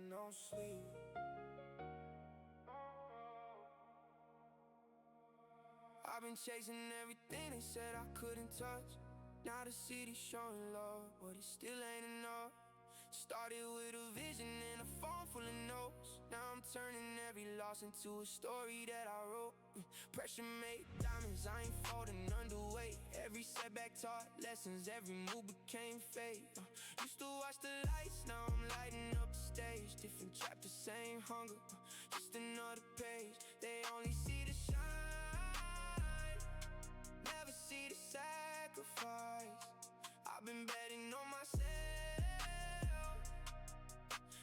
no sleep. I've been chasing everything they said I couldn't touch. Now the city's showing love, but it still ain't enough. Started with a vision and a phone full of notes. Now I'm turning every loss into a story that I wrote. Pressure made diamonds, I ain't folding underweight. Every setback taught lessons, every move became fate. Used to watch the lights, now I'm lighting up the stage. Different chapters, same hunger, just another page. They only see the shine, never see the sacrifice. I've been betting on myself,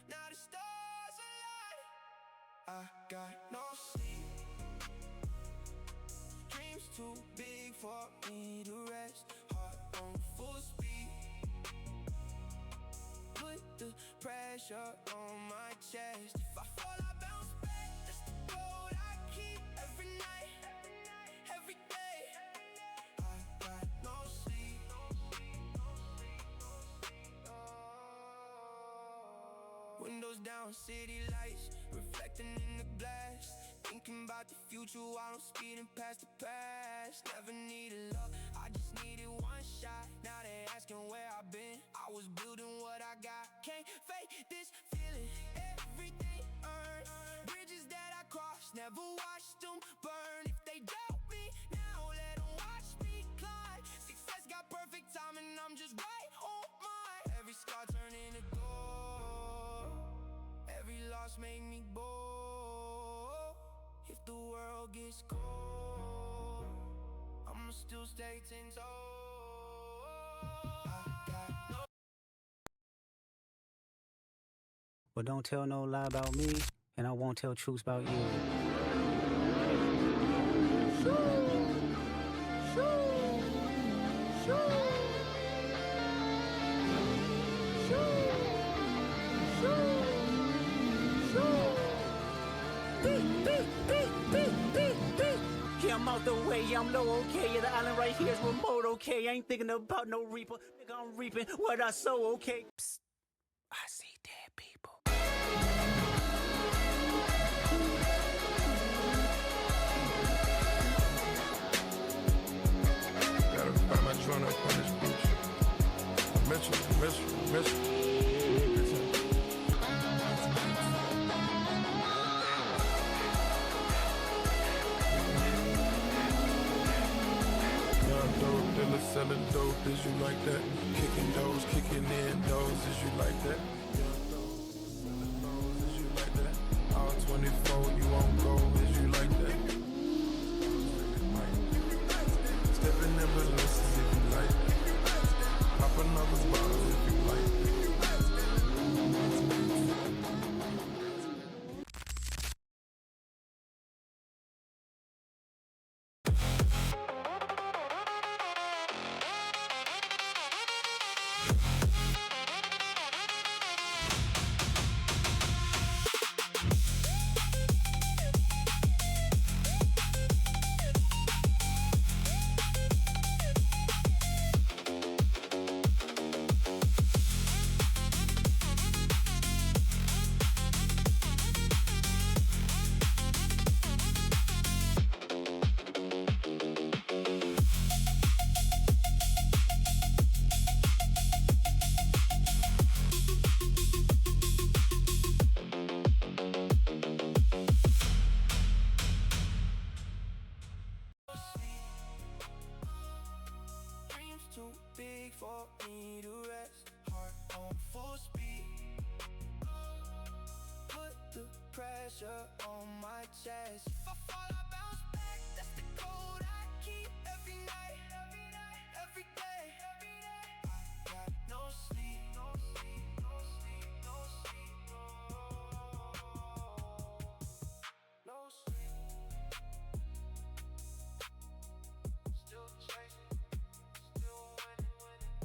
now the stars align. I got no sleep, dreams too big for me to rest. Heart on full speed, put the pressure on my chest. If I fall, I bounce back, that's the road I keep. Every night, every day, I got no sleep. Windows down, city lights reflecting in the glass. Thinking about the future while I'm speeding past the past. Never needed love, I just needed one shot. Now they asking where I've been, I was building what I got. Can't fake this feeling, everything earned. Bridges that I crossed, never watched them burn. If they doubt me, now let them watch me climb. Success got perfect timing, I'm just right on mine. Every scar turned into gold, every loss made me bold. If the world gets cold, I'ma still stay 10 toes. I got no. But don't tell no lie about me, and I won't tell truths about you. Yeah, I'm out the way, yeah, I'm low, okay. Yeah, the island right here is remote, okay. I ain't thinking about no reaper. Nigga, I'm reaping what I sow, okay. Psst, I see dead people. Gotta find my joint up on this beach. Mitchell. Dope dealer selling dope, is you like that? Kicking doors, kicking in doors, is you like that? Young doors, selling doors, is you like that? All 24, you won't go, is you like that? Step in them balances if you like that. Pop another bottle if you like that. Dreams too big for me to rest. Heart on full speed, put the pressure on my chest. If I fall, I bounce back, that's the code I keep. Every night, every day, I got no sleep, no sleep, no sleep, no sleep, no sleep. Still chasing, still winning.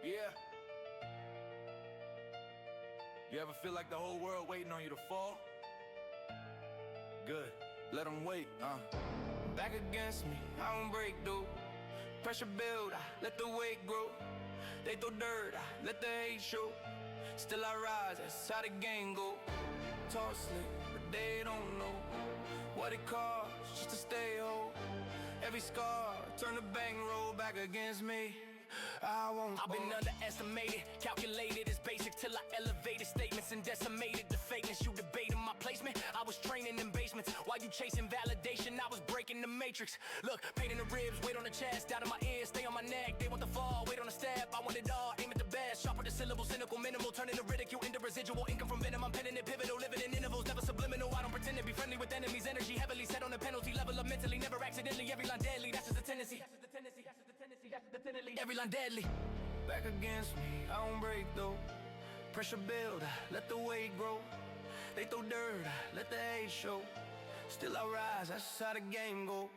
Yeah. You ever feel like the whole world waiting on you to fall? Good. Let them wait, Back against me, I don't break, dude. Pressure build, I let the weight grow. They throw dirt, I let the hate show. Still I rise, that's how the game go. Talk slick, but they don't know what it costs just to stay whole. Every scar, turn the bang roll back against me. I've been underestimated, calculated, it's basic till I elevated statements and decimated the fakeness. You debating my placement, I was training in basements. While you chasing validation, I was breaking the matrix. Look, pain in the ribs, weight on the chest, out of my ears, stay on my neck. They want the fall, wait on the step, I want it all, aim at the best. Sharper the syllable, cynical, minimal, turning the ridicule into residual income from venom. I'm penning it pivotal, living in intervals, never subliminal. I don't pretend to be friendly with enemies, energy heavily set on the penalty level of mentally, never accidentally. Every line deadly, that's just a tendency. Every line deadly. Back against me, I don't break though. Pressure build, let the weight grow. They throw dirt, let the hate show. Still I rise, that's how the game go.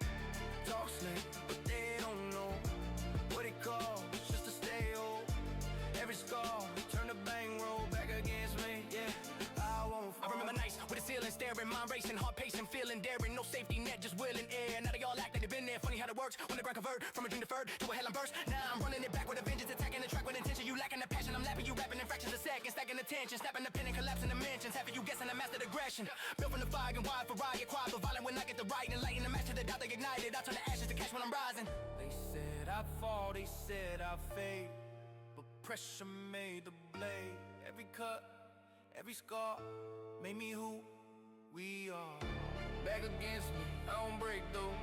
Talk slick, but they don't know what it costs just to stay old. Every scar, turn the bang roll back against me, yeah. I remember nights with the ceiling staring, mind racing, heart pacing, feeling daring, no safety net, just willing air. Now they all act like they've been there. Funny how it works when the ground convert from a dream deferred to a hell I'm burst. Now I'm running it back with a vengeance, attacking the track with intention. You lacking the passion, I'm lapping you, rapping in fractions of seconds, stacking the tension, snapping the pen and collapsing the mentions. Having you guessing I mastered aggression, built from the fire and wide for riot, quiet but violent when I get the right and lighting the match to the doubt they ignited. I turn the ashes to cash when I'm rising. They said I'd fall, they said I'd fade, but pressure made the blade. Every cut, every scar made me who we are. Back against me, I don't break though.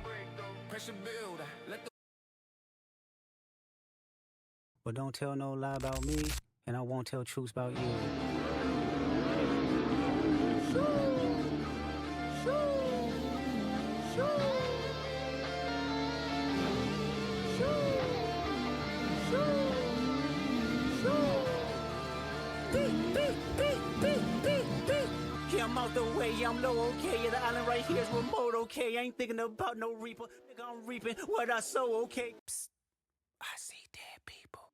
Pressure build, I let the But don't tell no lie about me, and I won't tell truths about you. Yeah, I'm out the way, yeah, I'm low, okay. Yeah, the island right here is remote, okay. I ain't thinking about no reaper. Nigga, I'm reaping what I sow, okay. Psst. I see dead people.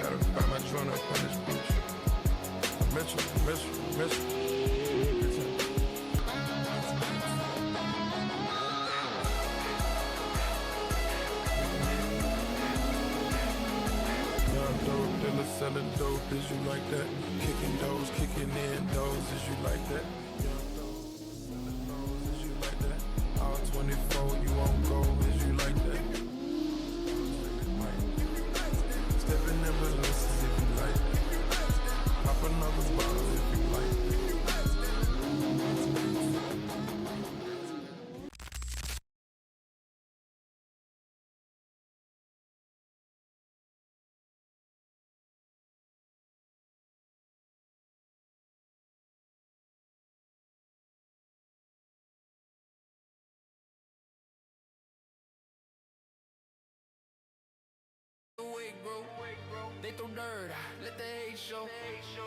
Gotta find my joint up on this bitch. Miss you. Dope dealer selling dope, is you like that? Kicking doors, kicking in doors, is you like that? Young doors, selling doors, is you like that? All 24, you won't go, is you like that? Stepping in balances if you like that. Pop another bottle if you like that. weight grow. They throw dirt, let the hate show.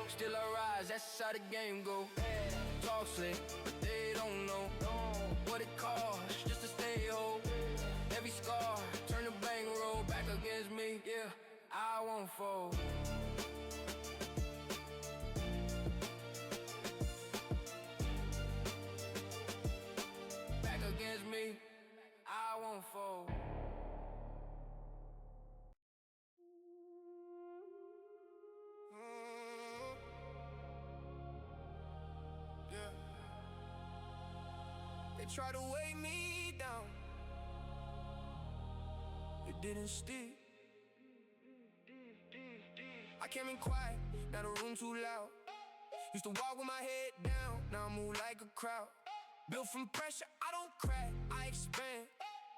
Still I rise, that's how the game go. Talk slick, but they don't know what it costs just to stay whole. Every scar, turn the bang roll back against me, yeah. I won't fold. Back against me, I won't fold. They try to weigh me down, it didn't stick. I came in quiet, now the room too loud. Used to walk with my head down, now I move like a crowd. Built from pressure, I don't crack, I expand.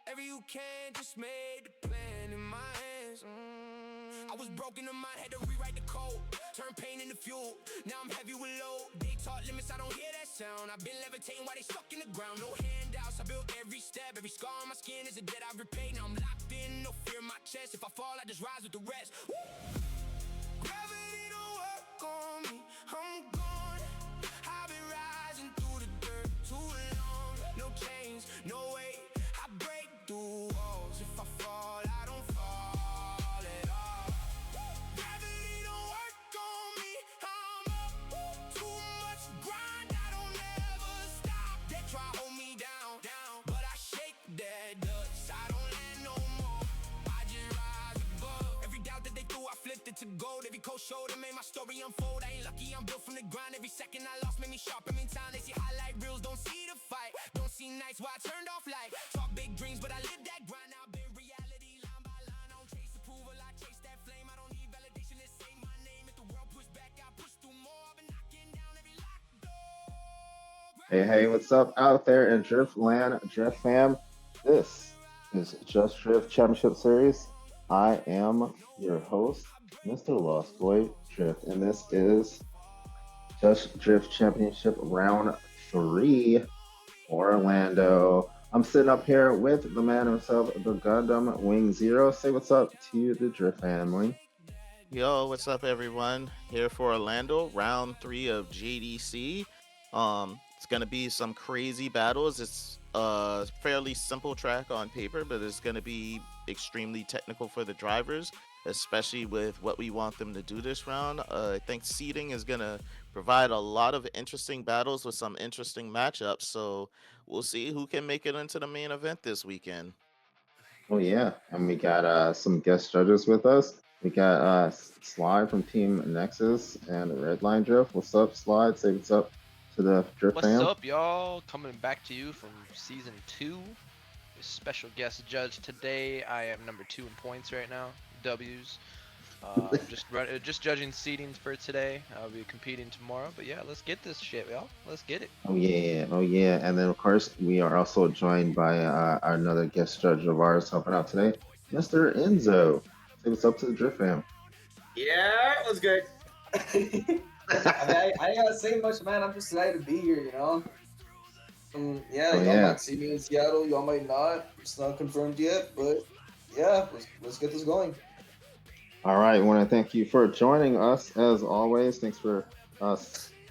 Every you can, just made the plan in my hands. I was broken in mind, had to rewrite the code. Turn pain into fuel, now I'm heavy with load. They taught limits, I don't hear that sound. I've been levitating while they stuck in the ground. No handouts, I built every step. Every scar on my skin is a debt I've repaid. Now I'm locked in, no fear in my chest. If I fall, I just rise with the rest. Woo! Gravity don't work on me, I'm gone. I've been rising through the dirt too long. cold shoulder made my story unfold. I ain't lucky, I'm built from the grind. Every second I lost made me sharper in time. They see highlight reels, don't see the fight. Don't see nights where I turned off light. Talk big dreams, but I live that grind. Now I've been reality line by line. I don't chase approval, I chase that flame. I don't need validation to say my name. If the world push back, I push through more. I've been knocking down every locked door. Hey, what's up out there in Driftland, Drift fam? This is Just Drift Championship Series. I am your host, Mr. Lost Boy Drift, and this is Just Drift Championship Round 3, Orlando. I'm sitting up here with the man himself, the Gundam Wing Zero. Say what's up to the Drift family. Yo, what's up, everyone? Here for Orlando, round 3 of JDC. It's gonna be some crazy battles. It's a fairly simple track on paper, but it's gonna be extremely technical for the drivers, especially with what we want them to do this round. I think seeding is gonna provide a lot of interesting battles with some interesting matchups. So we'll see who can make it into the main event this weekend. Oh yeah, and we got some guest judges with us. We got Slide from Team Nexus and Redline Drift. What's up, Slide? Say what's up to the Drift What's fam. up, y'all? Coming back to you from season 2. Special guest judge today. I am number 2 in points right now. W's. Just judging seedings for today. I'll be competing tomorrow. But yeah, let's get this shit, y'all. Let's get it. Oh yeah. And then of course we are also joined by another guest judge of ours helping out today, Mr. Enzo. Say what's up to the Drift fam. Yeah, it was good. I ain't gotta say much, man. I'm just excited to be here, you know. Y'all might see me in Seattle, y'all might not. It's not confirmed yet, but yeah, let's get this going. All right, I want to thank you for joining us as always. Thanks for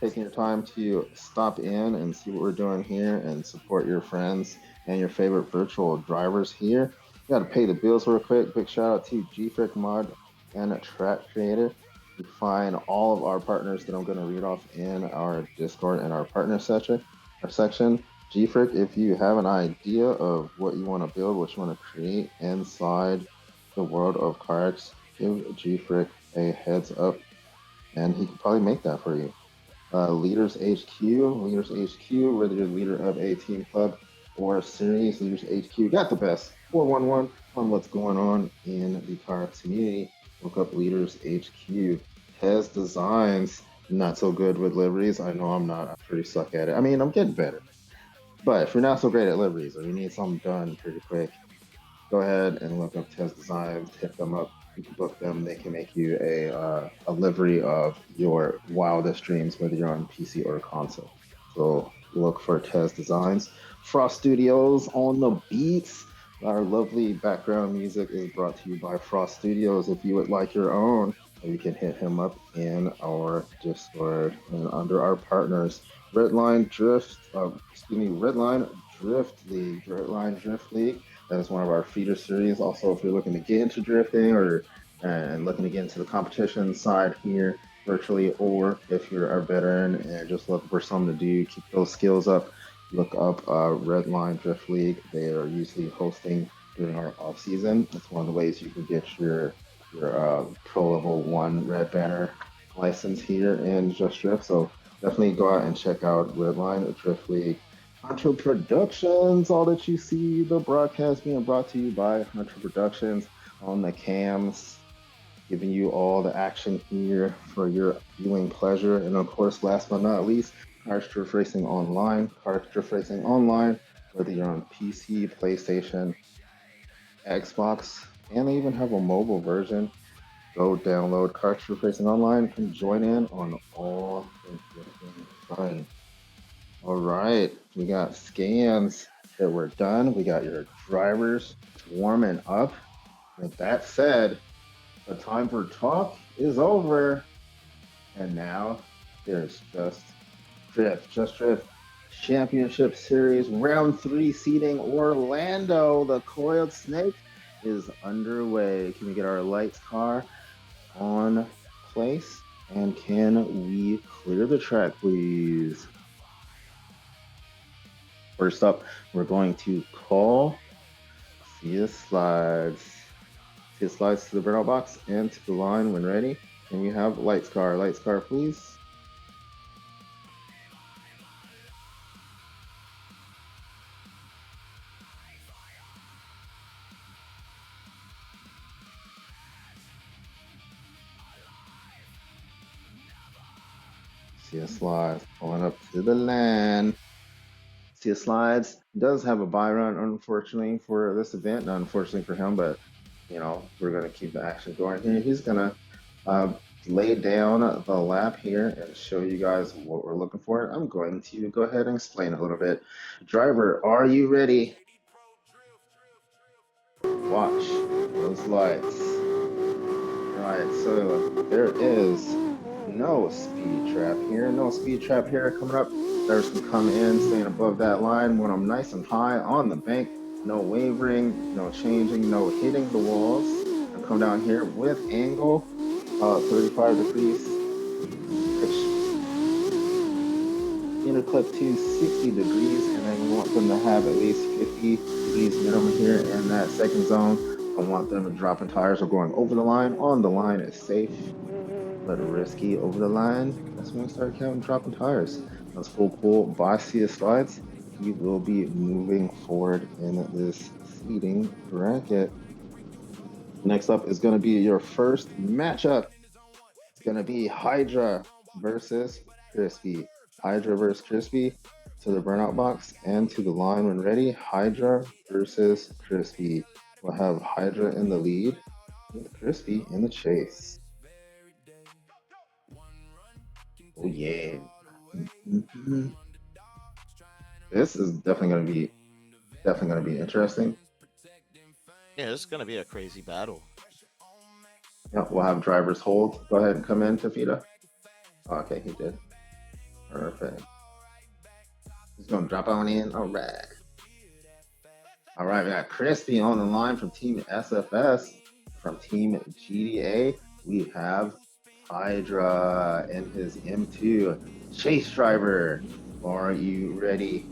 taking your time to stop in and see what we're doing here and support your friends and your favorite virtual drivers here. You got to pay the bills real quick. Big shout out to GFrick Mod and Track Creator. You find all of our partners that I'm going to read off in our Discord and our partner section. GFrick, if you have an idea of what you want to build, what you want to create inside the world of cards, give GFrick a heads up, and he can probably make that for you. Leaders HQ, whether you're leader of a team, club, or a series, Leaders HQ got the best 411 on what's going on in the cards community. Look up Leaders HQ. Tez Designs, not so good with liveries. I know I'm not. I pretty suck at it. I mean, I'm getting better. But if you're not so great at liveries or you need something done pretty quick, go ahead and look up Tez Designs, hit them up. You can book them. They can make you a livery of your wildest dreams, whether you're on PC or console. So look for Tez Designs. Frost Studios on the beats. Our lovely background music is brought to you by Frost Studios. If you would like your own, you can hit him up in our Discord and under our partners. Redline Drift League. That is one of our feeder series. Also, if you're looking to get into drifting and looking to get into the competition side here virtually, or if you're a veteran and just looking for something to do, keep those skills up, look up Redline Drift League. They are usually hosting during our off season. It's one of the ways you can get your pro level 1 Red Banner license here in Just Drift. So definitely go out and check out Redline Drift League. Hunter Productions, all that you see, the broadcast being brought to you by Hunter Productions on the cams, giving you all the action here for your viewing pleasure. And of course, last but not least, Cards Drift Racing Online. Cards Drift Racing Online, whether you're on PC, PlayStation, Xbox, and they even have a mobile version. Go download Cards Drift Racing Online and join in on all the drifting fun. All right, we got scans that were done. We got your drivers warming up. With that said, the time for talk is over. And now there's Just Drift Championship Series Round 3 seeding Orlando. The Coiled Snake is underway. Can we get our lights car on place? And can we clear the track, please? First up, we're going to call Sia Slides. Sia Slides to the burnout box and to the line when ready. And you have Lights Car. Lights Car, please. CS Slides pulling up to the land. CS Slides does have a buy run, unfortunately, for this event. Not unfortunately for him, but you know, we're going to keep the action going here. He's going to lay down the lap here and show you guys what we're looking for. I'm going to go ahead and explain a little bit. Driver, are you ready? Watch those lights. Alright, so there is no speed trap here. No speed trap here coming up. Drivers can come in, staying above that line when I'm nice and high on the bank. No wavering, no changing, no hitting the walls. And come down here with angle, 35 degrees. Interclip to 60 degrees, and then we want them to have at least 50 degrees minimum here in that second zone. I want them dropping tires or going over the line. On the line is safe, but risky over the line. That's when we start counting dropping tires. That's full pull by CS Slides. He will be moving forward in this seating bracket. Next up is going to be your first matchup. It's going to be Hydra versus Crispy. Hydra versus Crispy to the burnout box and to the line when ready. Hydra versus Crispy. We'll have Hydra in the lead with Crispy in the chase. Oh yeah. This is definitely gonna be interesting. Yeah, this is gonna be a crazy battle. Yeah, we'll have drivers hold. Go ahead and come in, Tafita. Oh, okay, he did. Perfect. He's gonna drop on in. All right. All right, we got Crispy on the line from Team SFS. From Team GDA, we have Hydra and his M2. Chase driver, are you ready?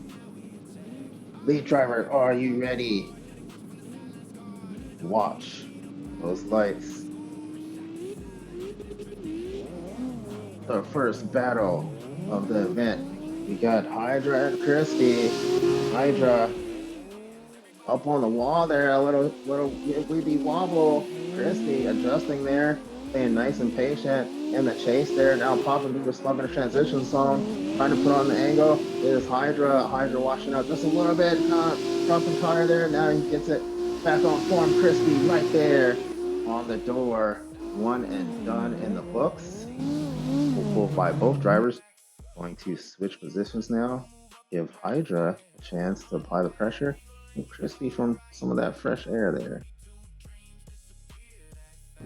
Lead driver, are you ready? Watch those lights. The first battle of the event. We got Hydra and Crispy. Hydra up on the wall there, a little weeby wobble. Crispy adjusting there, staying nice and patient in the chase there. Now popping through the slump in the transition zone, trying to put on the angle. Is Hydra. Hydra washing out just a little bit, dropping tire there. Now he gets it back on form. Crispy right there on the door. One and done in the books. Full by both drivers. Going to switch positions now. Give Hydra a chance to apply the pressure. And Crispy from some of that fresh air there.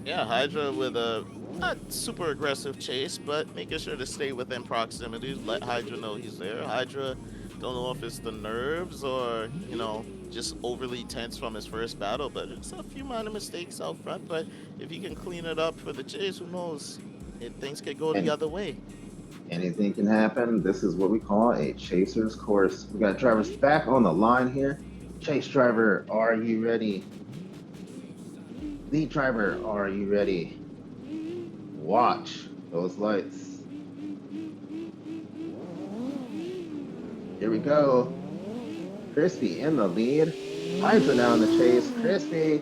Yeah, Hydra with a not super aggressive chase, but making sure to stay within proximity. Let Hydra know he's there. Hydra, don't know if it's the nerves or, you know, just overly tense from his first battle, but it's a few minor mistakes out front. But if he can clean it up for the chase, who knows? Things could go the other way. Anything can happen. This is what we call a chaser's course. We got drivers back on the line here. Chase driver, are you ready? Lead driver, are you ready? Watch those lights. Here we go. Crispy in the lead. Hydra now in the chase. Crispy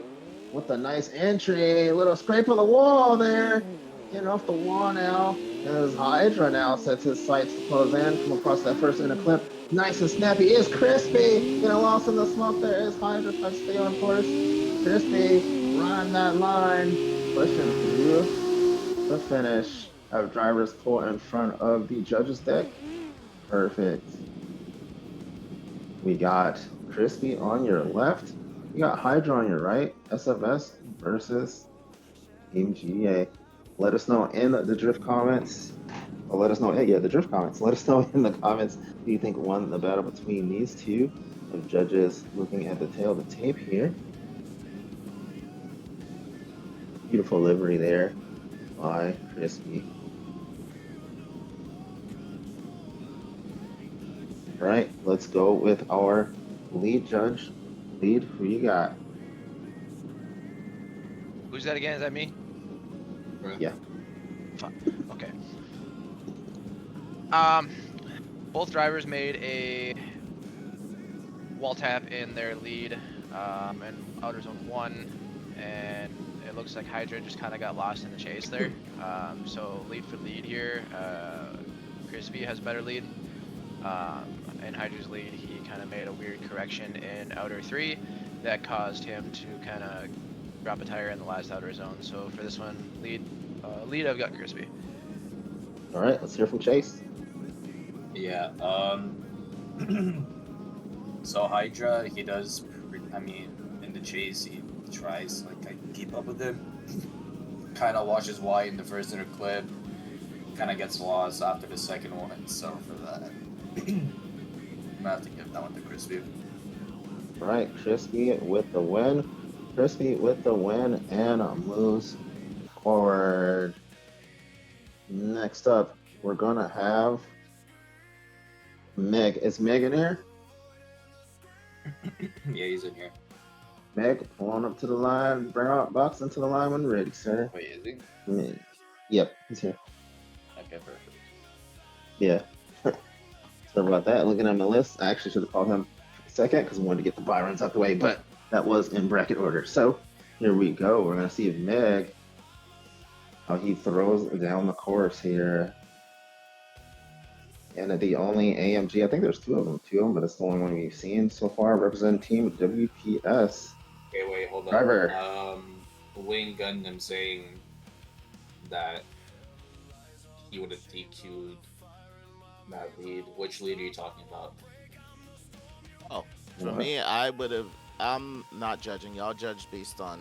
with a nice entry. A little scrape of the wall there. Getting off the wall now. As Hydra now sets his sights to close in. Come across that first inner clip. Nice and snappy is Crispy. Getting lost in the smoke there is Hydra. Tries to stay on course. Crispy run that line. Pushing through the finish. Have drivers pull in front of the judges deck. Perfect. We got Crispy on your left. You got Hydra on your right. SFS versus Team GDA. Let us know in the drift comments. Or let us know, the drift comments. Let us know in the comments who you think won the battle between these two of judges. Looking at the tail of the tape here. Beautiful livery there by Crispy. All right, let's go with our lead judge. Lead, who you got? Who's that again? Is that me? Yeah. fine. Okay. Both drivers made a wall tap in their lead, in outer zone 1, and it looks like Hydra just kind of got lost in the chase there. So lead for lead here, Crispy has better lead. In Hydra's lead, he kind of made a weird correction in outer 3 that caused him to kind of drop a tire in the last outer zone. So for this one, lead I've got Crispy. All right, let's hear from Chase. Yeah. So Hydra, he does. I mean, in the chase, he tries like I keep up with him. Kind of watches wide in the first inner clip. Kind of gets lost after the second one. So for that, I'm gonna have to give that one to Crispy. All right, Crispy with the win. Crispy with the win and moves forward. Next up, we're gonna have Meg. Is Meg in here? Yeah, he's in here. Meg, pull on up to the line. Bring out box into the line when ready, sir. Wait, is he? Yep, he's here. Okay, perfect. Yeah. Sorry about that. Looking at my list, I actually should have called him second because I wanted to get the Byrons out the way, but that was in bracket order. So here we go. We're gonna see if Meg, how he throws down the course here. And the only AMG, I think there's two of them, but it's the only one we've seen so far. Representing team WPS. Okay, wait, hold on. Driver. Wayne Gundam saying that he would have DQ'd that lead. Which lead are you talking about? Oh, for me, I would have. I'm not judging. Y'all judge based on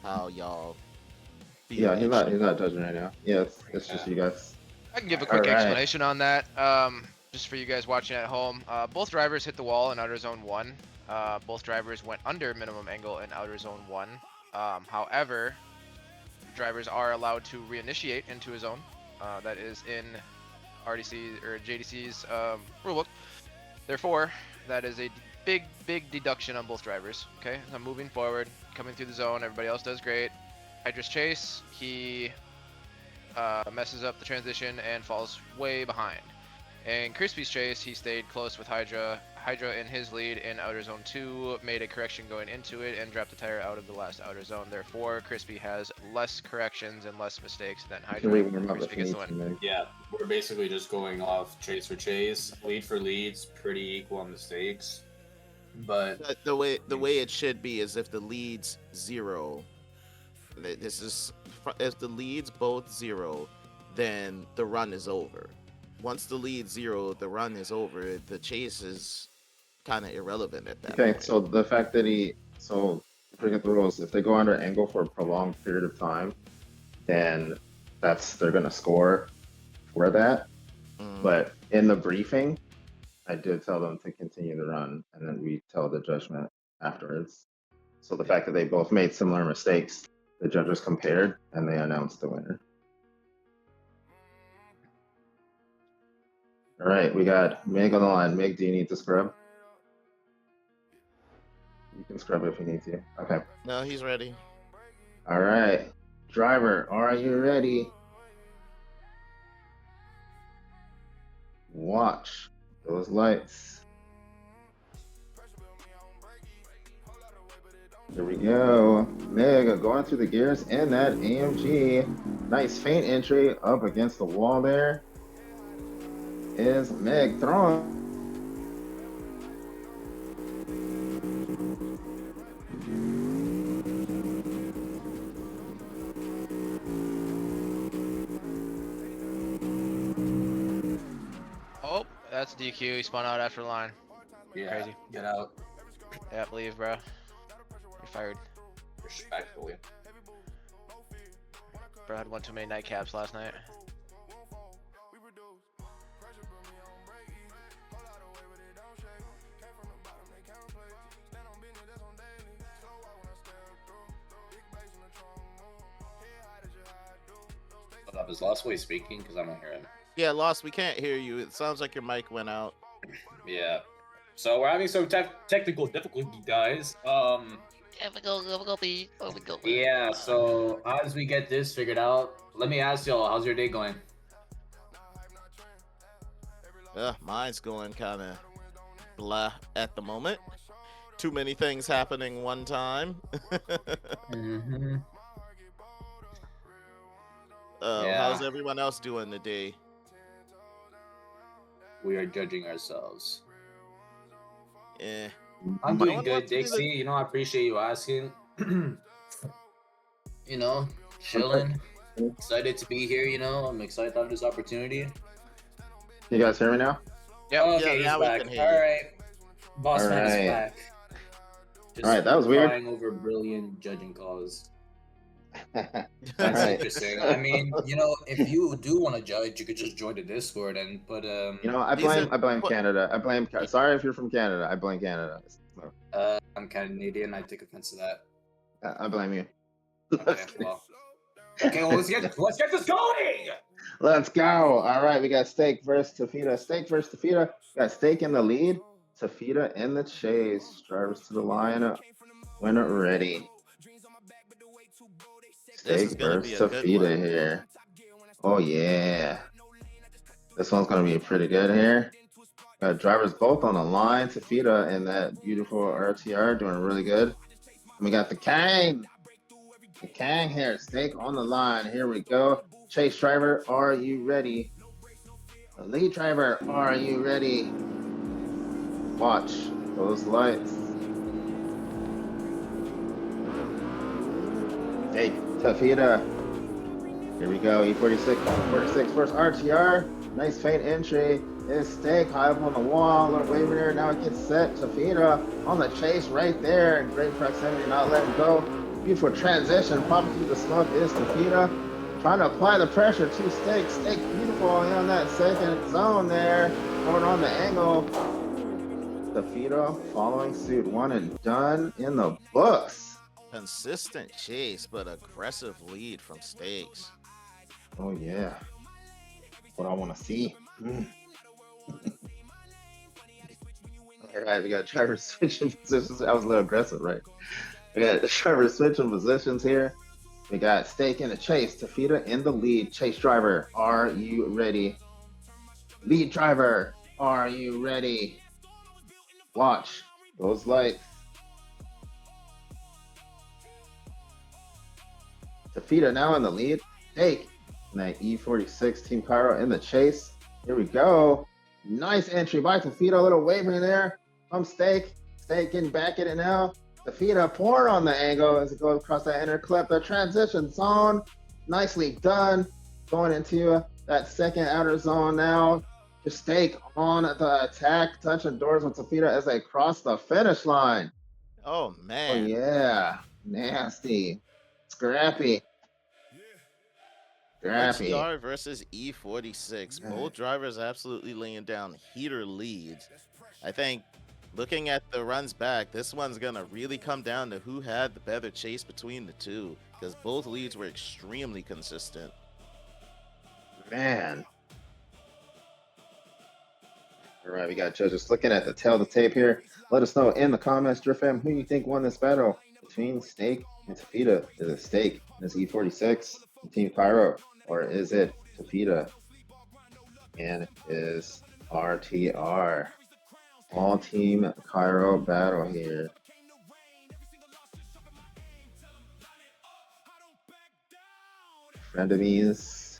how y'all feel. Yeah, he's not judging right now. Yeah, it's just you guys. I can give a quick Alright. explanation on that, just for you guys watching at home. Both drivers hit the wall in outer zone 1. Both drivers went under minimum angle in outer zone 1. However, drivers are allowed to reinitiate into a zone. That is in RDC or JDC's rulebook. Therefore, that is a big deduction on both drivers. Okay, so moving forward, coming through the zone, everybody else does great. Hydra's chase, he messes up the transition and falls way behind. In Crispy's chase, he stayed close with Hydra. Hydra in his lead in outer zone 2 made a correction going into it and dropped the tire out of the last outer zone. Therefore, Crispy has less corrections and less mistakes than Hydra. Crispy gets the win. Yeah, we're basically just going off chase for chase, lead for leads, pretty equal on mistakes. But The way it should be is if the lead's 0. This is if the lead's both 0, then the run is over. Once the lead's 0, the run is over. The chase is kind of irrelevant at that point. So the fact that forget the rules. If they go under angle for a prolonged period of time, then they're gonna score for that. But in the briefing, I did tell them to continue the run, and then we tell the judgment afterwards. So the fact that they both made similar mistakes, the judges compared and they announced the winner. All right, we got Meg on the line. Meg, do you need to scrub? You can scrub if you need to. Okay. No, he's ready. All right. Driver, are you ready? Watch those lights. Here we go. Meg going through the gears in that AMG. Nice feint entry up against the wall there. Is Meg throwing? Oh, that's DQ. He spun out after line. yeah, Crazy. get out Yep, leave, bro. You're fired. respectfully. Bro had one too many nightcaps last night. Hold up, is Lost Way speaking? Because I don't hear him. Yeah, Lost, we can't hear you. It sounds like your mic went out. Yeah. So we're having some technical difficulty, guys. Yeah, so as we get this figured out, let me ask y'all, how's your day going? Mine's going kind of blah at the moment. Too many things happening one time. Mm-hmm. How's everyone else doing today? We are judging ourselves. Eh. I'm No doing one good, wants to do Dixie. You know, I appreciate you asking. You know, chilling. Excited to be here, you know. I'm excited to have this opportunity. You guys hear me now? Yeah. Okay, Yeah, now he's we back. can hear All you. right. Boss man is Alright. back. Just Alright, that was weird. crying over brilliant judging calls. Alright. That's interesting. I mean, you know, if you do want to judge, you could just join the Discord and put You know, I These are- blame what- Canada. Sorry if you're from Canada. I blame Canada. I'm Canadian. I take offense to that. I blame you. Okay, well. Okay, well, let's get this going. Let's go. All right, we got Steak versus Tafita. Steak versus Tafita. We got Steak in the lead. Tafita in the chase. Drivers to the line. When ready. This is Steak gonna versus be a good Tafita one. here. Oh yeah. This one's gonna be pretty good here. Got drivers both on the line. Tafita and that beautiful RTR doing really good. And we got the Kang. The Kang here. Steak on the line. Here we go. Chase driver, are you ready? The lead driver, are you ready? Watch those lights. Hey, Tafita. Here we go. E46, 46 first RTR. Nice faint entry. It's Steak high up on the wall. A little waiver there. Now it gets set. Tafita on the chase right there. Great proximity, not letting go. Beautiful transition. Popping through the smoke is Tafita. Trying to apply the pressure to Steak. Steak beautiful on that second zone there. Going on the angle. Tafita following suit. One and done in the books. Consistent chase, but aggressive lead from Steaks. Oh yeah. What I want to see. All right, we got Trevor switching positions. That was a little aggressive, right? We got Trevor switching positions here. We got Steak in the chase. Tafita in the lead. Chase driver, are you ready? Lead driver, are you ready? Watch those lights. Tafita now in the lead. Steak and that E46 Team Cairo in the chase. Here we go. Nice entry by Tafita. A little wavering there from Steak. Steak getting back in it now. Tafita pouring on the angle as it goes across that inner clip. The transition zone. Nicely done. Going into that second outer zone now. The Steak on the attack. Touching doors with Tafita as they cross the finish line. Oh Oh, man. yeah. Nasty. Scrappy. Scrappy. RTR versus E46. Both drivers absolutely laying down heater leads. I think looking at the runs back, this one's going to really come down to who had the better chase between the two, because both leads were extremely consistent. Man. All right, we got judges looking at the tail of the tape here. Let us know in the comments, Drift who you think won this battle between Steak and Tafita. Is it Steak and this E46 and Team Pyro, or is it Tafita and is RTR? All Team Cairo battle here. Frenemies,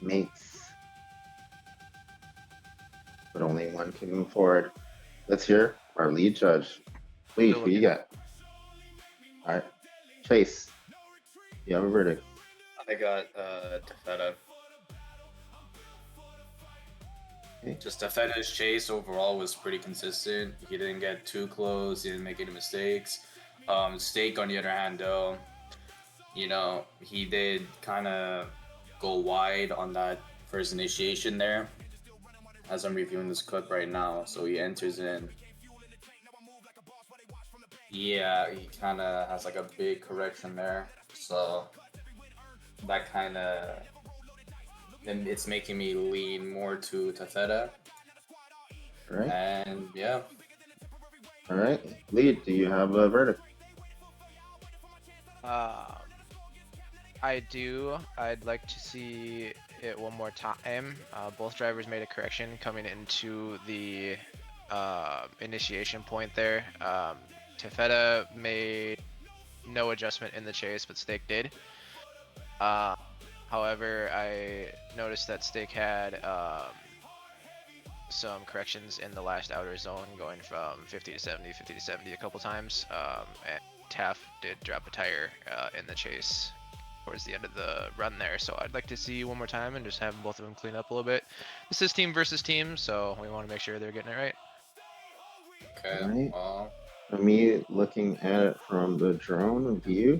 mates, but only one can move forward. Let's hear our lead judge. Lead, who you got? All right, Chase, you have a verdict. I got Tafeta. Okay. Just Tafeta's chase overall was pretty consistent. He didn't get too close. He didn't make any mistakes. Steak, on the other hand, though, you know, he did kind of go wide on that first initiation there. As I'm reviewing this clip right now, so he enters in. Yeah, he kind of has like a big correction there. So that kind of, and it's making me lean more to Tafeta. All right, And yeah, all right. Lead, do you have a verdict? I do. I'd like to see it one more time. Both drivers made a correction coming into the initiation point there. Tefeta made no adjustment in the chase, but Steak did. However, I noticed that Steak had some corrections in the last outer zone, going from 50 to 70, 50 to 70 a couple times. And Taff did drop a tire in the chase towards the end of the run there. So I'd like to see one more time and just have both of them clean up a little bit. This is team versus team, so we want to make sure they're getting it right. Okay. Right. Well, For me, looking at it from the drone view,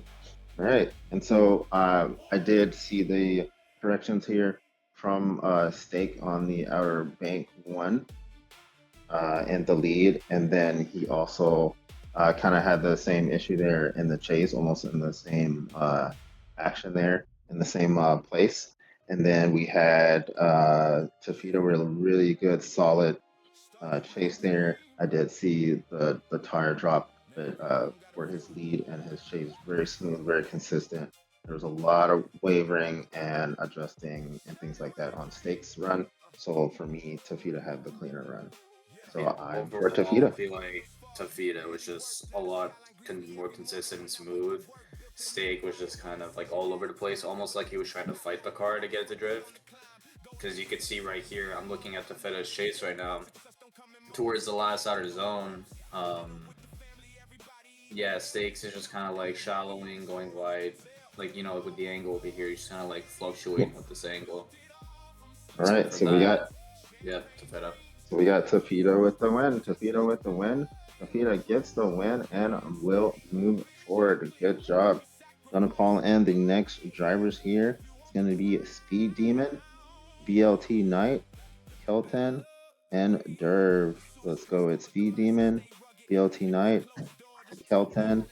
right? And so I did see the corrections here from Stake on the outer bank one in the lead, and then he also kind of had the same issue there in the chase, almost in the same action there in the same place. And then we had Tafita with a really good, solid chase there. I did see the tire drop for his lead, and his chase very smooth, very consistent. There was a lot of wavering and adjusting and things like that on Stakes run. So for me, Tafita had the cleaner run. So I'm for overall, I Tafita. feel like Tafita was just a lot more consistent and smooth. Steak was just kind of like all over the place, almost like he was trying to fight the car to get it to drift. Because you could see right here, I'm looking at Tafita's chase right now, towards the last outer zone. Yeah, Stakes is just kind of like shallowing, going wide. Like, you know, with the angle over here, he's kind of like fluctuating with this angle. All right, so we got Tafita. So we got Tafita with the win. Tafita with the win. Tafita gets the win and will move forward. Good job. Gonna call in the next drivers here. It's gonna be Speed Demon, BLT Knight, Kelton, and Derv. Let's go with Speed Demon, BLT Knight, Kelton,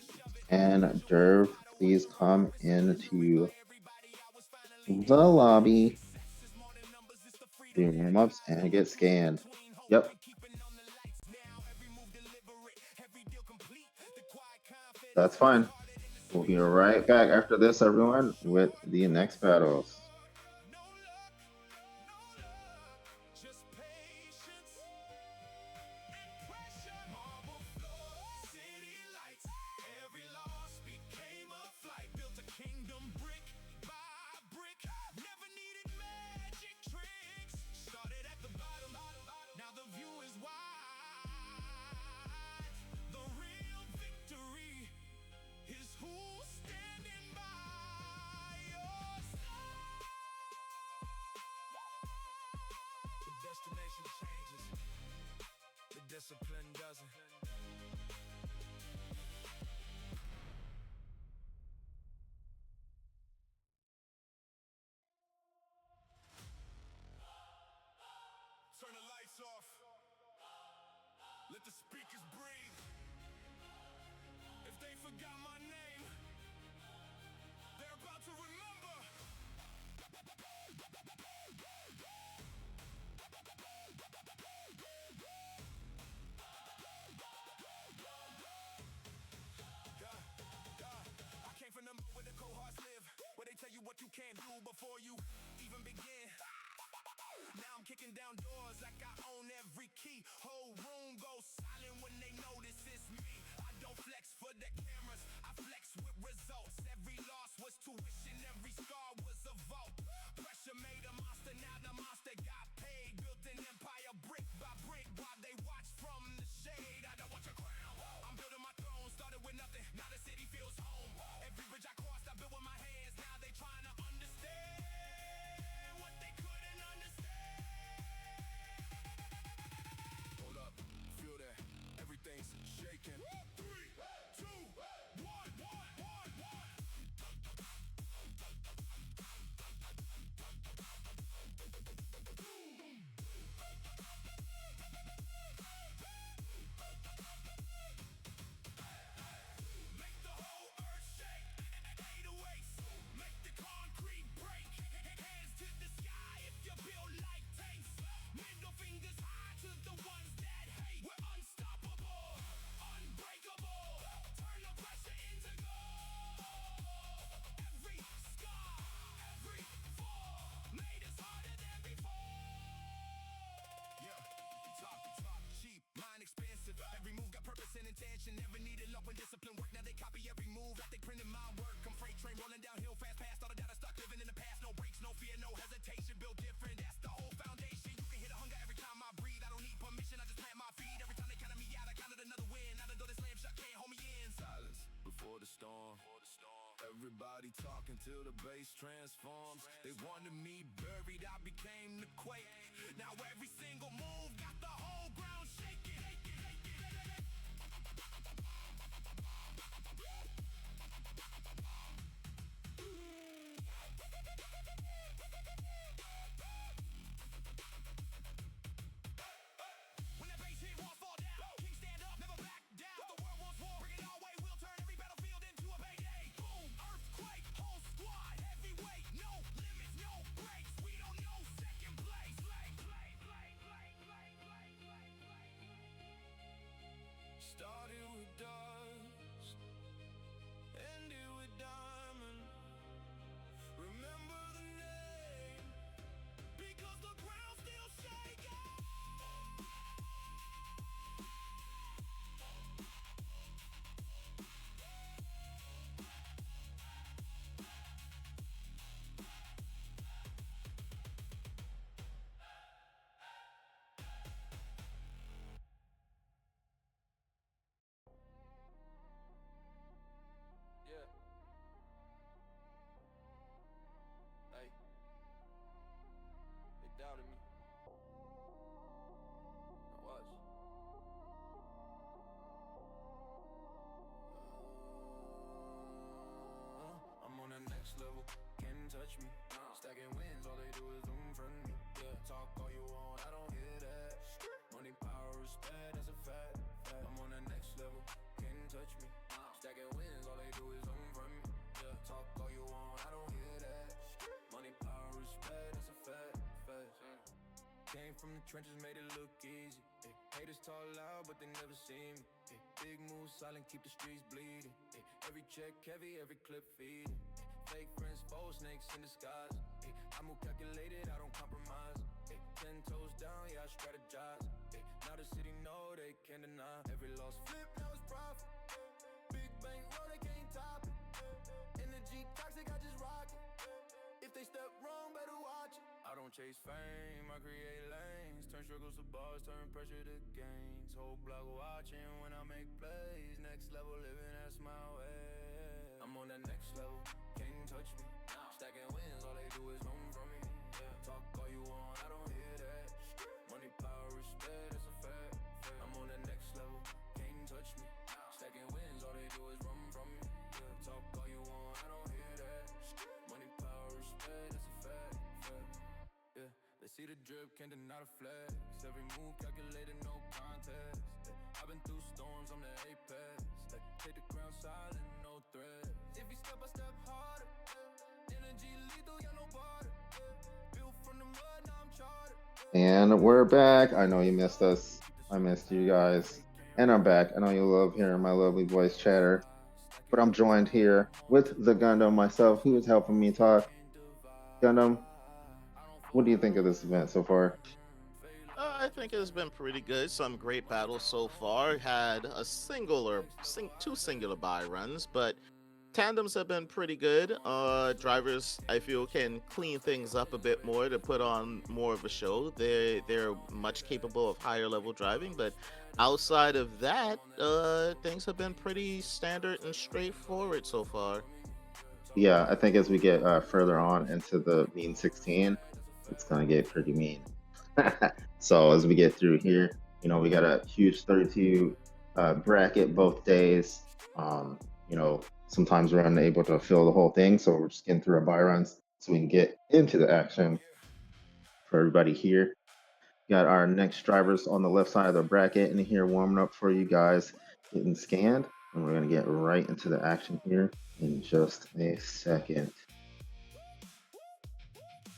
and Derv. Please come into the lobby, do warm-ups, and get scanned. Yep. That's fine. We'll be right back after this, everyone, with the next battles. Discipline doesn't. Turn the lights off. Let the speakers breathe. If they forgot my name, they're about to remember. What you can't do before you even begin. Now I'm kicking down doors like I own every key. Whole room goes silent when they notice it's me. I don't flex for the cameras, I flex with results. Every loss was tuition, every scar was a vault. Pressure made a monster, now the monster got paid. Built an empire brick by brick while they watch from the shade. I don't want your crown, I'm building my throne. Started with nothing, now the city feels home. Every bridge I crossed, I built with my hands. Now they trying to understand what they couldn't understand. Hold up. when discipline work, now they copy every move like they printed my work. I'm freight train rolling downhill fast past all the data stuck living in the past. No breaks, no fear, no hesitation. Built different, that's the whole foundation. You can hear the hunger every time I breathe. I don't need permission, I just plant my feet. Every time they counted me out, I counted another win. Now the door that slammed shut can't hold me in. Silence before the storm. Everybody talking till the bass transforms. They wanted me buried, I became the quake. Now every single move got the whole ground shaking. When that bass hit, walls fall down. Kings stand up, never back down. The world wants war, bring it our way. We'll turn every battlefield into a payday. Boom, earthquake, whole squad, heavyweight. No limits, no breaks. We don't know second place. Started with dust, ended with diamond. Remember the name, Because the ground's still shaking. yeah. Hey, they doubted me. Now watch. I'm on the next level, can't touch me. Stacking wins, all they do is zoom from me. Yeah, talk all you want, I don't hear that. Money, power, respect, that's a fact. I'm on the next level, can't touch me. Stacking wins, all they do is zoom from me. Yeah, talk all you want, I don't hear that. Money, power, respect, that's a fact. Came from the trenches, made it look easy. Ay, haters talk loud, but they never see me. Ay, big moves, silent, keep the streets bleeding. Ay, every check heavy, every clip feeding. Fake friends, faux snakes in disguise. Ay, I move calculated, I don't compromise. Ay, 10 toes down, yeah, I strategize. Ay, now the city know they can't deny. Every loss flip, now it's profit. Big bank roll, they can't top it. Energy toxic, I just rock it. If they step wrong, better watch it. I don't chase fame, I create lanes. Turn struggles to bars, turn pressure to gains. Whole block watching when I make plays. Next level living, that's my way. I'm on that next level, can't touch me. Stacking wins, all they do is run from me. Yeah, talk all you want, I don't hear that. Money, power, respect, that's a fact. I'm on that next level, can't touch me. Stacking wins, all they do is run from me. Yeah, talk all you want, I don't hear that. Money, power, respect, that's a fact. Yeah, they see the drip, can't deny the flex. Every move calculated, no contest. I've been through storms, I'm the apex. Take the ground silent, no threat. If you step, I step harder. Energy lethal, yeah, no border. Built from the mud, now I'm chartered. And we're back. I know you missed us. I missed you guys. And I'm back. I know you love hearing my lovely voice chatter. But I'm joined here with the Gundam myself, who is helping me talk. Gundam, what do you think of this event so far? I think it's been pretty good. Some great battles so far. Had a two singular buy runs, but tandems have been pretty good. Drivers, I feel, can clean things up a bit more to put on more of a show. They're much capable of higher level driving, but outside of that, things have been pretty standard and straightforward so far. Yeah, I think as we get further on into the mean 16, it's gonna get pretty mean. So as we get through here, you know, we got a huge 32 bracket both days. You know, sometimes we're unable to fill the whole thing, so we're just getting through our buy runs so we can get into the action for everybody here. Got our next drivers on the left side of the bracket in here warming up for you guys, getting scanned, and we're gonna get right into the action here in just a second.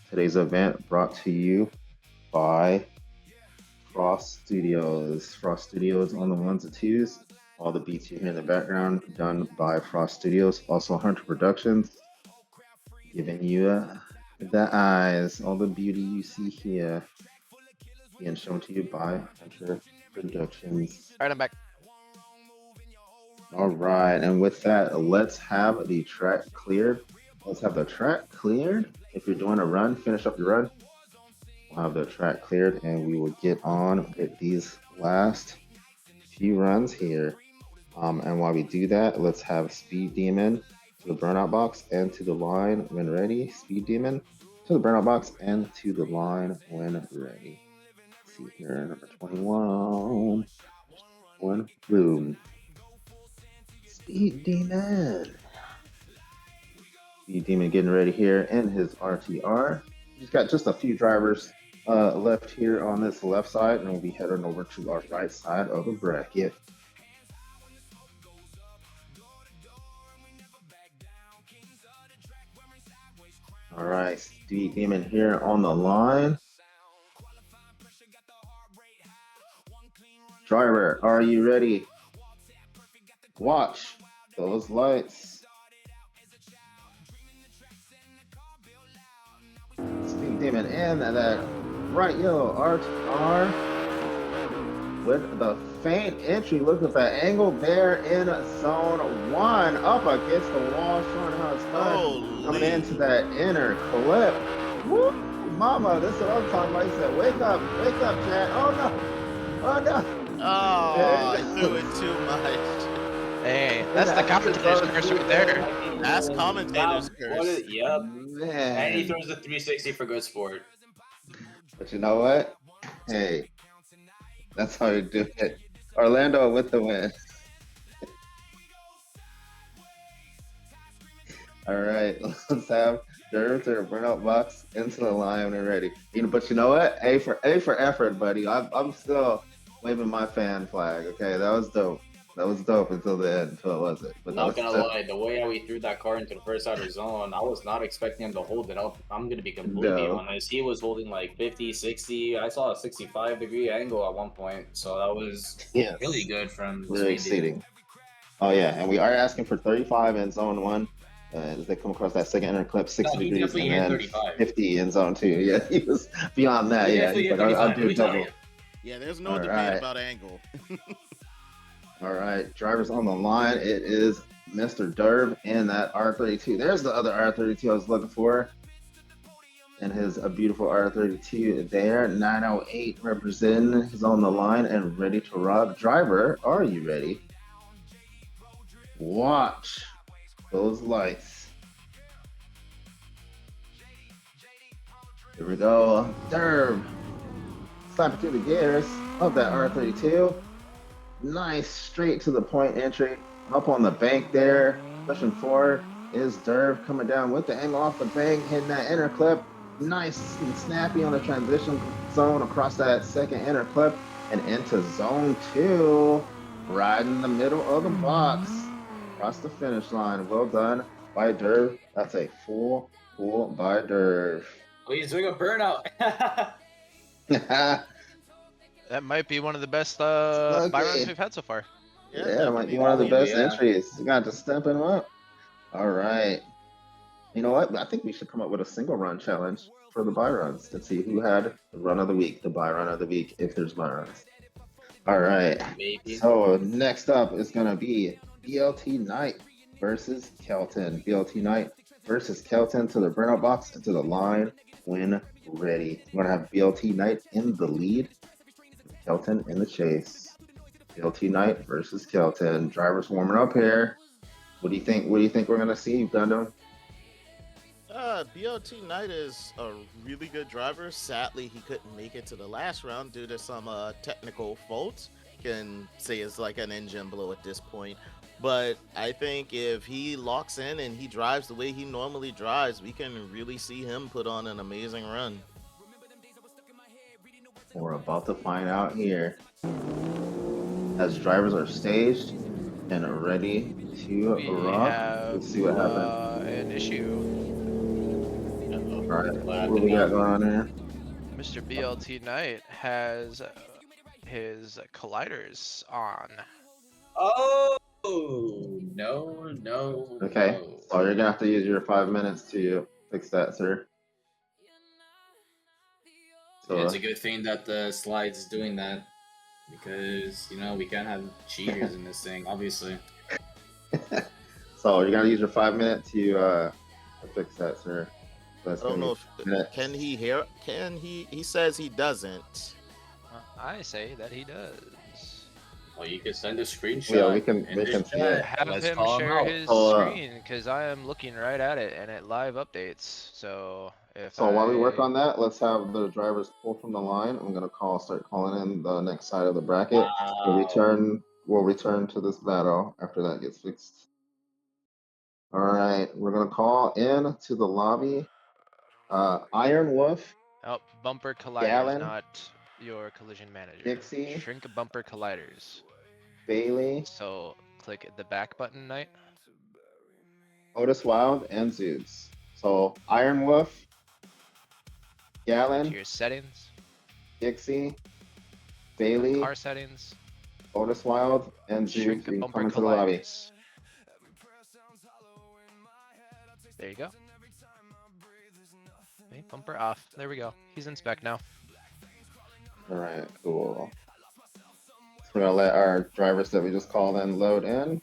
Today's event brought to you by Frost Studios. Frost Studios on the ones and twos. All the beats you hear in the background done by Frost Studios. Also Hunter Productions, giving you the eyes, all the beauty you see here, being shown to you by Hunter Productions. Alright, I'm back. All right, and with that, let's have the track cleared. Let's have the track cleared. If you're doing a run, finish up your run. We'll have the track cleared, and we will get on with these last few runs here. And while we do that, let's have Speed Demon to the burnout box and to the line when ready. Speed Demon to the burnout box and to the line when ready. Let's see here, number 21. One, boom. Speed Demon. Speed Demon getting ready here in his RTR. He's got just a few drivers left here on this left side, and we'll be heading over to our right side of the bracket. All right, Speed Demon here on the line. Driver, are you ready? Watch those lights. Speed Demon in that right yellow RTR with the faint entry. Look at that angle there in zone 1 up against the wall, showing how it's done. Coming into that inner clip. Woo, mama, this is what I'm talking about. He said, wake up, Chad. Oh no, oh no. Oh, I threw it too much. Hey, that's the commentator's curse right there. That's commentator's curse. Yep. Man. And he throws the 360 for good sport. But you know what? Hey, that's how you do it. Orlando with the win. All right, let's have Derv to the burnout box into the line when ready. But you know what? A for effort, buddy. I'm still waving my fan flag. Okay, that was dope. That was dope until the end, until it wasn't. But Not gonna lie, the way how he threw that car into the first outer zone, I was not expecting him to hold it up. I'm gonna be completely honest. He was holding like 50, 60. I saw a 65-degree angle at one point, so that was really good from really exceeding. Oh yeah, and we are asking for 35 in zone 1. As they come across that second inner clip, 60 degrees, and then 35. 50 in zone 2. Yeah, he was beyond that. Yeah, he's like, I'll do double. Yeah, there's no debate about angle. All right, drivers on the line. It is Mr. Derv in that R32. There's the other R32 I was looking for. And his beautiful R32 there. 908 representing. He's on the line and ready to rock. Driver, are you ready? Watch those lights. Here we go. Derv. Slap it to the gears of that R32. Nice straight to the point entry. Up on the bank there. Pushing forward is Derv coming down with the angle off the bank, hitting that inner clip. Nice and snappy on the transition zone across that second inner clip and into zone 2. Right in the middle of the box. Across the finish line. Well done by Derv. That's a full by Derv. Oh, he's doing a burnout. That might be one of the best buy runs we've had so far. Yeah, it might be one of the best entries. You got to step him up. All right. You know what? I think we should come up with a single run challenge for the buy runs to see who had the run of the week, the buy run of the week, if there's buy runs. All right. Maybe. So next up is going to be BLT Knight versus Kelton. BLT Knight versus Kelton to the burnout box and to the line when ready. We're going to have BLT Knight in the lead. Kelton in the chase. BLT Knight versus Kelton. Drivers warming up here. What do you think? What do you think we're gonna see, Gundam? BLT Knight is a really good driver. Sadly, he couldn't make it to the last round due to some technical faults. Can say it's like an engine blow at this point. But I think if he locks in and he drives the way he normally drives, we can really see him put on an amazing run. We're about to find out here as drivers are staged and are ready to rock. Let's see what happens. An issue. All right, what do we got going on here? Mr. BLT Knight has his colliders on. Oh no! Okay, no. so you're gonna have to use your 5 minutes to fix that, sir. So It's a good thing that the slide's doing that. because we can't have cheaters in this thing, obviously. So you're gonna use your 5 minutes to fix that, sir. I don't know if can he hear. Can he? He says he doesn't. I say that he does. Well, you can send a screenshot. Yeah, we can see it. Have Let's him call him share out. his So, screen because I am looking right at it and it live updates. So if So while we work I- on that, let's have the drivers pull from the line. I'm gonna start calling in the next side of the bracket. Wow. We'll return to this battle after that gets fixed. All right, we're gonna call in to the lobby. Iron Wolf, Oh, bumper colliders, Gallon, not your collision manager. Dixie, Shrink bumper colliders. Bailey, So click the back button, Knight. Otis Wild, and Zoobs. So Iron Wolf, To Gallon, your settings, Dixie, Bailey, car settings, Otis Wild, and shrink Zoobs. You can bumper come into the lobby. colliders. There you go. Okay, bumper off. There we go. He's in spec now. All right, cool. So we're gonna let our drivers that we just called in load in.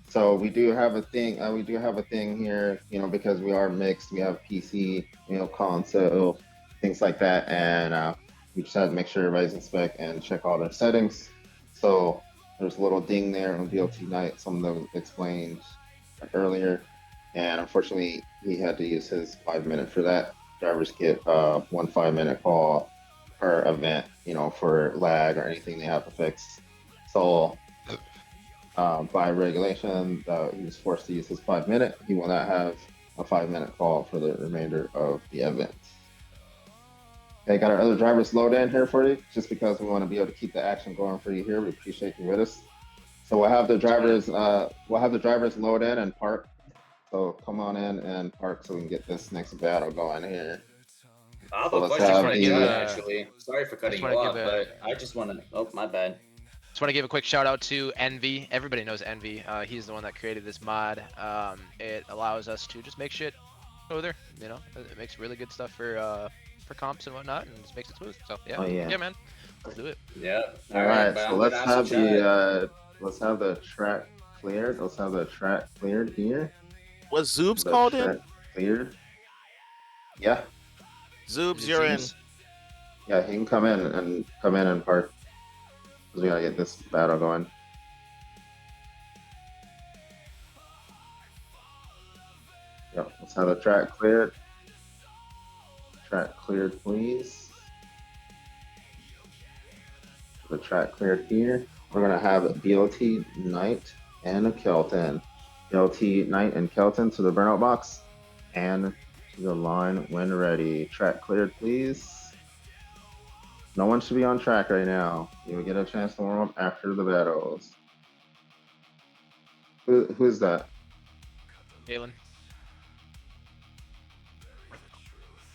So we do have a thing. We do have a thing here, because we are mixed. We have PC, console, things like that, and we just had to make sure everybody's in spec and check all their settings. So there's a little ding there on DLT Night. Some of them explained earlier, and unfortunately, he had to use his 5 minute for that. Drivers get 1 5-minute call per event, for lag or anything they have to fix. So by regulation, he was forced to use his 5 minute. He will not have a 5-minute call for the remainder of the event. Okay, got our other drivers load in here for you, just because we want to be able to keep the action going for you here. We appreciate you with us. So we'll have the drivers load in and park. So come on in and park so we can get this next battle going here. I have So a let's question have for the, you, uh, actually. Sorry for cutting you wanna off, give a- but I just want to. Oh, my bad. Just want to give a quick shout out to Envy. Everybody knows Envy. He's the one that created this mod. It allows us to just make shit over there. It makes really good stuff for comps and whatnot, and just makes it smooth. So yeah, Oh, yeah. man, let's do it. Yeah. All right, but so I'm let's gonna ask have the track cleared. Let's have the track cleared here. Was Zoobs The called in? track cleared. Yeah, Zoobs, you're in. yeah, he can come in and park. Because we gotta get this battle going. Yep, let's have the track cleared. Track cleared, please. The track cleared here. We're gonna have BLT Knight and Kelton. BLT Knight and Kelton to the burnout box and to the line when ready. Track cleared, please. No one should be on track right now. You will get a chance to warm up after the battles. Who's that? Galen.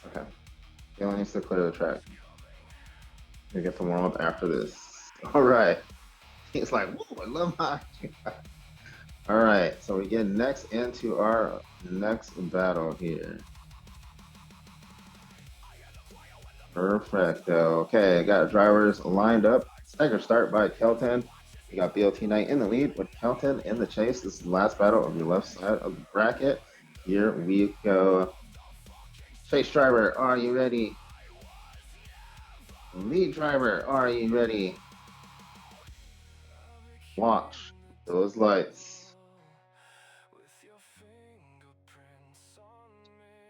Okay. Galen needs to clear the track. You get to warm up after this. All right. He's like, whoa, I love my. All right. So we get next into our next battle here. Perfecto. Okay, I got drivers lined up. Stagger start by Kelton. You got BLT Knight in the lead with Kelton in the chase. This is the last battle of your left side of the bracket. Here we go. Chase driver, are you ready? Lead driver, are you ready? Watch those lights.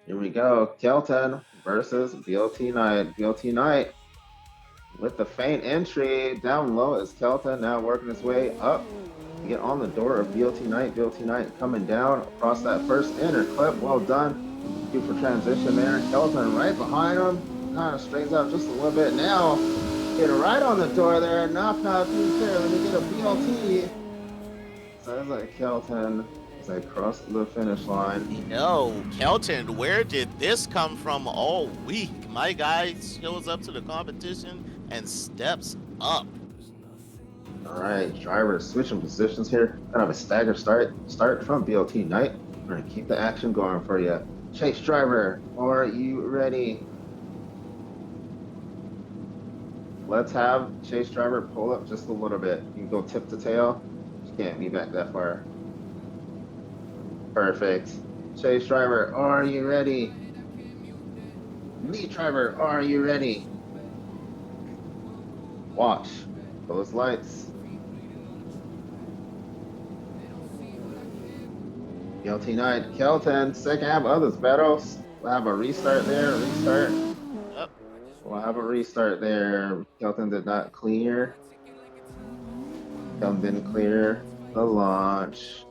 Here we go. Kelton versus BLT Knight. BLT Knight with the feint entry. Down low is Kelton now working his way up to get on the door of BLT Knight. BLT Knight coming down across that first inner clip. Well done. Good for transition there. Kelton right behind him. Kind of straightens out just a little bit now. Get right on the door there. Not too fair. Let me get a BLT. Sounds like Kelton as I cross the finish line. Yo, Kelton, where did this come from all week? My guy shows up to the competition and steps up. All right, drivers switching positions here. Kind of a stagger start from BLT Knight. We're gonna keep the action going for you. Chase driver, are you ready? let's have Chase Driver pull up just a little bit. You can go tip to tail. You can't be back that far. Perfect. Chase Driver, are you ready? Lead Driver, are you ready? Watch those lights. BLT Knight, Kelton, second half of this battle. We'll have a restart there. Restart. Yep. We'll have a restart there. Kelton did not clear. Kelton didn't clear the launch.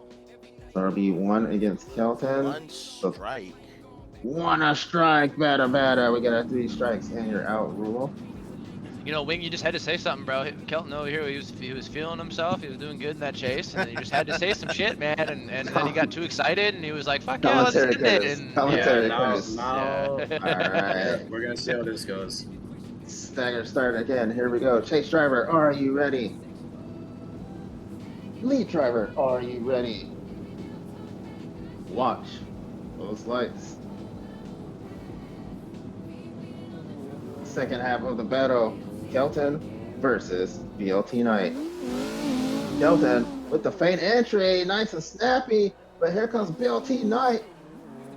So it'll be 1 against Kelton. One strike. One a strike, batter. We got a 3 strikes and you're out, rule. You know, Wing, you just had to say something, bro. Kelton over here, he was feeling himself. He was doing good in that chase, and then you just had to say some shit, man. And then he got too excited, and he was like, "Fuck yeah, let's end it." And Commentary now, Curtis. now All right. we're gonna see how this goes. Stagger start again. Here we go. Chase Driver, are you ready? Lead Driver, are you ready? Watch those lights. Second half of the battle, Kelton versus BLT Knight. Kelton with the faint entry, nice and snappy, but here comes BLT Knight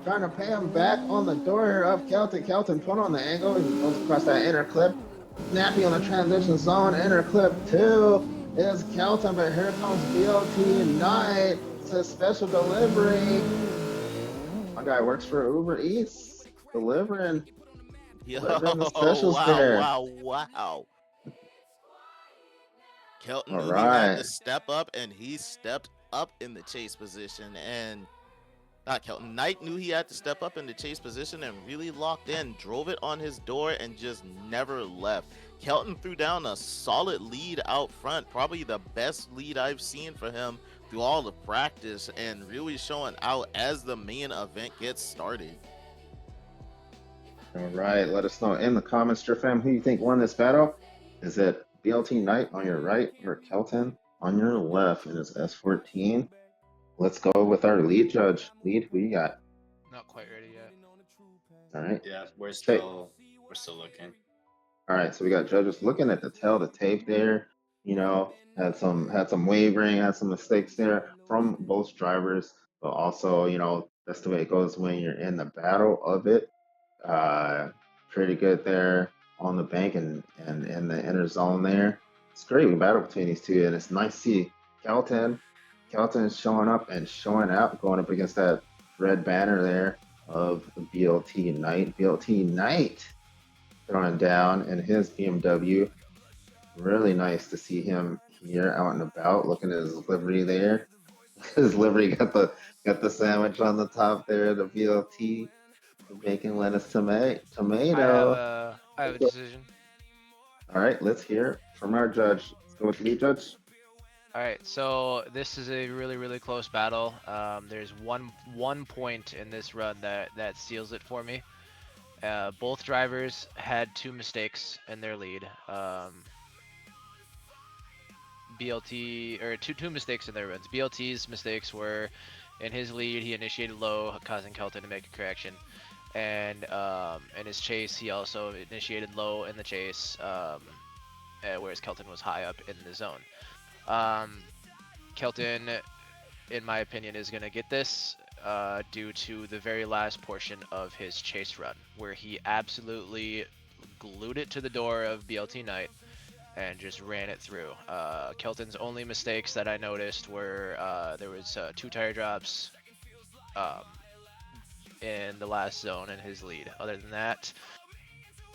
trying to pay him back on the door of Kelton. Kelton put on the angle, he goes across that inner clip. Snappy on the transition zone, inner clip 2 is Kelton, but here comes BLT Knight. It's a special delivery. My guy works for Uber Eats, delivering. Yo, Delivering the specials there. wow. Kelton All knew he had right. to step up, and he stepped up in the chase position. And not Kelton, Knight knew he had to step up in the chase position and really locked in, drove it on his door, and just never left. Kelton threw down a solid lead out front, probably the best lead I've seen for him through all the practice, and really showing out as the main event gets started. All right, let us know in the comments, Fam, who you think won this battle. Is it BLT Knight on your right or Kelton on your left in his S14? Let's go with our lead judge. Lead, who you got? not quite ready yet. All right. Yeah, we're still looking. All right, so we got judges looking at the tail, the tape there. You know, had some wavering, had some mistakes there from both drivers, but also, you know, that's the way it goes when you're in the battle of it. Pretty good there on the bank and in the inner zone there. It's a great battle between these two, and it's nice to see Kelton is showing up and showing out, going up against that red banner there of BLT Knight. BLT Knight throwing down in his BMW. Really nice to see him here out and about, looking at his livery there. His livery got the sandwich on the top there, the BLT, the bacon, lettuce, tomato. I have a decision. All right, let's hear from our judge. Let's go with the lead judge. All right, so this is a really, really close battle. There's one point in this run that seals it for me. Both drivers had 2 mistakes in their lead. BLT or two mistakes in their runs. BLT's mistakes were in his lead, he initiated low, causing Kelton to make a correction, and in his chase, he also initiated low in the chase, whereas Kelton was high up in the zone. Kelton, in my opinion, is going to get this due to the very last portion of his chase run, where he absolutely glued it to the door of BLT Knight and just ran it through. Kelton's only mistakes that I noticed were there was 2 tire drops in the last zone in his lead. Other than that,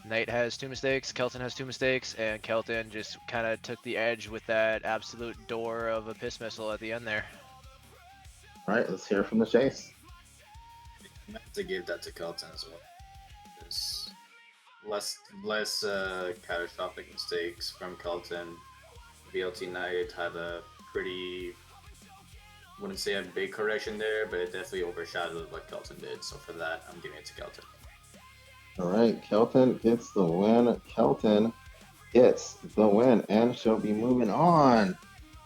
Knight has 2 mistakes, Kelton has 2 mistakes, and Kelton just kind of took the edge with that absolute door of a piss missile at the end there. All right, let's hear from the chase. I have to give that to Kelton as well. There's less catastrophic mistakes from Kelton. BLT Knight had a pretty, wouldn't say a big correction there, but it definitely overshadowed what Kelton did. So for that, I'm giving it to Kelton. All right, Kelton gets the win. Kelton gets the win and she'll be moving on.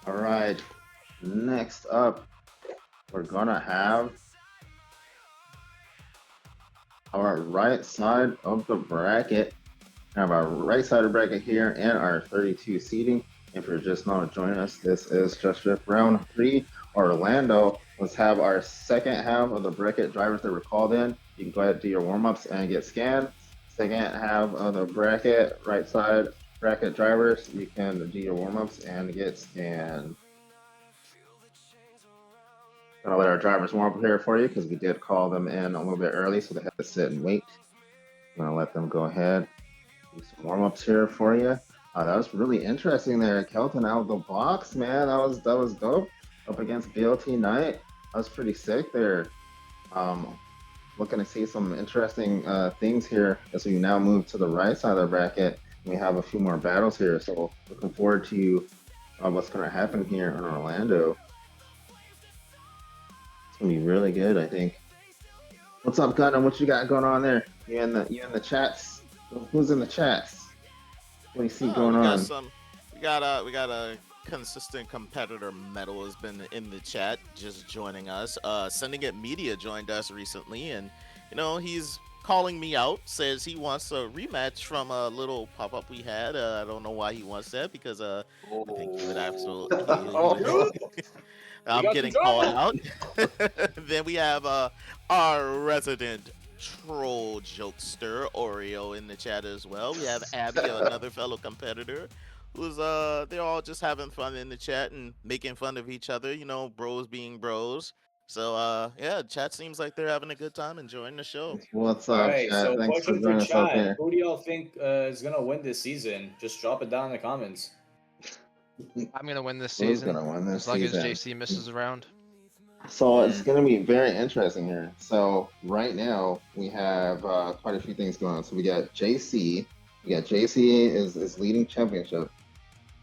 All right, next up, we're gonna have our right side of the bracket. We have our right side of bracket here and our 32 seeding. If you're just now joining us, this is Just Drift Round 3, Orlando. Let's have our second half of the bracket drivers that were called in. You can go ahead and do your warm-ups and get scanned. Second half of the bracket, right side bracket drivers, you can do your warm-ups and get scanned. Gonna let our drivers warm up here for you because we did call them in a little bit early, so they had to sit and wait. I'm gonna let them go ahead, do some warm-ups here for you. That was really interesting there. Kelton out of the box, man. That was dope. Up against BLT Knight. That was pretty sick there. Looking to see some interesting things here as we now move to the right side of the bracket. We have a few more battles here, so looking forward to what's going to happen here in Orlando. It's going to be really good, I think. What's up, Gunnar? What you got going on there? You in the chats? Who's in the chats? What do you see going on? We got a consistent competitor. Metal has been in the chat, just joining us. Sending It Media joined us recently, and he's calling me out. Says he wants a rematch from a little pop-up we had. I don't know why he wants that because I think he would absolutely. I'm getting called out. Then we have our resident troll jokester Oreo in the chat as well. We have Abby, another fellow competitor, who's they're all just having fun in the chat and making fun of each other, bros being bros. So yeah, chat seems like they're having a good time enjoying the show. What's up, Alright, chat? so Thanks for question joining for us out chat. there. Who do y'all think is gonna win this season? Just drop it down in the comments. I'm gonna win this Who's season. gonna win this as long season? as JC misses around. So it's going to be very interesting here. So right now we have quite a few things going on. So we got JC. is leading championship.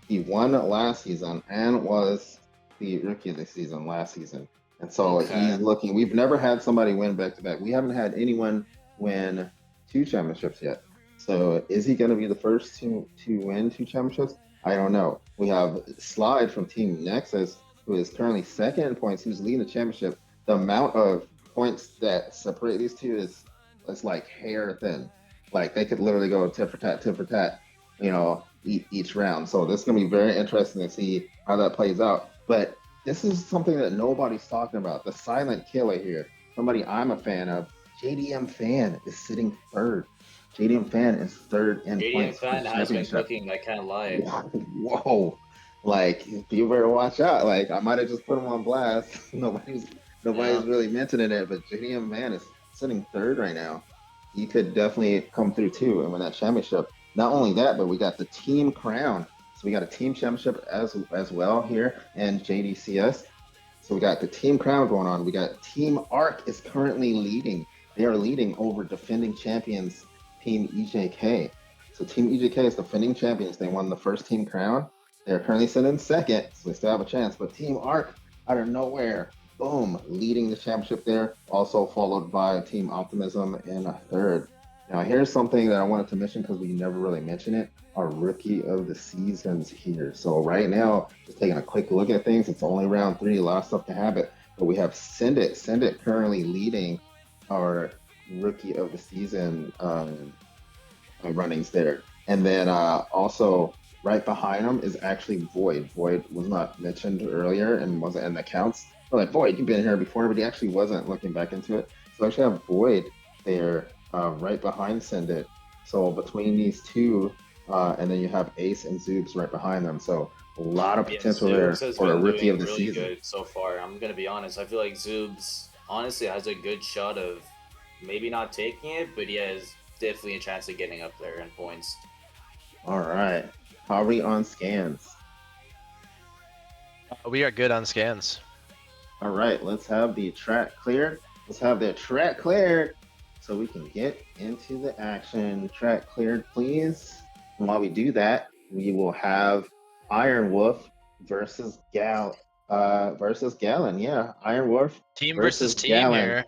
He won last season and was the rookie of the season last season. And so he's looking. We've never had somebody win back to back. We haven't had anyone win 2 championships yet. So is he going to be the first to win 2 championships? I don't know. We have Slide from Team Nexus, who is currently second in points, who's leading the championship. The amount of points that separate these two is like hair thin. Like they could literally go tit for tat, each round. So this is gonna be very interesting to see how that plays out. But this is something that nobody's talking about. The silent killer here. Somebody I'm a fan of. JDM Fan is sitting third. JDM Fan is third in points. JDM Fan has been cooking, I can't lie. Whoa. Like, you better watch out. Like, I might have just put him on blast. Nobody's really mentioning it, but JDM Man is sitting third right now. He could definitely come through too and win that championship. Not only that, but we got the team crown. So we got a team championship as well here in JDCS. So we got the team crown going on. We got Team Arc is currently leading. They are leading over defending champions Team EJK. So Team EJK is defending champions. They won the first team crown. They're currently sitting in second, so they still have a chance. But Team Arc, out of nowhere, boom, leading the championship there. Also followed by Team Optimism in third. Now, here's something that I wanted to mention because we never really mentioned it. Our rookie of the season's here. So right now, just taking a quick look at things. It's only round 3, a lot of stuff to have it. But we have Send It currently leading our rookie of the season runnings there. And then also right behind him is actually Void. Void was not mentioned earlier and wasn't in the counts. We're like, Void, you've been here before, but he actually wasn't looking back into it. So I actually have Void there right behind Send It. So between these two, and then you have Ace and Zoobs right behind them. So a lot of potential there for a rookie of the really season. Good so far. I'm going to be honest. I feel like Zoobs honestly has a good shot of maybe not taking it, but he has definitely a chance of getting up there in points. All right. How are we on scans? We are good on scans. All right, let's have the track cleared. So we can get into the action. Track cleared, please. And while we do that, we will have Iron Wolf versus Gallon. Yeah, Iron Wolf Team versus team Gallon. here.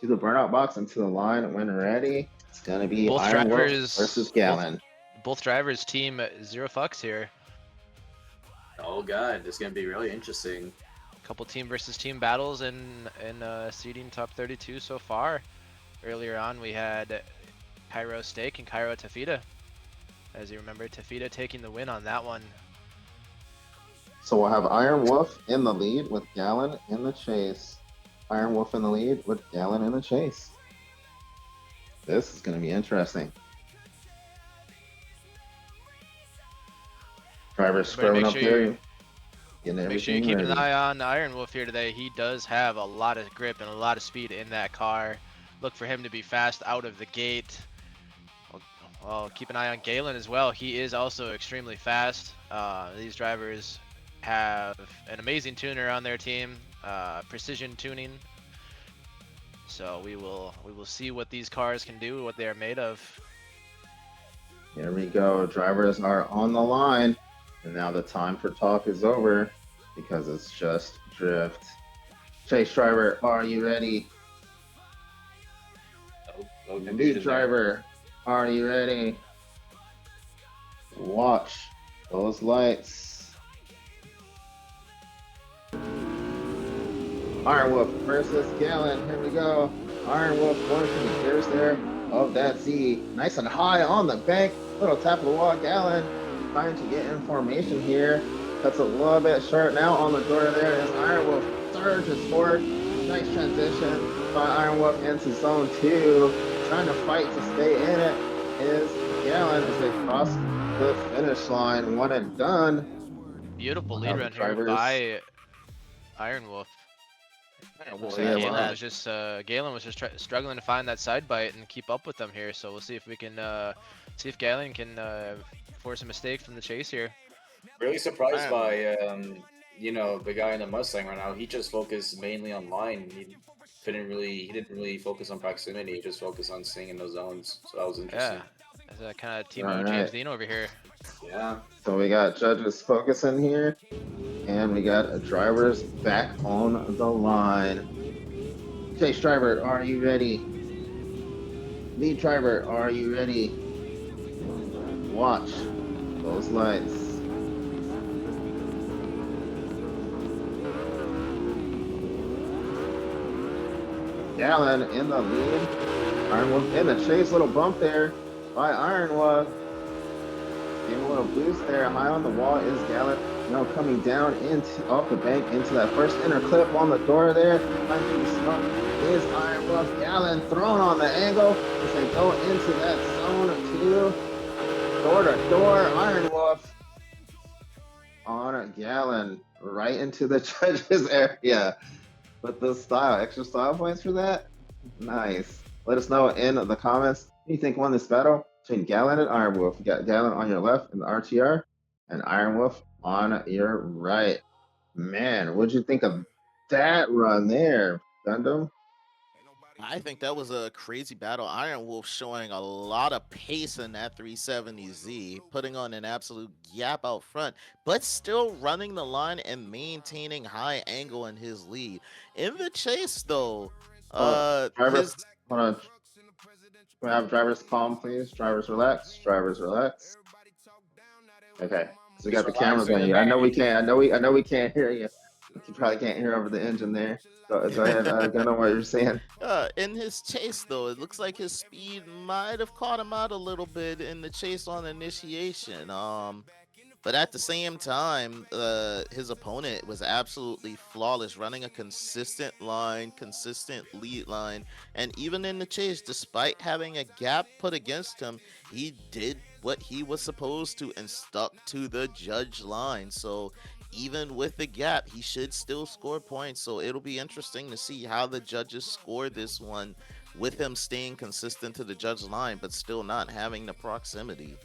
To the burnout box and to the line when ready. It's gonna be Both Iron Wolf drivers versus Gallon. Both drivers team 0 fucks here. Oh god, this is going to be really interesting. Couple team versus team battles in seeding top 32 so far. Earlier on, we had Cairo Steak and Cairo Tafita. As you remember, Tafita taking the win on that one. So we'll have Iron Wolf in the lead with Gallon in the chase. Iron Wolf in the lead with Gallon in the chase. This is going to be interesting. Driver's scrubbing up here. Make sure you keep an eye on Iron Wolf here today. He does have a lot of grip and a lot of speed in that car. Look for him to be fast out of the gate. Well, keep an eye on Galen as well. He is also extremely fast. These drivers have an amazing tuner on their team, precision tuning. So we will see what these cars can do, what they are made of. Here we go. Drivers are on the line. And now the time for talk is over because it's just drift. Chase driver, are you ready? Lead driver, are you ready? Watch those lights. Iron Wolf versus Gallon. Here we go. Iron Wolf going to the gears there of that Z. Nice and high on the bank. Little tap of the wall. Gallon trying to get in formation here. Cuts a little bit short now on the door there as Iron Wolf surges forward. Nice transition by Iron Wolf into zone 2. Trying to fight to stay in it is Gallon as they cross the finish line. One and done. Beautiful lead run here by Iron Wolf. Galen was just struggling to find that side bite and keep up with them here. So we'll see if we can see if Galen can force a mistake from the chase here. Really surprised by the guy in the Mustang right now. He just focused mainly on line. He didn't really focus on proximity. He just focused on staying in those zones. So that was interesting. Yeah, as a kind of Timo James Dean over here. Yeah. So we got judges focusing here, and we got drivers back on the line. Chase driver, are you ready? Lead driver, are you ready? Watch those lights. Gallon in the lead. Iron Wolf in the chase. Little bump there by Iron Wolf. Gave a little boost there. High on the wall is Gallon. Now coming down off the bank into that first inner clip on the door there. Trying to smoke is Iron Wolf. Gallon thrown on the angle as they go into that zone 2. Door to door. Iron Wolf on Gallon right into the judges area. With the style, extra style points for that? Nice. Let us know in the comments who you think won this battle between Gallon and Iron Wolf. You got Gallon on your left in the RTR and Iron Wolf on your right. Man, what'd you think of that run there, Gundam? I think that was a crazy battle. Iron Wolf showing a lot of pace in that 370Z, putting on an absolute gap out front, but still running the line and maintaining high angle in his lead. In the chase, though, drivers, hold on. Can we have drivers calm, please? Drivers relax. Drivers relax. Okay, so we got the cameras on you. I know we can't. I know we can't hear you. You probably can't hear over the engine there. Go ahead, I don't know what you're saying. In his chase, though, it looks like his speed might have caught him out a little bit in the chase on initiation. But at the same time, his opponent was absolutely flawless, running a consistent line, consistent lead line. And even in the chase, despite having a gap put against him, he did what he was supposed to and stuck to the judge line. So even with the gap, he should still score points. So it'll be interesting to see how the judges score this one with him staying consistent to the judge line, but still not having the proximity.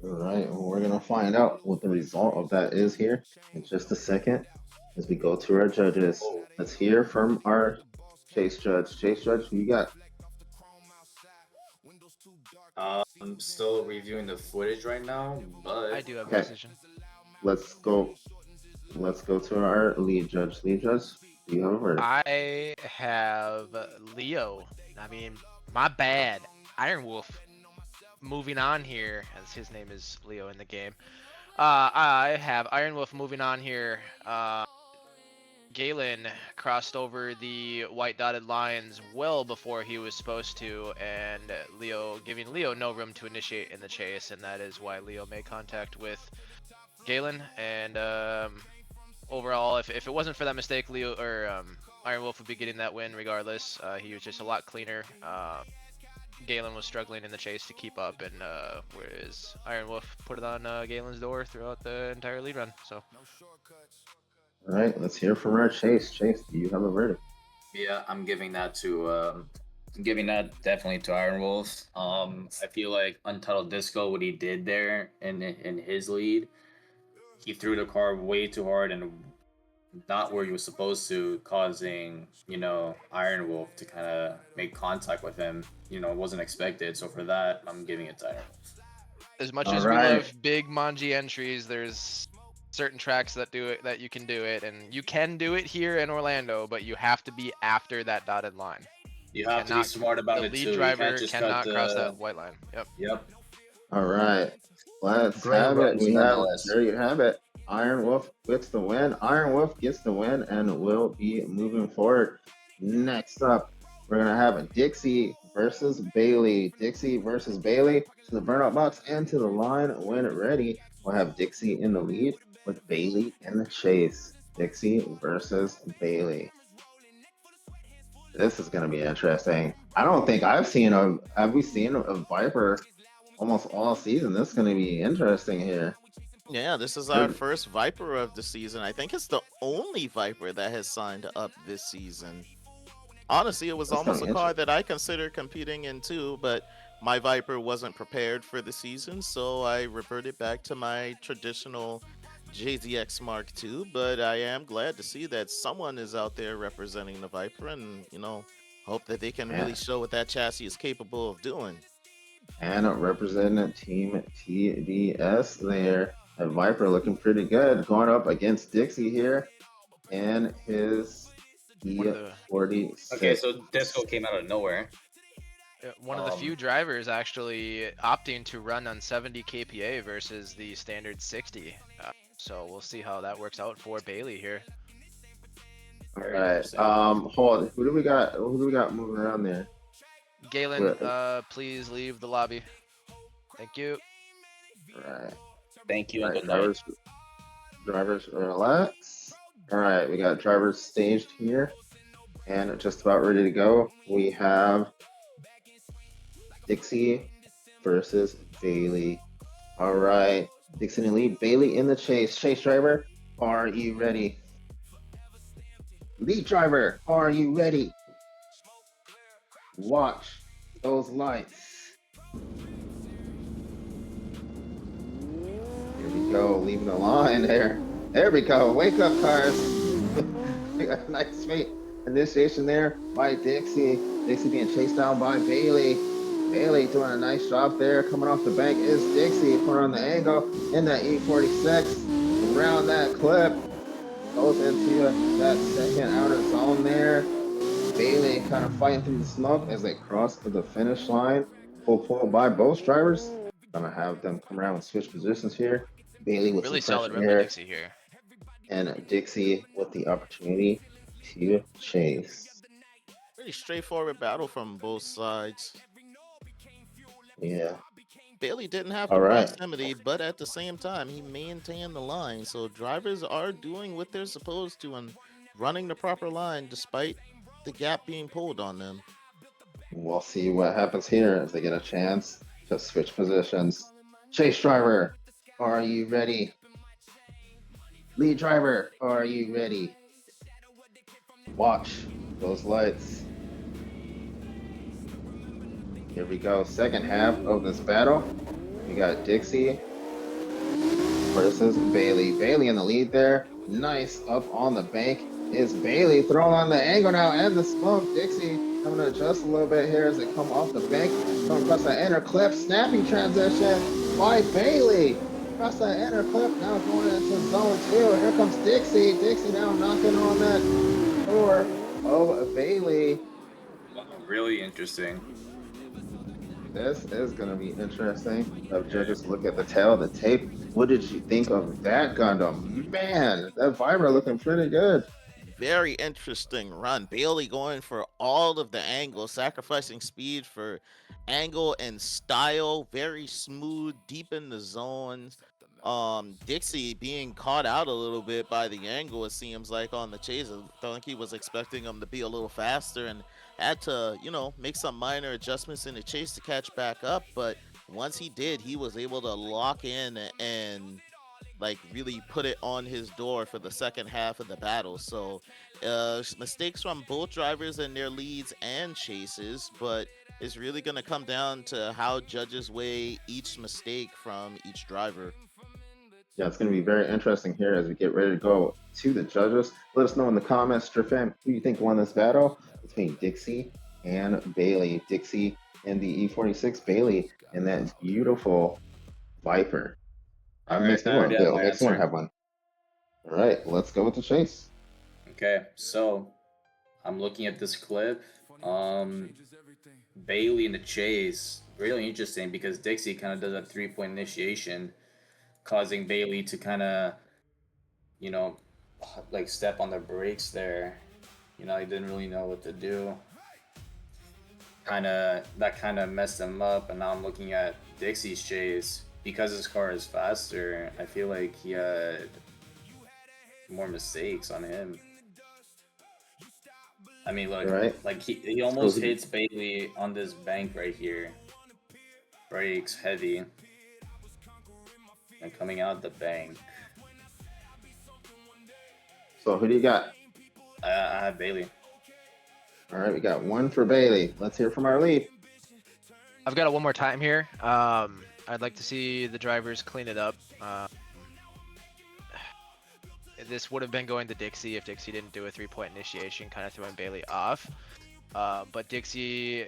All right, well, we're going to find out what the result of that is here in just a second as we go to our judges. Let's hear from our chase judge. Chase judge, who you got? I'm still reviewing the footage right now, but I do have a decision. Let's go to our lead judge. Lead judge, you have a verdict. I have Leo. I mean, my bad. Iron Wolf. Moving on here, as his name is Leo in the game. I have Iron Wolf moving on here. Galen crossed over the white dotted lines well before he was supposed to, and Leo giving Leo no room to initiate in the chase, and that is why Leo made contact with Galen. And overall, if it wasn't for that mistake, Leo or Iron Wolf would be getting that win regardless. He was just a lot cleaner. Galen was struggling in the chase to keep up, and whereas Iron Wolf put it on Galen's door throughout the entire lead run. So. All right, let's hear from our Chase. Chase, do you have a verdict? Yeah, I'm giving that definitely to Iron Wolf. I feel like Untitled Disco, what he did there in his lead, he threw the car way too hard and not where he was supposed to, causing, Iron Wolf to kind of make contact with him. It wasn't expected. So for that, I'm giving it to Iron Wolf. As much as we love big Manji entries, there's certain tracks that do it, that you can do it, and you can do it here in Orlando, but you have to be after that dotted line. You have to be smart about it too. The lead driver cannot cross that white line. Yep. All right, let's have it. There you have it. Iron Wolf gets the win. Iron Wolf gets the win and will be moving forward. Next up, we're gonna have Dixie versus Bailey. Dixie versus Bailey to the burnout box and to the line when ready. We'll have Dixie in the lead with Bailey in the chase. Dixie versus Bailey. This is going to be interesting. I don't think have we seen a Viper almost all season? This is going to be interesting here. Yeah, this is our first Viper of the season. I think it's the only Viper that has signed up this season. Honestly, it was almost a car that I considered competing in too, but my Viper wasn't prepared for the season, so I reverted back to my traditional JZX Mark II. But I am glad to see that someone is out there representing the Viper, and hope that they can really show what that chassis is capable of doing. And representing Team TDS there, a Viper looking pretty good, going up against Dixie here, and his E46. Okay, so Disco came out of nowhere. One of the few drivers actually opting to run on 70 kPa versus the standard 60. So we'll see how that works out for Bailey here. All right. Hold on. Who do we got moving around there? Galen, please leave the lobby. Thank you. All right. Thank you. All right, drivers, relax. All right, we got drivers staged here, and just about ready to go. We have Dixie versus Bailey. All right, Dixie in the lead, Bailey in the chase. Chase driver, are you ready? Lead driver, are you ready? Watch those lights. Here we go, leaving the line there. There we go, wake up cars. We got a nice sweet initiation there by Dixie. Dixie being chased down by Bailey. Bailey doing a nice job there. Coming off the bank is Dixie. Put on the angle in that E46. Around that clip. Goes into that second outer zone there. Bailey kind of fighting through the smoke as they cross to the finish line. Full pull by both drivers. Gonna have them come around and switch positions here. Bailey with really some solid run here. by Dixie here. And Dixie with the opportunity to chase. Pretty straightforward battle from both sides. Yeah. Bailey didn't have the proximity, but at the same time, he maintained the line. So drivers are doing what they're supposed to and running the proper line despite the gap being pulled on them. We'll see what happens here as they get a chance to switch positions. Chase driver, are you ready? Lead driver, are you ready? Watch those lights. Here we go, second half of this battle. We got Dixie versus Bailey. Bailey in the lead there. Nice up on the bank is Bailey. Throwing on the angle now and the smoke. Dixie having to adjust a little bit here as they come off the bank. Coming across the inner clip. Snapping transition by Bailey. Across that inner clip. Now going into zone 2. Here comes Dixie. Dixie now knocking on that door of Bailey. Really interesting. This is going to be interesting. Judges look at the tail of the tape. What did you think of that Gundam? Man, that Viper looking pretty good. very interesting run. Bailey going for all of the angles, sacrificing speed for angle and style. Very smooth, deep in the zones. Dixie being caught out a little bit by the angle, it seems like, on the chase. I think he was expecting him to be a little faster and had to, make some minor adjustments in the chase to catch back up. But once he did, he was able to lock in and like really put it on his door for the second half of the battle. So mistakes from both drivers in their leads and chases, but it's really going to come down to how judges weigh each mistake from each driver. Yeah, it's going to be very interesting here as we get ready to go to the judges. Let us know in the comments, Strifam, who you think won this battle between Dixie and Bailey. Dixie in the E46, Bailey in that beautiful Viper. Makes me want to have one. All right, let's go with the chase. Okay, so I'm looking at this clip. Bailey in the chase, really interesting because Dixie kind of does a 3-point initiation, causing Bailey to kind of, like step on the brakes there. He didn't really know what to do. That kind of messed him up, and now I'm looking at Dixie's chase. Because his car is faster, I feel like he had more mistakes on him. I mean, look, like he almost hits Bailey on this bank right here. Brakes heavy. And coming out the bank. So who do you got? I have Bailey. All right, we got one for Bailey. Let's hear from our lead. I've got it one more time here. I'd like to see the drivers clean it up. This would have been going to Dixie if Dixie didn't do a 3-point initiation, kind of throwing Bailey off. But Dixie,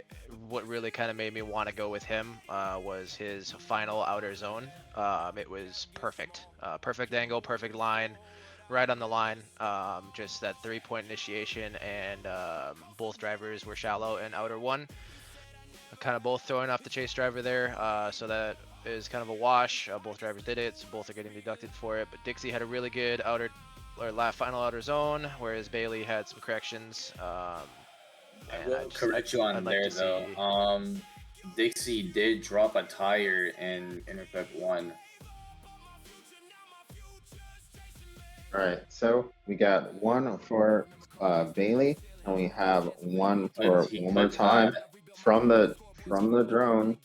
what really kind of made me want to go with him was his final outer zone. It was perfect. Perfect angle, perfect line, right on the line. Just that 3-point initiation, and both drivers were shallow in outer one. Kind of both throwing off the chase driver there, so that is kind of a wash. Both drivers did it, so both are getting deducted for it. But Dixie had a really good final outer zone, whereas Bailey had some corrections. I will correct you on there though. Dixie did drop a tire in Intercept 1. All right, so we got one for Bailey, and we have one for one more time from the drone.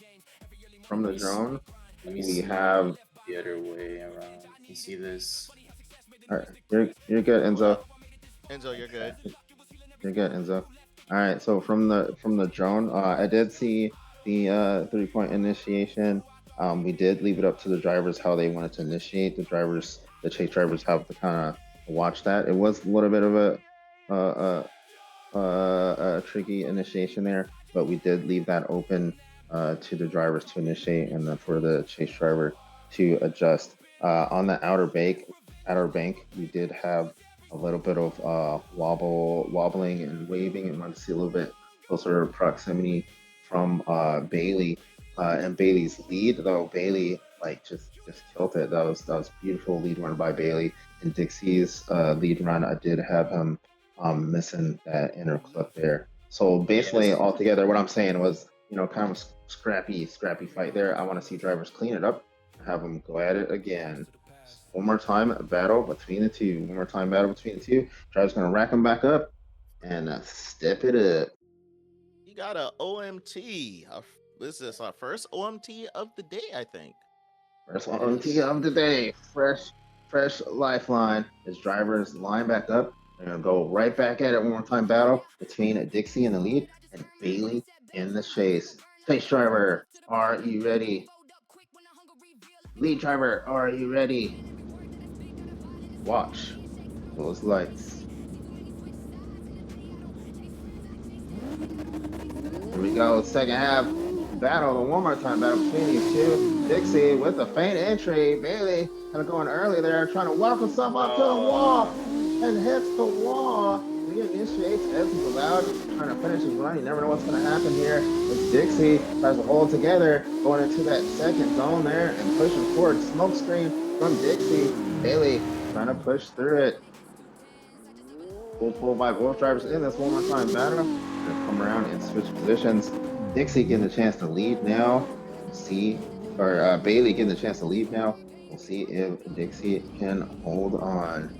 From the drone, we have the other way around. You see this? All right, you're good, Enzo. Enzo, you're good. You're good, Enzo. All right, so from the drone, I did see the 3-point initiation. We did leave it up to the drivers how they wanted to initiate. The chase drivers have to kind of watch that. It was a little bit of a tricky initiation there, but we did leave that open to the drivers to initiate, and then for the chase driver to adjust. On the outer bank, we did have a little bit of wobbling and waving, and wanted to see a little bit closer proximity from Bailey and Bailey's lead. Though Bailey just killed it. That was beautiful lead run by Bailey. And Dixie's lead run, I did have him missing that inner clip there. So basically, altogether, what I'm saying was, kind of a scrappy fight there. I want to see drivers clean it up, have them go at it again. One more time, battle between the two. Drivers going to rack them back up and step it up. You got a OMT. This is our first OMT of the day, I think. First OMT of the day. Fresh lifeline. As drivers line back up, they're going to go right back at it. One more time, battle between Dixie in the lead and Bailey in the chase. Chase driver, are you ready? Lead driver, are you ready? Watch those lights. Here we go, second half battle. One more time, battle between these two. Dixie with a feint entry. Bailey kind of going early there, trying to walk himself up to the wall and hits the wall. Reinitiates as he's allowed, trying to finish his run. You never know what's going to happen here. As Dixie tries to hold together, going into that second zone there and pushing forward. Smoke screen from Dixie. Bailey trying to push through it. Full pull by both drivers in this one more time battle. Gonna come around and switch positions. Dixie getting a chance to lead now. We'll see, or Bailey getting a chance to lead now. We'll see if Dixie can hold on.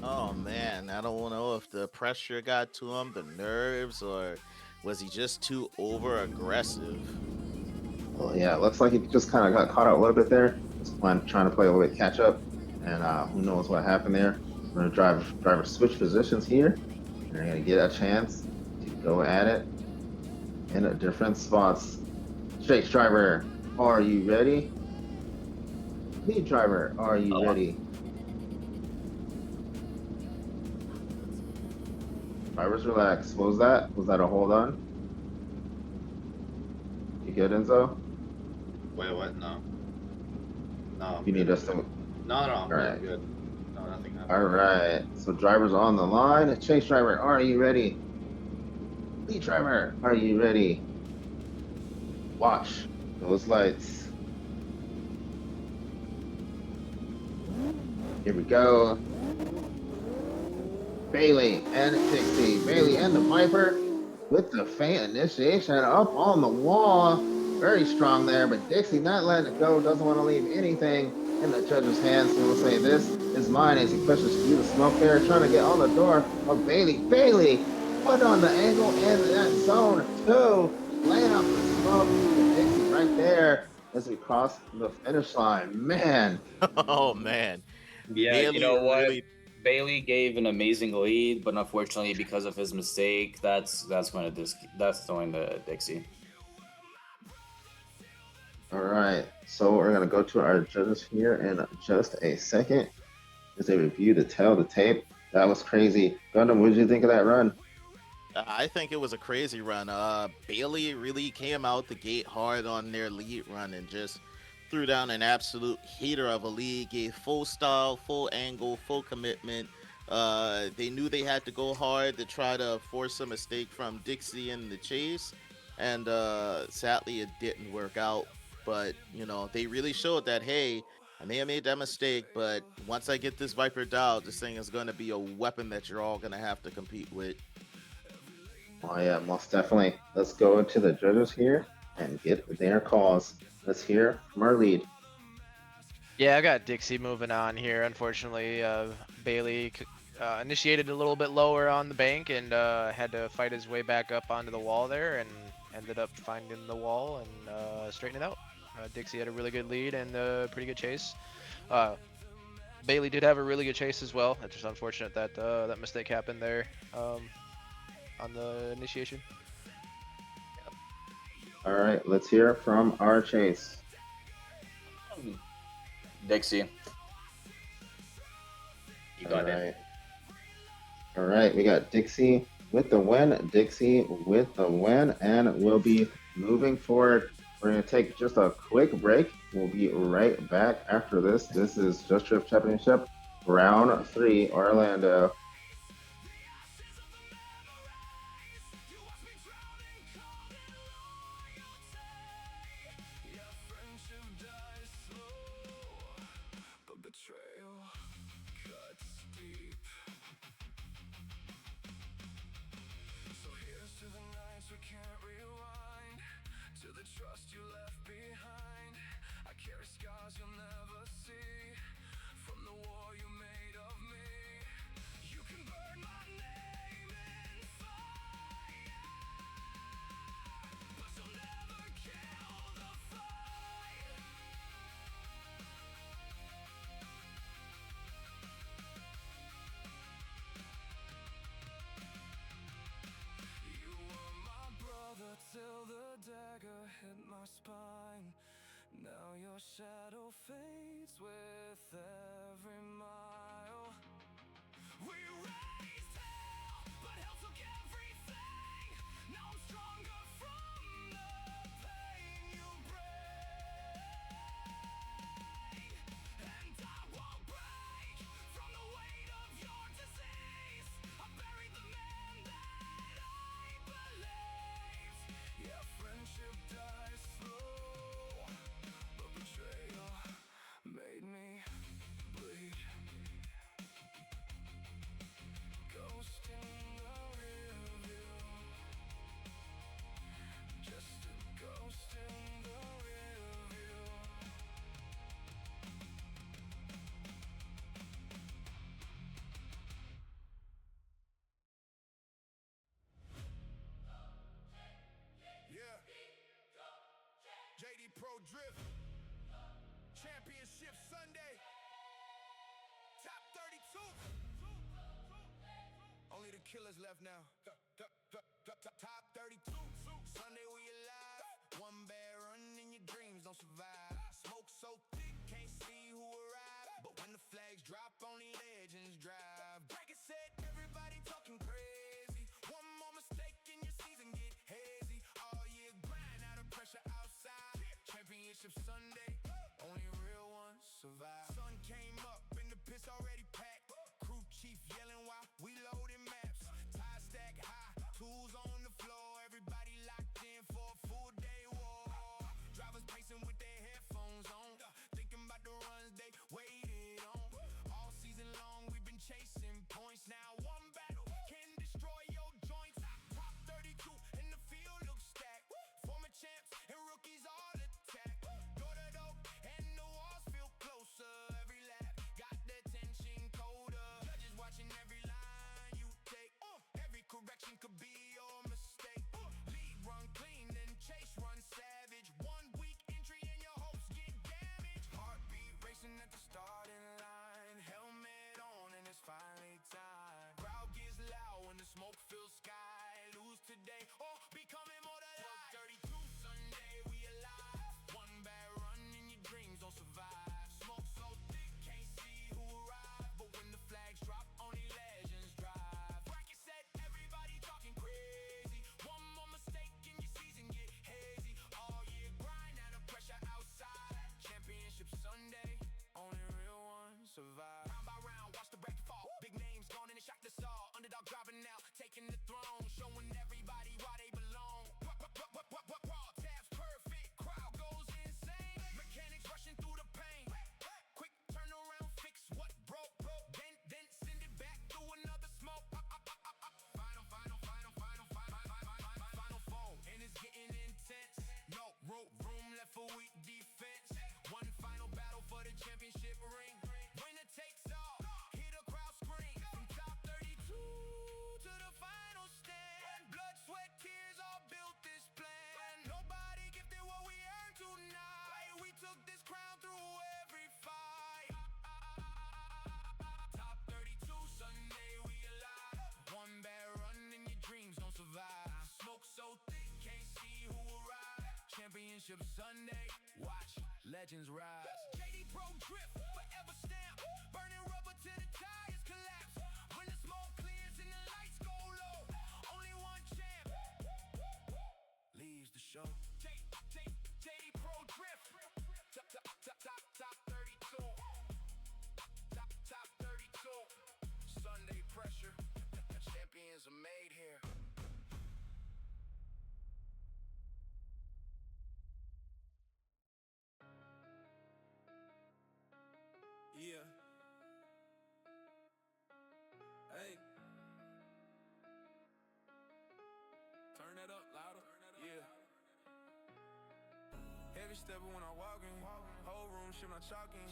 Oh man, I don't know if the pressure got to him, the nerves, or was he just too over aggressive? Well, yeah, it looks like he just kind of got caught out a little bit there. Just trying to play a little bit catch up, and who knows what happened there. We're gonna driver switch positions here. They're gonna get a chance to go at it in different spots. Straight driver, are you ready? Lead driver, are you ready? Drivers, relax. What was that? Was that a hold on? You good, Enzo? Wait, what? No. No. You need us to. No, I'm right. good. No, nothing happened. All right. So drivers on the line. Chase driver, are you ready? Lead driver, are you ready? Watch those lights. Here we go. Bailey and Dixie. Bailey and the Viper with the faint initiation up on the wall. Very strong there, but Dixie not letting it go. Doesn't want to leave anything in the judge's hands. So we'll say this is mine as he pushes through the smoke there, trying to get on the door of Bailey. Bailey put on the angle in that zone 2. Laying up the smoke. Dixie right there as we cross the finish line. Man. Oh man. Yeah, Bailey you know what? really- Bailey gave an amazing lead, but unfortunately, because of his mistake, that's going to Dixie. All right, so we're gonna go to our judges here in just a second as they review the tape. That was crazy. Gundam, what did you think of that run? I think it was a crazy run. Bailey really came out the gate hard on their lead run and just threw down an absolute heater of a lead, gave full style, full angle, full commitment. They knew they had to go hard to try to force a mistake from Dixie in the chase, and sadly it didn't work out. But, you know, they really showed that, hey, I may have made that mistake, but once I get this Viper dialed, this thing is going to be a weapon that you're all going to have to compete with. Oh yeah, most definitely. Let's go into the judges here and get their calls. Let's hear from our lead. Yeah, I got Dixie moving on here. Unfortunately, Bailey initiated a little bit lower on the bank and had to fight his way back up onto the wall there, and ended up finding the wall and straightening it out. Dixie had a really good lead and a pretty good chase. Bailey did have a really good chase as well. It's just unfortunate that that mistake happened there on the initiation. All right, let's hear from our chase. Dixie. You got it. All right, we got Dixie with the win. Dixie with the win, and we'll be moving forward. We're going to take just a quick break. We'll be right back after this. This is Just Drift Championship, Round 3, Orlando. Till the dagger hit my spine. Now your shadow fades with every mile. We raised hell, but hell took everything. Now I'm stronger from the pain you bring. And I won't break from the weight of your disease. I buried the man that I believed. Yeah, friendship dies slow, but betrayal killers left now. Top 32. Sunday we alive. One bad run and your dreams don't survive. Smoke so thick, can't see who arrived. But when the flags drop, only legends drive. Bracket said everybody talking crazy. One more mistake and your season get hazy. All year grind out of pressure outside. Championship Sunday, only real ones survive. Sun came up and the piss already packed. Crew chief yelling while we loading maps. Tie stack high, tools on the floor. Everybody locked in for a full day war. Drivers pacing with their headphones on, thinking about the runs they waited on. All season long we've been chasing points. Now one battle can destroy your joints. Top 32 and the field looks stacked. Former champs and rookies all attack. Door to door and the walls feel closer. Every lap got the tension colder. Judges watching every line you take. Every correction could be your mistake. Lead run clean and chase run savage. 1 week entry and your hopes get damaged. Heartbeat racing at the starting line. Helmet on and it's finally time. Crowd gets loud when the smoke fills sky. Lose today or become immortalized. 32 Sunday we alive. One bad run and your dreams don't survive. Smoke so thick can't see who arrived. But when the flags drop, only legends drive. Bracket said everybody talking crazy. One more mistake and your season get hazy. All year grind out of pressure outside. Championship Sunday, only real ones survive. Round by round, watch the bracket fall. Big names gone and it shocked us all. Underdog driving out, taking the throne, showing everybody why they belong. Raw tabs perfect, crowd goes insane. Mechanics rushing through the pain. Quick turnaround, fix what broke. Then send it back through another smoke. Final foam, and it's getting intense. No room left for weak defense. One final battle for the championship ring. Winner takes all. Hear the crowd scream. From top 32 to the final stand. Blood, sweat, tears all built this plan. Nobody gifted what we earned tonight. We took this crown through every fight. Top 32 Sunday we alive. One bad run and your dreams don't survive. Smoke so thick can't see who arrived. Championship Sunday, watch legends rise. JD Pro drift, forever stamp. Burning rubber till the tires collapse. When the smoke clears and the lights go low, only one champ leaves the show. JD Pro drift. Top 32. Top 32. Sunday pressure. Champions are made here. Yeah. Hey. Turn that up louder. Yeah. Heavy stepper when I'm walking. Whole room shit when I'm chalking.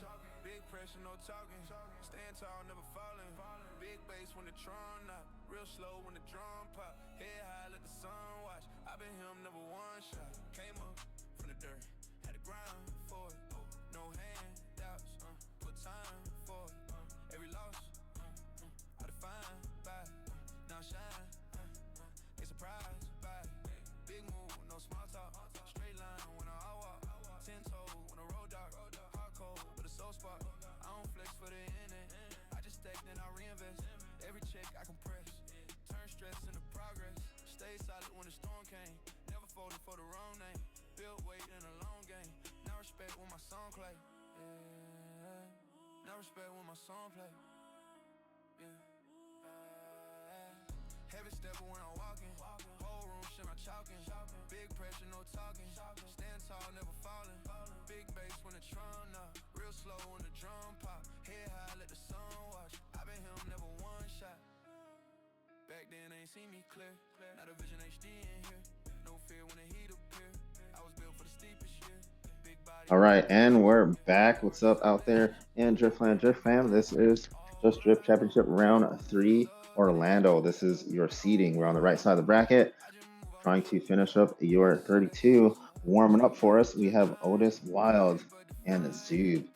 Big pressure, no talking. Stand tall, never falling. Big bass when the drum knock. Real slow when the drum pop. Head high, let the sun watch. I been him, never one shot. Came up from the dirt. Had to grind for it. No handouts. Put time for it. Every loss, I define by it. Now shine, ain't surprised by it. Big move, no small talk. Straight line when I walk. 10 toes when the road dark. Hard cold, but it's so spark. I don't flex for the internet. I just stack, then I reinvest. Every check I compress. Turn stress into progress. Stay solid when the storm came. Never folded for the wrong name. Built weight in a long game. Now respect when my song play. Yeah. Now respect when my song play. Yeah. Heavy stepper when I'm walking. Whole room shit I'm chalking. Big pressure, no talking. Stand tall, never falling. Big bass when the drum knock. Real slow when the drum pop. Head high, let the sun watch. I been him, never one shot. Back then they ain't see me clear. Now the vision HD in here. No fear when the heat appear. I was built for the steepest year. Big body. All right, and we're back. What's up out there in Driftland Drift fam? This is Just Drift Championship Round 3 Orlando. This is your seeding. We're on the right side of the bracket, trying to finish up your 32. Warming up for us, we have Otis Wild and Zoob.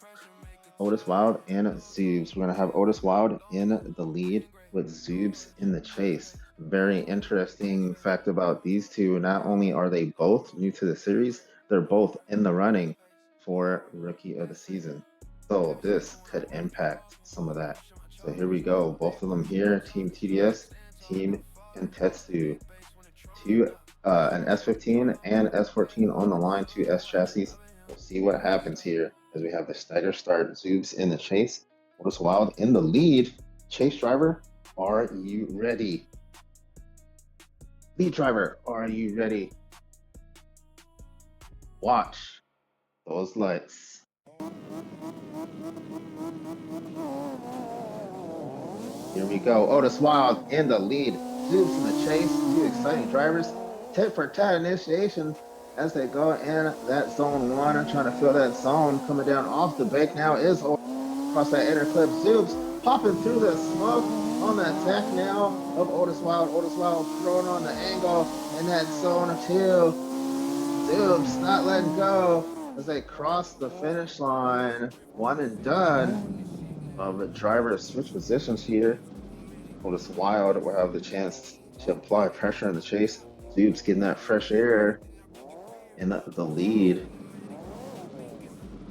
Otis Wild and Zoobs. We're going to have Otis Wild in the lead. with Zoobs in the chase. Very interesting fact about these two. Not only are they both new to the series, they're both in the running for Rookie of the Season. So this could impact some of that. So here we go. Both of them here. Team TDS, Team Kentetsu. An S15 and S14 on the line, 2 S chassis. We'll see what happens here as we have the stagger start. Zoobs in the chase. Otis Wild in the lead. Chase driver, are you ready? Lead driver, are you ready? Watch those lights. Here we go. Otis Wild in the lead. Zoobs in the chase. Two exciting drivers. Tit for tat initiation as they go in that zone 1. Trying to fill that zone. Coming down off the bake now is across that inner clip. Zoobs popping through the smoke on the attack now of Otis Wild. Otis Wild throwing on the angle in that zone 2. Zoobs not letting go as they cross the finish line. One and done. The drivers switch positions here. Otis Wild will have the chance to apply pressure in the chase. Zoobs getting that fresh air in the lead.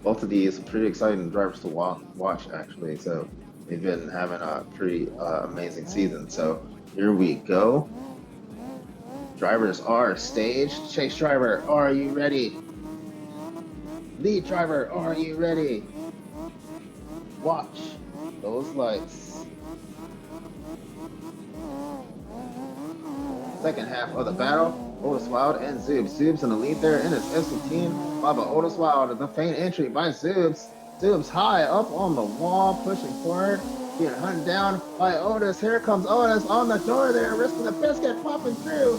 Both of these are pretty exciting drivers to watch, actually. So they've been having a pretty amazing season. So here we go. Drivers are staged. Chase driver, are you ready? Lead driver, are you ready? Watch those lights. Second half of the battle, Otis Wild and Zoobs. Zoobs in the lead there in his S15. By Otis Wild, the feint entry by Zoobs. Zoobs high up on the wall, pushing forward, being hunted down by Otis. Here comes Otis on the door there, risking the biscuit, popping through.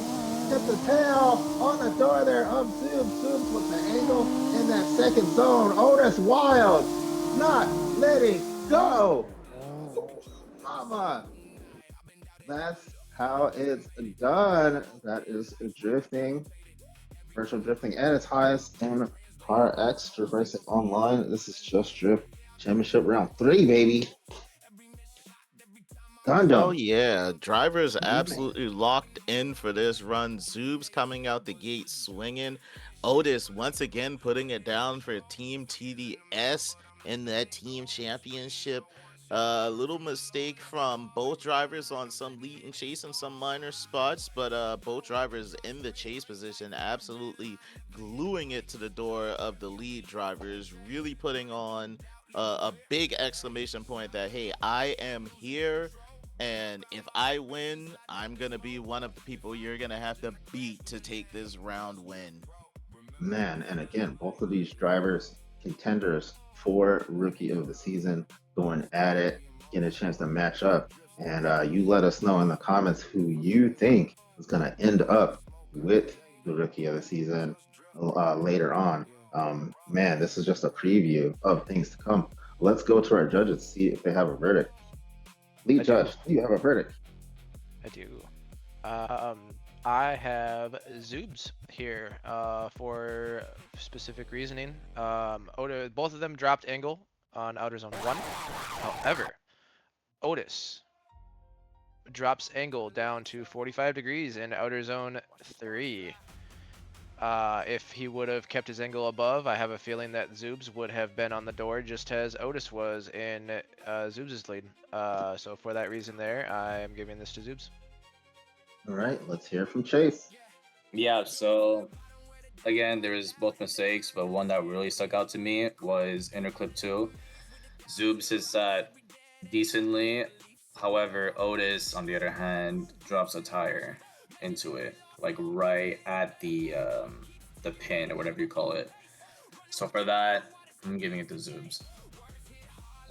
Hit the tail on the door there of Zoobs. Zoobs with the angle in that second zone. Otis Wild not letting go. Mama. That's how it's done. That is drifting. Virtual drifting at its highest in Car X Drift Racing Online. This is Just Drift Championship Round 3, baby. Gundam. Oh yeah, drivers absolutely locked in for this run. Zoobs coming out the gate swinging. Otis once again putting it down for Team TDS in that team championship. Little mistake from both drivers on some lead and chase and some minor spots, but both drivers in the chase position absolutely gluing it to the door of the lead drivers, really putting on a big exclamation point that, hey, I am here, and if I win, I'm gonna be one of the people you're gonna have to beat to take this round win. Man, and again, both of these drivers contenders for Rookie of the Season, going at it, getting a chance to match up. And you let us know in the comments who you think is going to end up with the Rookie of the Season later on. Man, this is just a preview of things to come. Let's go to our judges to see if they have a verdict. Lead judge, do you have a verdict? I do. I have Zoobs here for specific reasoning. Both of them dropped angle on Outer Zone 1. However, Otis drops angle down to 45 degrees in Outer Zone 3. If he would have kept his angle above, I have a feeling that Zoobs would have been on the door just as Otis was in Zoobs' lead. So for that reason there, I am giving this to Zoobs. All right, let's hear from Chase. Yeah, so again, there's both mistakes, but one that really stuck out to me was Interclip 2. Zoobs hits that decently. However, Otis, on the other hand, drops a tire into it, like right at the pin or whatever you call it. So for that, I'm giving it to Zoobs.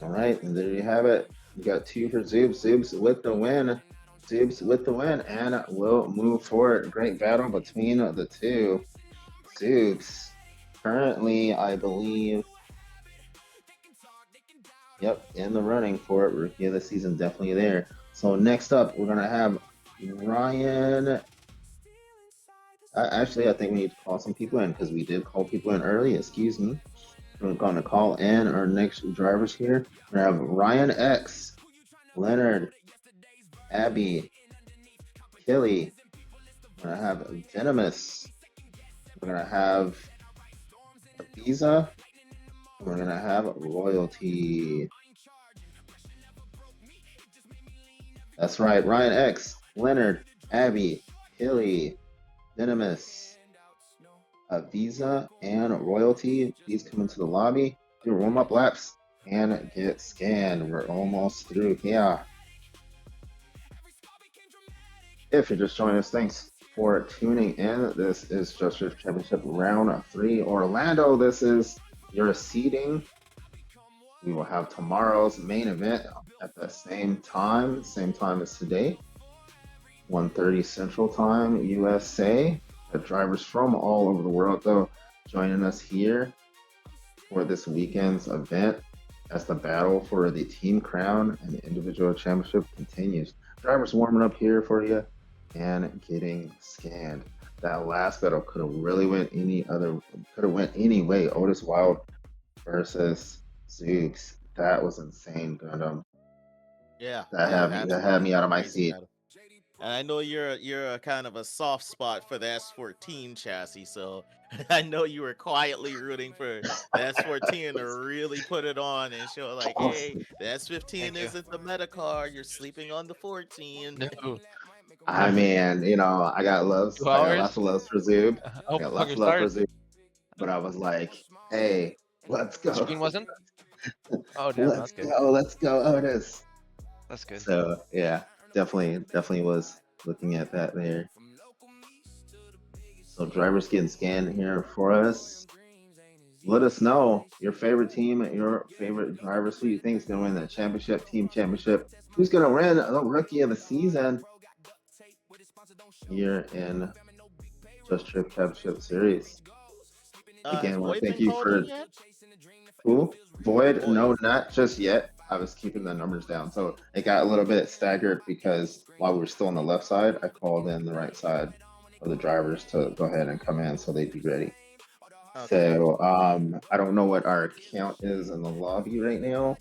All right, and there you have it. You got 2 for Zoobs. Zoobs with the win. Zoobs with the win, and we'll move forward. Great battle between the two. Zoobs currently, I believe, in the running for Rookie of the Season, definitely there. So next up, we're gonna have Ryan. Actually, I think we need to call some people in because we did call people in early. Excuse me. We're going to call in our next drivers here. We have Ryan X, Leonard Abby, Killy. We're gonna have Venomous. We're gonna have Visa. We're gonna have Royalty. That's right. Ryan X, Leonard, Abby, Hilly, Venomous, Visa, and Royalty. Please come into the lobby, do warm-up laps, and get scanned. We're almost through here. If you're just joining us, thanks for tuning in. This is Just Drift Championship Round 3 Orlando. This is your seeding. We will have tomorrow's main event at the same time as today, 1:30 Central Time, USA. The drivers from all over the world, though, joining us here for this weekend's event as the battle for the team crown and the individual championship continues. Drivers warming up here for you and getting scanned. That last battle could have really went any way. Otis Wild versus Zooks. That was insane, Gundam. Yeah, That had me out of my seat. And I know you're a kind of a soft spot for the S14 chassis, so I know you were quietly rooting for the S14 to really put it on and show like, hey, the S15 isn't the meta car. You're sleeping on the 14. No. I mean, I got lots of loves for Zoob. I got lots of love for Zoob. But I was like, hey, let's go. Screen wasn't? Oh, damn, that's good. Let's go, Otis. That's good. So, yeah, definitely was looking at that there. So, drivers getting scanned here for us. Let us know your favorite team, your favorite drivers, who you think is going to win the team championship. Who's going to win the rookie of the season here in Just Drift Championship Series. Again, thank you for who? Void? No, not just yet. I was keeping the numbers down, so it got a little bit staggered because while we were still on the left side, I called in the right side for the drivers to go ahead and come in so they'd be ready. Okay. So I don't know what our count is in the lobby right now.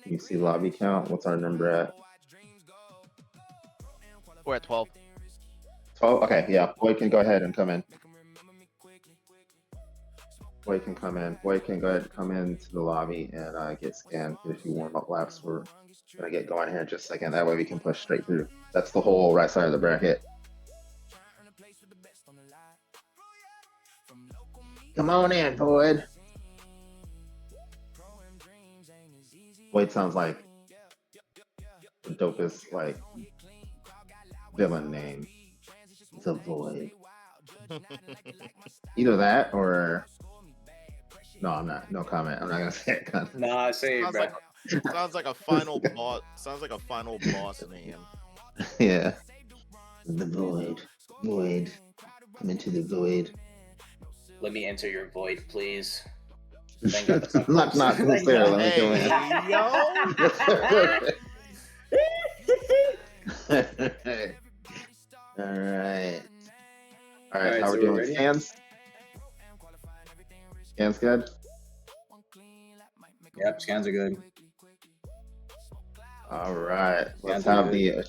Can you see lobby count? What's our number at? We're at 12. 12? Okay, yeah. Boy can go ahead and come in. Boy can come in. Boy can go ahead and come into the lobby and get scanned. Get a few warm-up laps. We're going to get going here in just a second. That way we can push straight through. That's the whole right side of the bracket. Come on in, Boyd. Boyd sounds like the dopest, villain name. The Void. Either that or... No, I'm not. No comment. I'm not gonna say it. Nah, say it, bro. Sounds like a final boss. Sounds like a final boss name. Yeah. The Void. Void. Come into the Void. Let me enter your void, please. not there. Let me go in. All right. How so we doing? ready? Scans good? Yep, scans are good. All right. Let's have the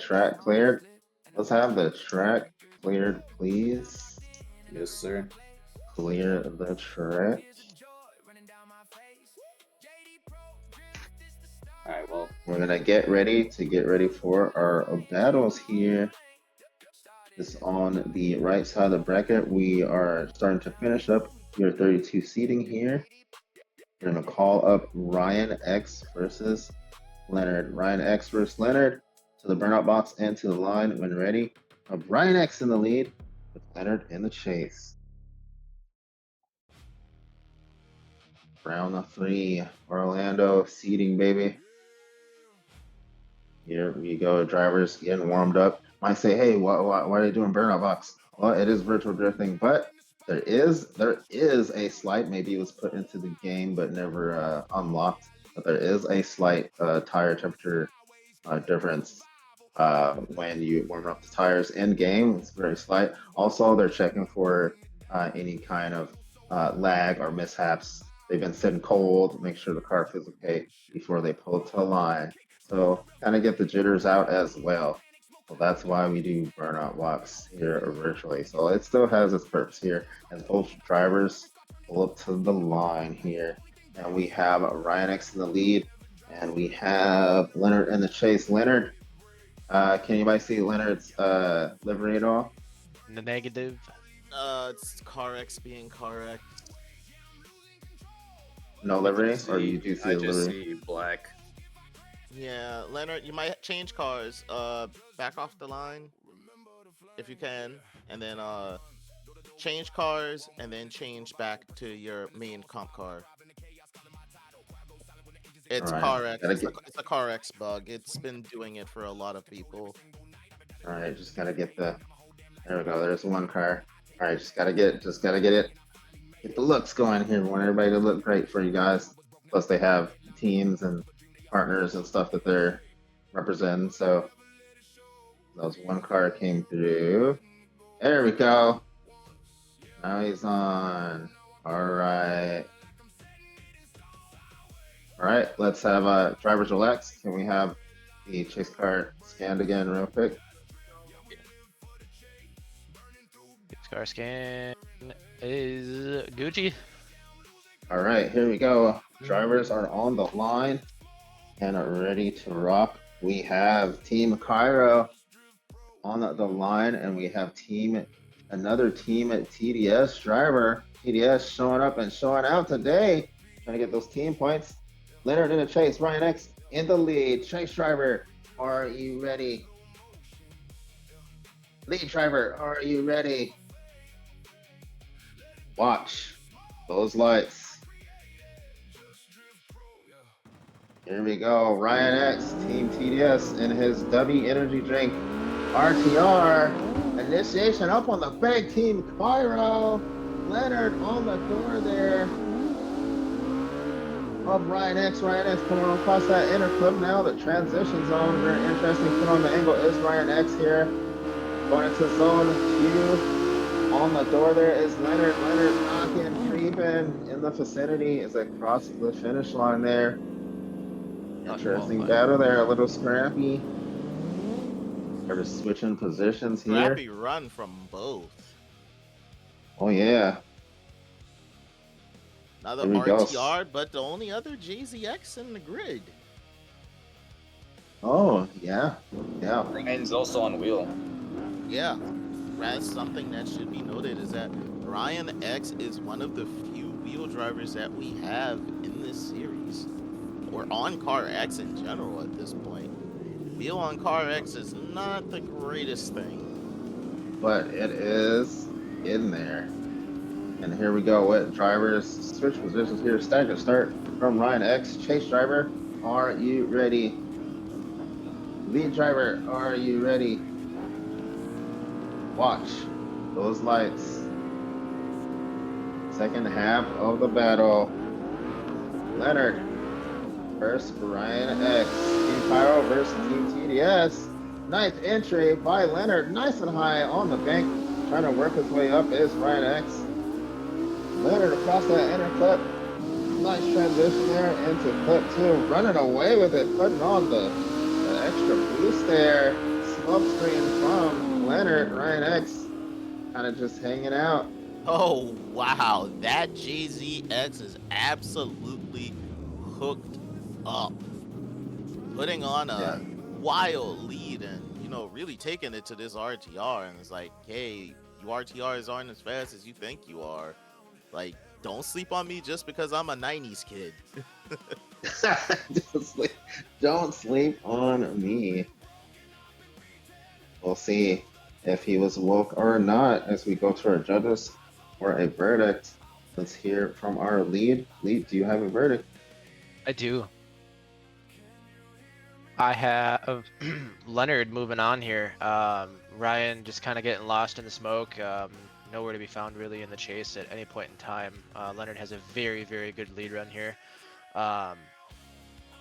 track cleared. Let's have the track cleared, please. Yes, sir. Clear the track. Alright, well. We're gonna get ready for our battles here. This on the right side of the bracket. We are starting to finish up your 32 seating here. We're gonna call up Ryan X versus Leonard. Ryan X versus Leonard to the burnout box and to the line when ready. Ryan X in the lead with Leonard in the chase. Round 3, Orlando seating, baby. Here we go. Drivers getting warmed up. Might say, hey, why are they doing burnout box? Well, it is virtual drifting, but there is a slight, maybe it was put into the game but never unlocked, but there is a slight tire temperature difference when you warm up the tires in game. It's very slight. Also, they're checking for any kind of lag or mishaps they've been sitting cold, make sure the car feels okay before they pull to the line. So kind of get the jitters out as well. So that's why we do burnout walks here virtually. So it still has its purpose here as both drivers pull up to the line here. And we have Ryan X in the lead, and we have Leonard in the chase. Leonard, can anybody see Leonard's livery at all? The negative. It's CarX being CarX. No livery, or you do see I a just livery? see black. Yeah, Leonard, you might change cars. Back off the line if you can, and then change cars, and then change back to your main comp car. It's Alright, CarX. It's a CarX bug. It's been doing it for a lot of people. All right, just gotta get the. There we go. There's one car. All right, just gotta get it. Get the looks going here. We want everybody to look great for you guys. Plus, they have teams and partners and stuff that they're representing. So, that was one car came through. There we go. Now he's on. All right. All right. Let's have drivers relax. Can we have the chase car scanned again, real quick? Car scan is Gucci. All right, here we go. Drivers are on the line and are ready to rock. We have Team Cairo on the line, and we have another team at TDS driver. TDS showing up and showing out today. Trying to get those team points. Leonard in the chase. Ryan X in the lead. Chase driver, are you ready? Lead driver, are you ready? Watch those lights. Here we go. Ryan X, Team TDS, in his W energy drink. RTR. Initiation up on the bank. Team Cairo. Leonard on the door there of Ryan X. Ryan X coming across that inner clip now. The transition zone. Very interesting. Put on the angle is Ryan X here. Going into zone 2. On the door there is Leonard. Leonard knocking, creeping in the vicinity as they cross the finish line there. Interesting battle there, a little scrappy. They're just switching positions here. Scrappy run from both. Oh yeah. Another Here we go. RTR, but the only other JZX in the grid. Oh yeah, yeah. Ryan's also on wheel. Yeah, that's something that should be noted is that Ryan X is one of the few wheel drivers that we have in this series, or on Car X in general at this point. Wheel on Car X is not the greatest thing, but it is in there. And here we go with drivers switch positions here. Stagger start from Ryan X. Chase driver, are you ready? Lead driver, are you ready? Watch those lights. Second half of the battle. Leonard versus Ryan X. Team Pyro versus Team TDS. Ninth entry by Leonard. Nice and high on the bank. Trying to work his way up is Ryan X. Leonard across that inner clip. Nice transition there into clip 2. Running away with it. Putting on the extra boost there. Smoke screen from Leonard. Ryan X kind of just hanging out. Oh, wow. That JZX is absolutely hooked up. Putting on a wild lead and, really taking it to this RTR. And it's like, hey, you RTRs aren't as fast as you think you are. Like, don't sleep on me just because I'm a 90s kid. Don't sleep on me. We'll see if he was woke or not as we go to our judges for a verdict. Let's hear from our lead. Lead, do you have a verdict? I do. I have Leonard moving on here. Ryan just kind of getting lost in the smoke. Nowhere to be found really in the chase at any point in time. Leonard has a very, very good lead run here.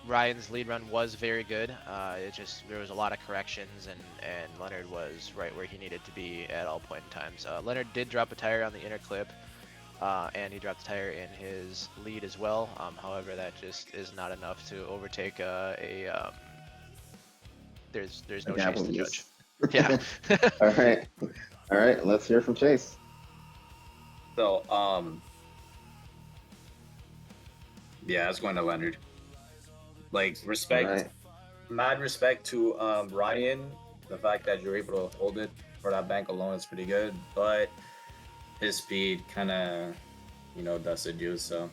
Ryan's lead run was very good. There was a lot of corrections, and Leonard was right where he needed to be at all point in times. Leonard did drop a tire on the inner clip. and he dropped a tire in his lead as well. However, that just is not enough to overtake there's no Like chase to Applebee's. judge. Yeah. All right. Let's hear from Chase. So, yeah, it's going to Leonard. Like, respect, All right. mad respect to Ryan. The fact that you're able to hold it for that bank alone is pretty good, but his speed kind of, dusted you. So,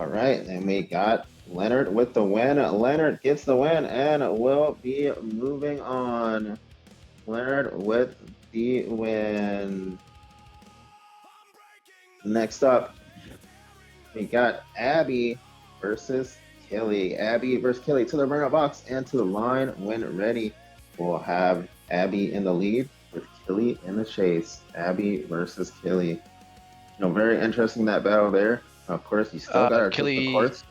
All right, and we got Leonard with the win. Leonard gets the win and will be moving on. Leonard with the win. Next up, we got Abby versus Killy. Abby versus Killy to the burnout box and to the line when ready. We'll have Abby in the lead with Killy in the chase. Abby versus Killy. Very interesting that battle there. Of course, you still got our Killy. course.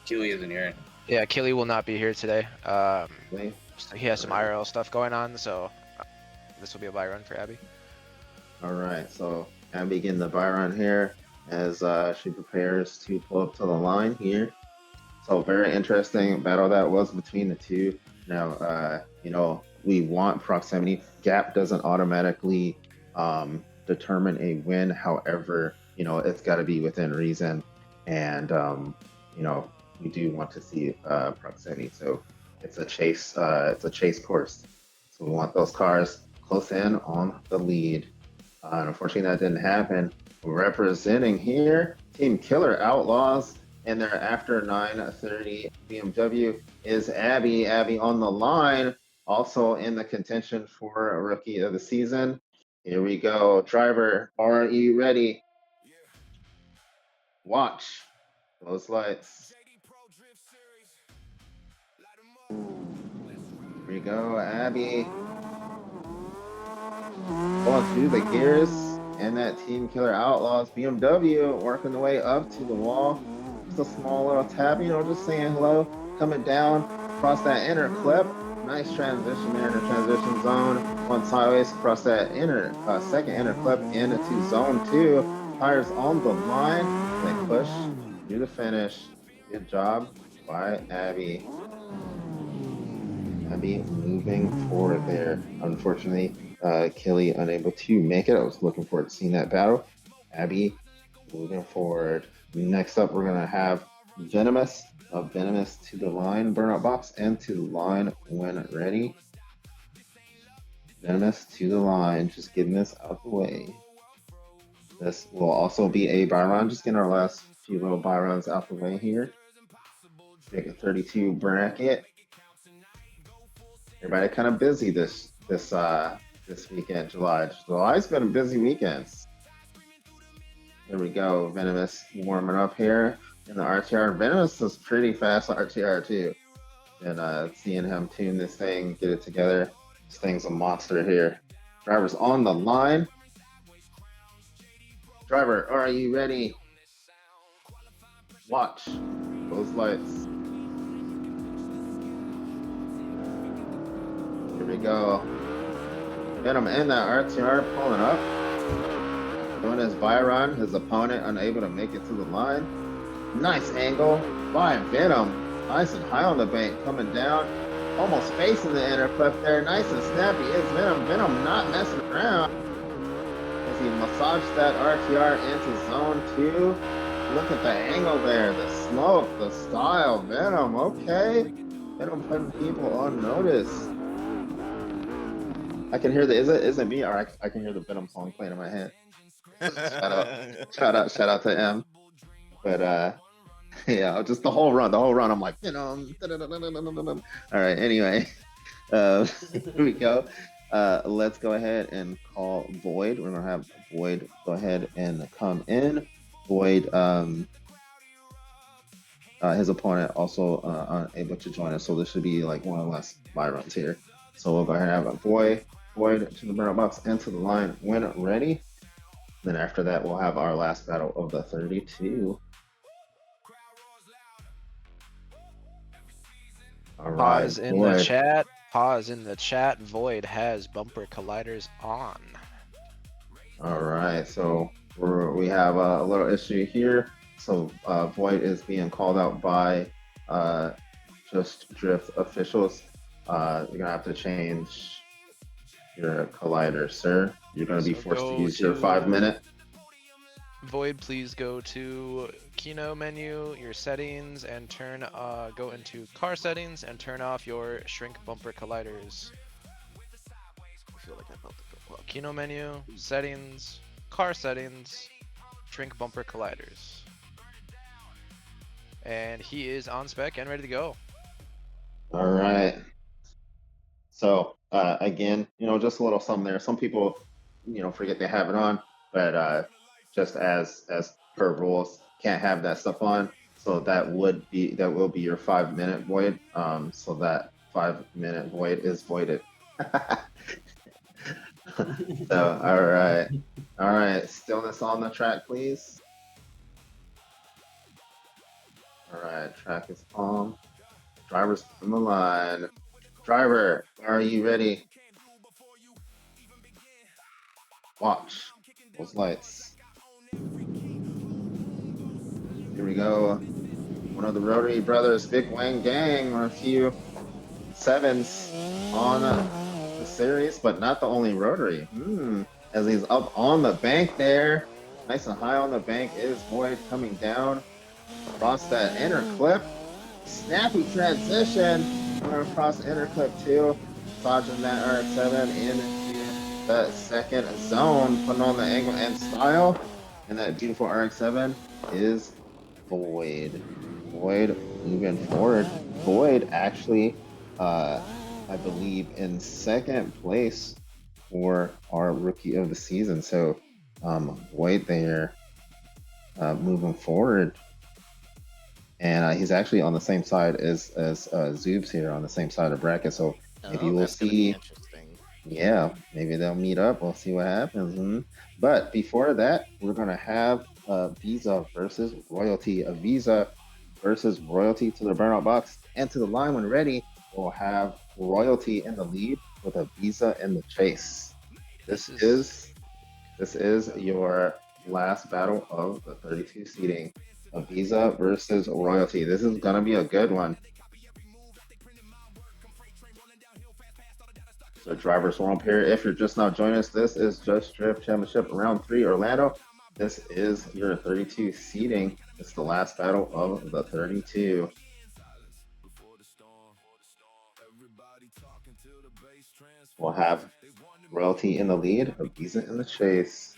Killy isn't here. Yeah, Killy will not be here today. Okay. He has some IRL stuff going on, so this will be a bye run for Abby. All right, so Abby getting the buy run here as she prepares to pull up to the line here. So very interesting battle that was between the two. Now, we want proximity. Gap doesn't automatically determine a win. However, it's got to be within reason, and we do want to see proximity. So it's a chase. It's a chase course. So we want those cars close in on the lead. And unfortunately, that didn't happen. Representing here, Team Killer Outlaws and their after 930 BMW is Abby. Abby on the line, also in the contention for Rookie of the Season. Here we go. Driver, are you ready? Watch those lights. Here we go, Abby. Going through the gears, and that Team Killer Outlaws BMW working the way up to the wall. Just a small little tap, just saying hello. Coming down across that inner clip. Nice transition there in the transition zone. On sideways across that second inner clip into zone 2. Tires on the line. They push to the finish. Good job by Abby. Abby moving forward there. Unfortunately, Killy unable to make it. I was looking forward to seeing that battle. Abby moving forward. Next up, we're going to have Venomous. Venomous to the line, burnout box, and to the line when ready. Venomous to the line, just getting this out the way. This will also be a buy run, just getting our last few little buy runs out the way here. Take a 32 bracket. Everybody kind of busy this weekend, July. July's been a busy weekend. There we go. Venomous warming up here in the RTR. Venomous is pretty fast RTR too. And seeing him tune this thing, get it together. This thing's a monster here. Driver's on the line. Driver, are you ready? Watch those lights. Here we go. Venom in that RTR pulling up. Doing his buy run. His opponent unable to make it to the line. Nice angle by Venom. Nice and high on the bank. Coming down. Almost facing the inner clip there. Nice and snappy is Venom. Venom not messing around. As he massaged that RTR into zone 2. Look at the angle there. The smoke. The style. Venom. Okay. Venom putting people on notice. I can hear is it me, or I can hear the Venom song playing in my head. Shout out to M. But yeah, just the whole run. I'm like, Venom. All right, anyway. Here we go. Let's go ahead and call Void. We're gonna have Void go ahead and come in. Void, his opponent also unable to join us, so this should be like one of the last buy runs here. So we'll go ahead and have a Void to the burnout box and to the line when ready. Then after that, we'll have our last battle of the 32. All right. Pause in the chat. Pause in the chat. Void has bumper colliders on. All right. So we have a little issue here. So Void is being called out by Just Drift officials. You're gonna have to change your collider, sir. You're gonna be So forced to go use your to- 5-minute. Void, please go to Kino menu, your settings, and go into car settings and turn off your shrink bumper colliders. I feel like I'm about to go up. Kino menu, settings, car settings, shrink bumper colliders. And he is on spec and ready to go. All right. So again, just a little something there. Some people, forget they have it on, but just as per rules, can't have that stuff on. So that will be your 5-minute void. So that 5-minute void is voided. So all right. Stillness on the track, please. All right, track is calm. Driver's on the line. Driver, are you ready? Watch those lights. Here we go. One of the Rotary Brothers Big Wang Gang, or a few 7s on the series, but not the only Rotary. As he's up on the bank there, nice and high on the bank is Void coming down across that inner clip. Snappy transition across the inner clip too, dodging that RX-7 into that second zone, putting on the angle and style, and that beautiful RX-7 is Void. Void moving forward. Void actually, I believe, in second place for our rookie of the season. So, Void there, moving forward. And he's actually on the same side as Zoobs here, on the same side of bracket. So maybe we'll That's gonna be see. interesting. Yeah, maybe they'll meet up. We'll see what happens. But before that, we're gonna have Visa versus Royalty. A Visa versus Royalty to the burnout box and to the line when ready. We'll have Royalty in the lead with a Visa in the chase. This is your last battle of the 32 seeding. A Visa versus Royalty. This is gonna be a good one. So drivers warm up here. If you're just now joining us, this is Just Drift Championship Round 3 Orlando. This is your 32 seeding. It's the last battle of the 32. We'll have Royalty in the lead, a Visa in the chase.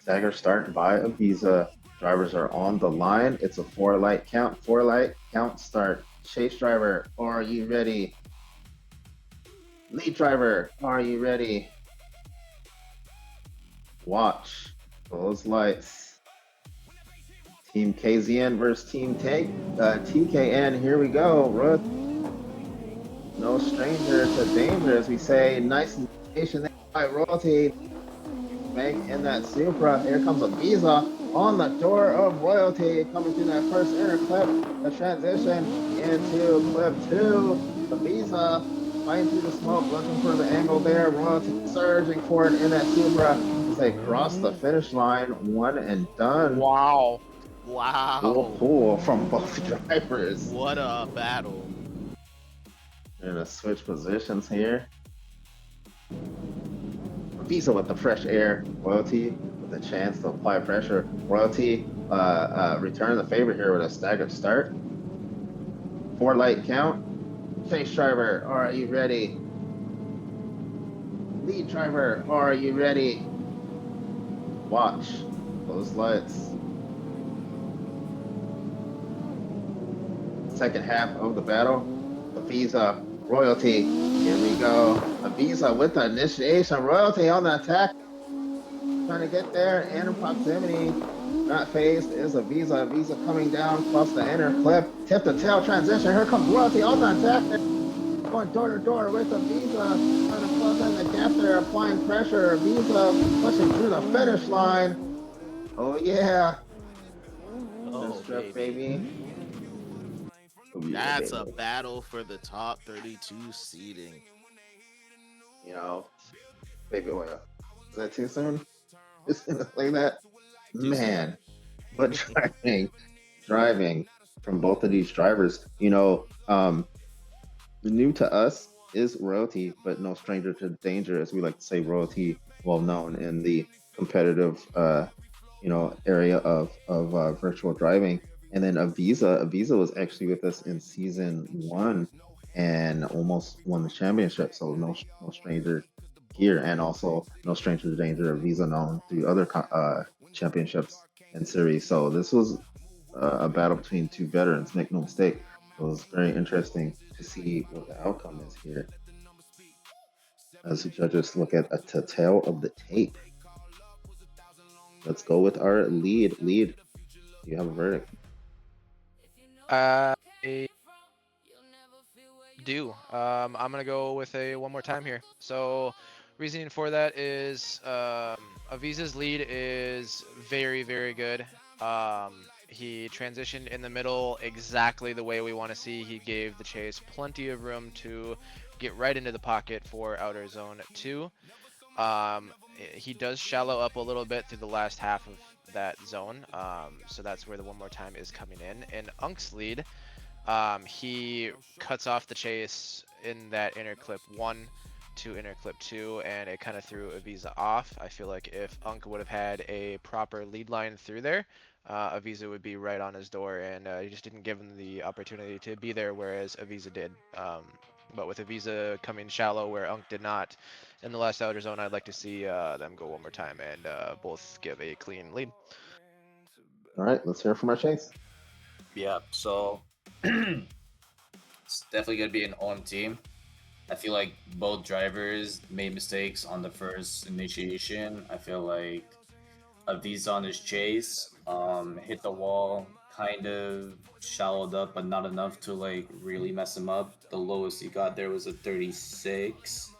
Stagger start by a Visa. Drivers are on the line. It's a 4-light count. 4-light count start. Chase driver, are you ready? Lead driver, are you ready? Watch those lights. Team KZN versus Team TKN. Here we go. No stranger to danger, as we say. Nice nation by Royalty. Bank in that Supra. Here comes a Visa on the door of Royalty, coming through that first inner clip. The transition into clip 2. The Visa fighting through the smoke, looking for the angle there. Royalty surging forward in that Supra as they cross the finish line. One and done. Wow. Cool from both drivers. What a battle. They're gonna switch positions here. Visa with the fresh air. Royalty with a chance to apply pressure. Royalty return the favor here with a staggered start. 4-light count. Chase driver, are you ready? Lead driver, are you ready? Watch those lights. Second half of the battle. The Visa, Royalty. Here we go. A Visa with the initiation. Royalty on the attack. Trying to get there in proximity. Not phased is a Visa. A Visa coming down across the inner clip. Tip to tail transition. Here comes Royalty on the attack. Going door to door with a Visa. Trying to close in the gap there. Applying pressure. Visa pushing through the finish line. Oh yeah. Oh, Drift, baby. That's a battle for the top 32 seeding. You know, baby oil. Is that too soon? Just gonna say that. man, but driving from both of these drivers, you know, new to us is Royalty, but no stranger to danger, as we like to say. Royalty, well known in the competitive, you know, area of virtual driving. And then Aviza was actually with us in season 1 and almost won the championship. So no stranger here, and also no stranger to danger. Aviza known through other championships and series. So this was a battle between two veterans. Make no mistake. It was very interesting to see what the outcome is here as the judges look at a tail of the tape. Let's go with our lead. Lead, you have a verdict? I do. I'm gonna go with a one more time here. So, reasoning for that is Aviza's lead is very, very good. He transitioned in the middle exactly the way we want to see. He gave the chase plenty of room to get right into the pocket for outer zone 2. He does shallow up a little bit through the last half of that zone, so that's where the one more time is coming in. In Unk's lead, he cuts off the chase in that inner clip 1 to inner clip 2, and it kind of threw Aviza off. I feel like if Unk would have had a proper lead line through there, Aviza would be right on his door, and he just didn't give him the opportunity to be there, whereas Aviza did. But with Aviza coming shallow where Unk did not in the last outer zone, I'd like to see them go one more time and both give a clean lead. All right, let's hear from our chase. Yeah, so it's definitely going to be an on team. I feel like both drivers made mistakes on the first initiation. I feel like Aviza on his chase hit the wall, kind of shallowed up, but not enough to like really mess him up. The lowest he got there was a 36.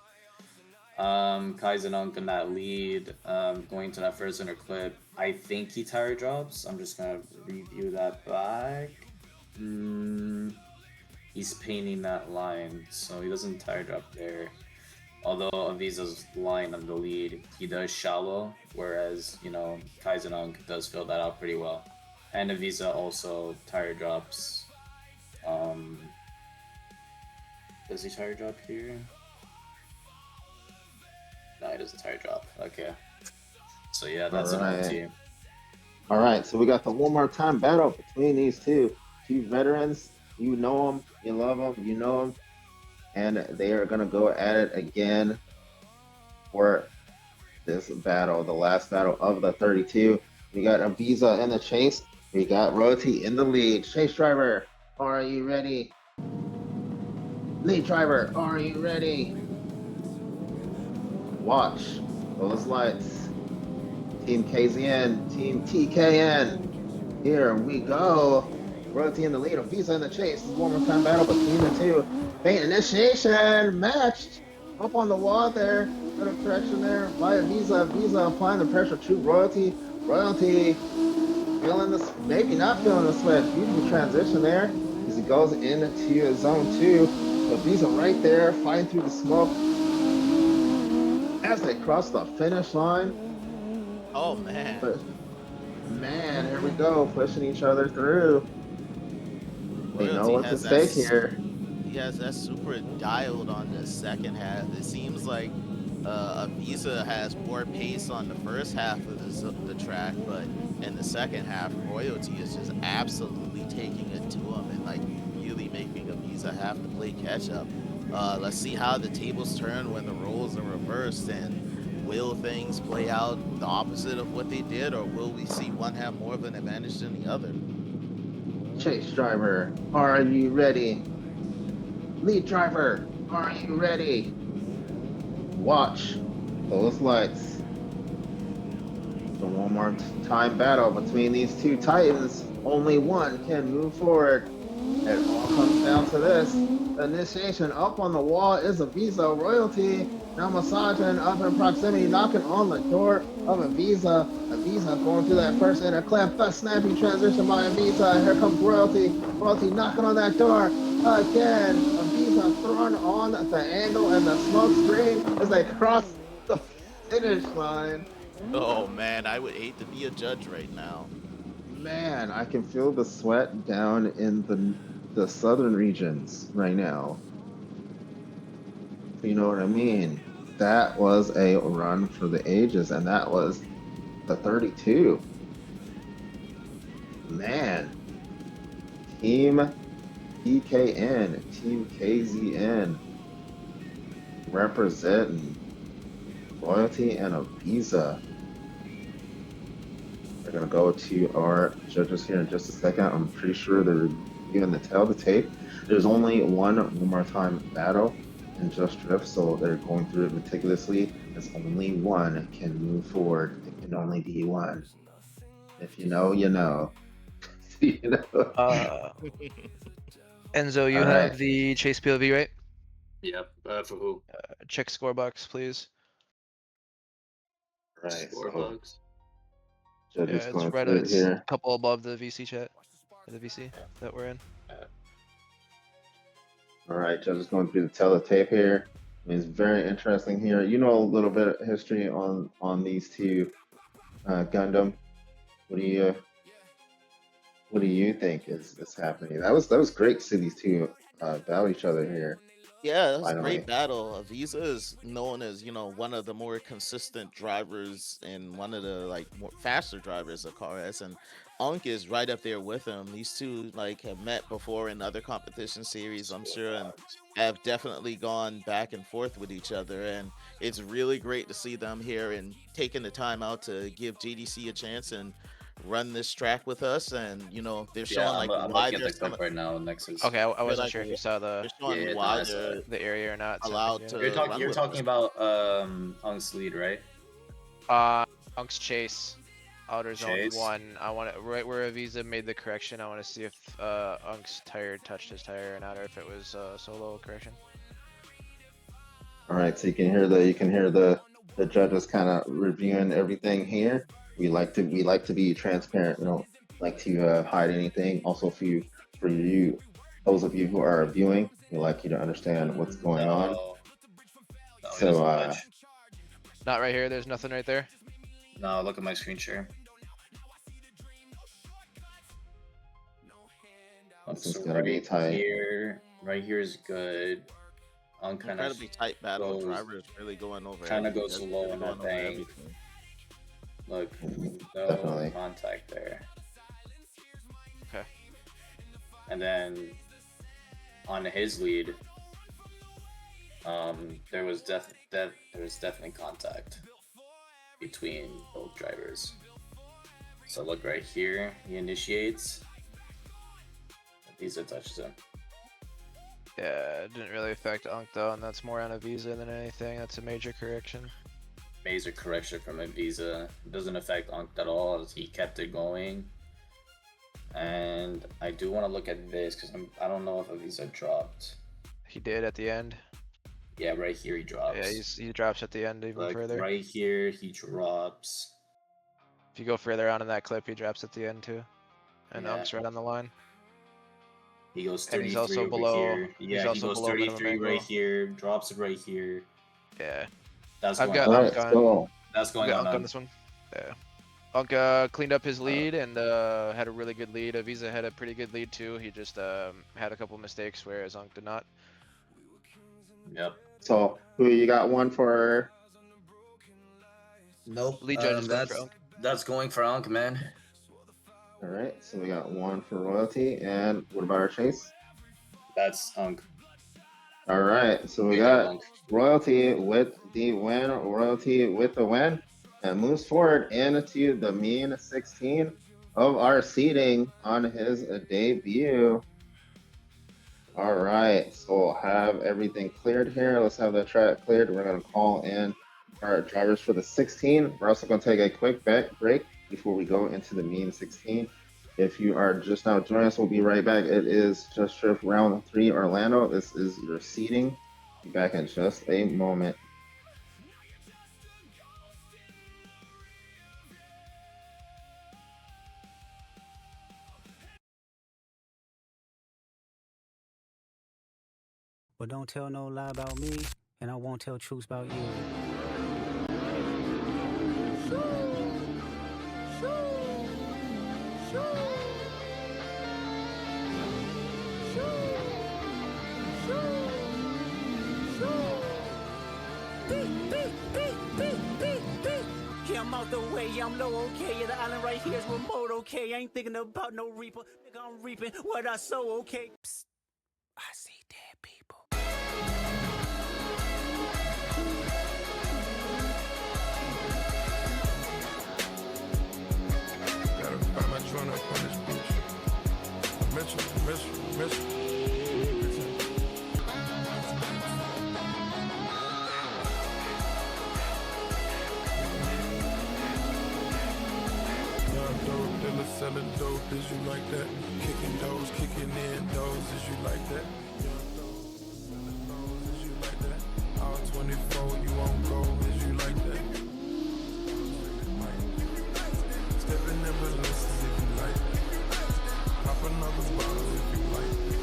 Kaizen Unk in that lead, going to that first inner clip. I think he tire drops. I'm just gonna review that back. He's painting that line, so he doesn't tire drop there. Although Aviza's line on the lead, he does shallow, whereas, you know, Kaizen Unk does fill that out pretty well. And Aviza also tire drops. Does he tire drop here? No, he doesn't tire drop. Okay. So yeah, that's an on team. All right, so we got the one more time battle between these two veterans. You know them, you love them, you know them, and they are gonna go at it again for this battle, the last battle of the 32. We got Aviza in the chase. We got Royalty in the lead. Chase driver, are you ready? Lead driver, are you ready? Watch those lights. Team KZN, Team TKN. Here we go. Royalty in the lead, Aviza in the chase. This is one more time battle between the two. Feint initiation matched. Up on the wall there. Bit of correction there by Aviza. Aviza applying the pressure to Royalty. Royalty feeling this, maybe not feeling the sweat. Beautiful transition there as he goes into zone 2. Aviza right there, fighting through the smoke as they cross the finish line. Oh man. But, man, here we go, pushing each other through. They know what's at stake here. He has that super dialed on the second half. It seems like Aviza has more pace on the first half of the track, but in the second half, Royalty is just absolutely taking it to him and like really making Aviza have to play catch up. Let's see how the tables turn when the roles are reversed, and will things play out the opposite of what they did, or will we see one have more of an advantage than the other? Chase driver, are you ready? Lead driver, are you ready? Watch those lights. The one more time battle between these two titans. Only one can move forward. It all comes down to this. The initiation up on the wall is Aviza. Royalty now massaging up in proximity, knocking on the door of Aviza. Aviza going through that first inner clamp, fast snapping transition by Aviza. Here comes Royalty. Royalty knocking on that door again. Aviza throwing on the angle and the smoke screen as they cross the finish line. Oh man, I would hate to be a judge right now. Man, I can feel the sweat down in the southern regions right now. You know what I mean? That was a run for the ages, and that was the 32. Man, Team PKN, Team KZN, representing Loyalty and Aviza. We're gonna go to our judges here in just a second. I'm pretty sure they're reviewing the tape. There's only one more time battle in Just Drift, so they're going through it meticulously. As only one can move forward. It can only be one. If you know, you know. You know? Enzo, you All have right. the chase POV, right? Yep. For who? Check score box, please. Right. Score So bugs. Yeah, judges it's going right. through it It's here. a couple above the VC chat, the VC that we're in. All right, judges going through the tape here. I mean, it's very interesting here. You know a little bit of history on these two Gundam. What do you think is happening? That was great to see these two battle each other here. Yeah, that was a Finally. great battle. Aviza is known as, one of the more consistent drivers and one of the more faster drivers of Cars, and Unk is right up there with him. These two have met before in other competition series, I'm sure, and have definitely gone back and forth with each other. And it's really great to see them here and taking the time out to give GDC a chance and run this track with us. And they're showing I'm why looking at they're the clip right now. Nexus. Okay, I wasn't like, sure if you saw they're the showing Yeah, why no, I saw they're it. the area or not. so I allowed can- to You're run with talking us. about Unk's lead, right? Unk's chase, outer zone Chase. 1. I want to right where Aviza made the correction. I want to see if Unk's tire touched his tire or not, or if it was solo correction. All right, so you can hear the judges kind of reviewing everything here. We like to be transparent. We don't like to hide anything. Also, for you, those of you who are viewing, we like you to understand what's going on. No, he So, doesn't touch. Not right here. There's nothing right there. No, look at my screen share. This is So gonna be tight. Here, right here is good. On kind of Incredibly tight battle. goes- Drivers really going over. kinda everything. goes They're low really on that going over thing. everything. look, no Definitely. contact there. Okay. And then on his lead, there was definitely contact between both drivers. So look right here, he initiates. Aviza touches him. Yeah, it didn't really affect Unk though, and that's more on Aviza than anything. That's a major correction. Major correction from Aviza. It doesn't affect Unk at all as he kept it going. And I do want to look at this because I don't know if Aviza dropped. He did at the end. Yeah, right here he drops. Yeah, he drops at the end even Like further. right here he drops. If you go further on in that clip, he drops at the end too. And Yeah. Unk's right on the line. He goes And 33 he's also over below- here. he's Yeah, he also goes below minimum 33 right angle. here, drops it right here. Yeah. That's I've going got on. All Unk right, on. so That's I've going got on. Unk on this one. Yeah. Unk cleaned up his lead and had a really good lead. Aviza had a pretty good lead too. He just had a couple mistakes, whereas Unk did not. Yep. So who you got one for? Nope. Lead judge is going for Unk. That's going for Unk, man. All right, so we got one for Royalty, and what about our chase? That's Unk. All right, so we Big got Unk. Royalty with the win, Royalty with the win, and moves forward into the mean 16 of our seeding on his debut. All right, so we'll have everything cleared here. Let's have the track cleared. We're going to call in our drivers for the 16. We're also going to take a quick break before we go into the mean 16. If you are just now joining us, we'll be right back. It is Just Drift Round 3 Orlando. This is your seeding. Be back in just a moment. But don't tell no lie about me, and I won't tell truths about you. out the way, I'm low, okay. Yeah, the island right here is remote, okay. I ain't thinking about no reaper. Nigga, I'm reaping what I sow, okay. Psst. I see dead people. Gotta find my joint up on this bitch. Mitchell. Dope dealer selling dope, is you like that? Kicking doors, kicking in doors, is you like that? Young doors, selling doors, is you like that? All 24, you won't go, is you like that? Stepping in balances if you like that. Pop another bottle if you like that.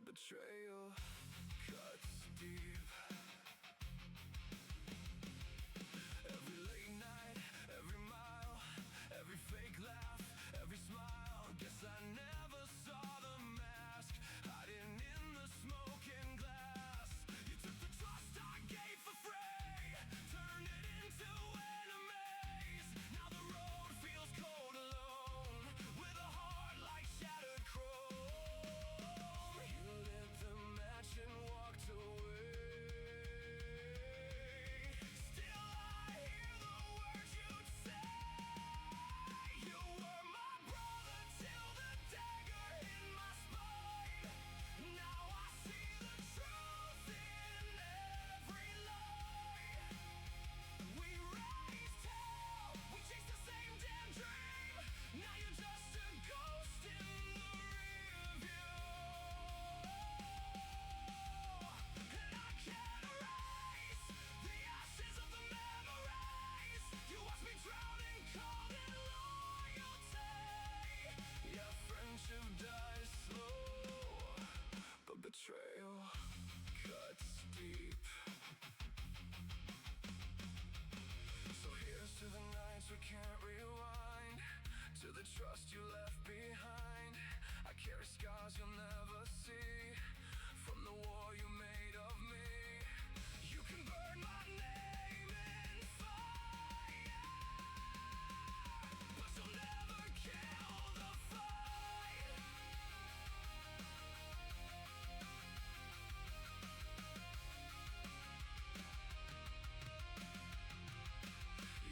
Betrayal cuts deep. Every late night, every mile, every fake laugh, every smile. Guess I never saw the mask hiding in the smoking glass. You took the trust I gave for free, turned it into enemies. Now the road feels cold alone, with a heart like shattered chrome. You lit the match and walked away. Still I hear the words you'd say. You were my brother till the dagger in my spine. Now I see the truth in every lie. We raised hell, we chased the same damn dream. Now you're just a ghost in the rear view. And I can't erase the ashes of the memories. You watched me drown in cold and loyalty. Yeah, friendship dies slow, but betrayal cuts deep. So here's to the nights we can't rewind, to the trust you left behind. I carry scars you'll never see, from the war you made of me. You can burn my name in fire, but you'll never kill the fight.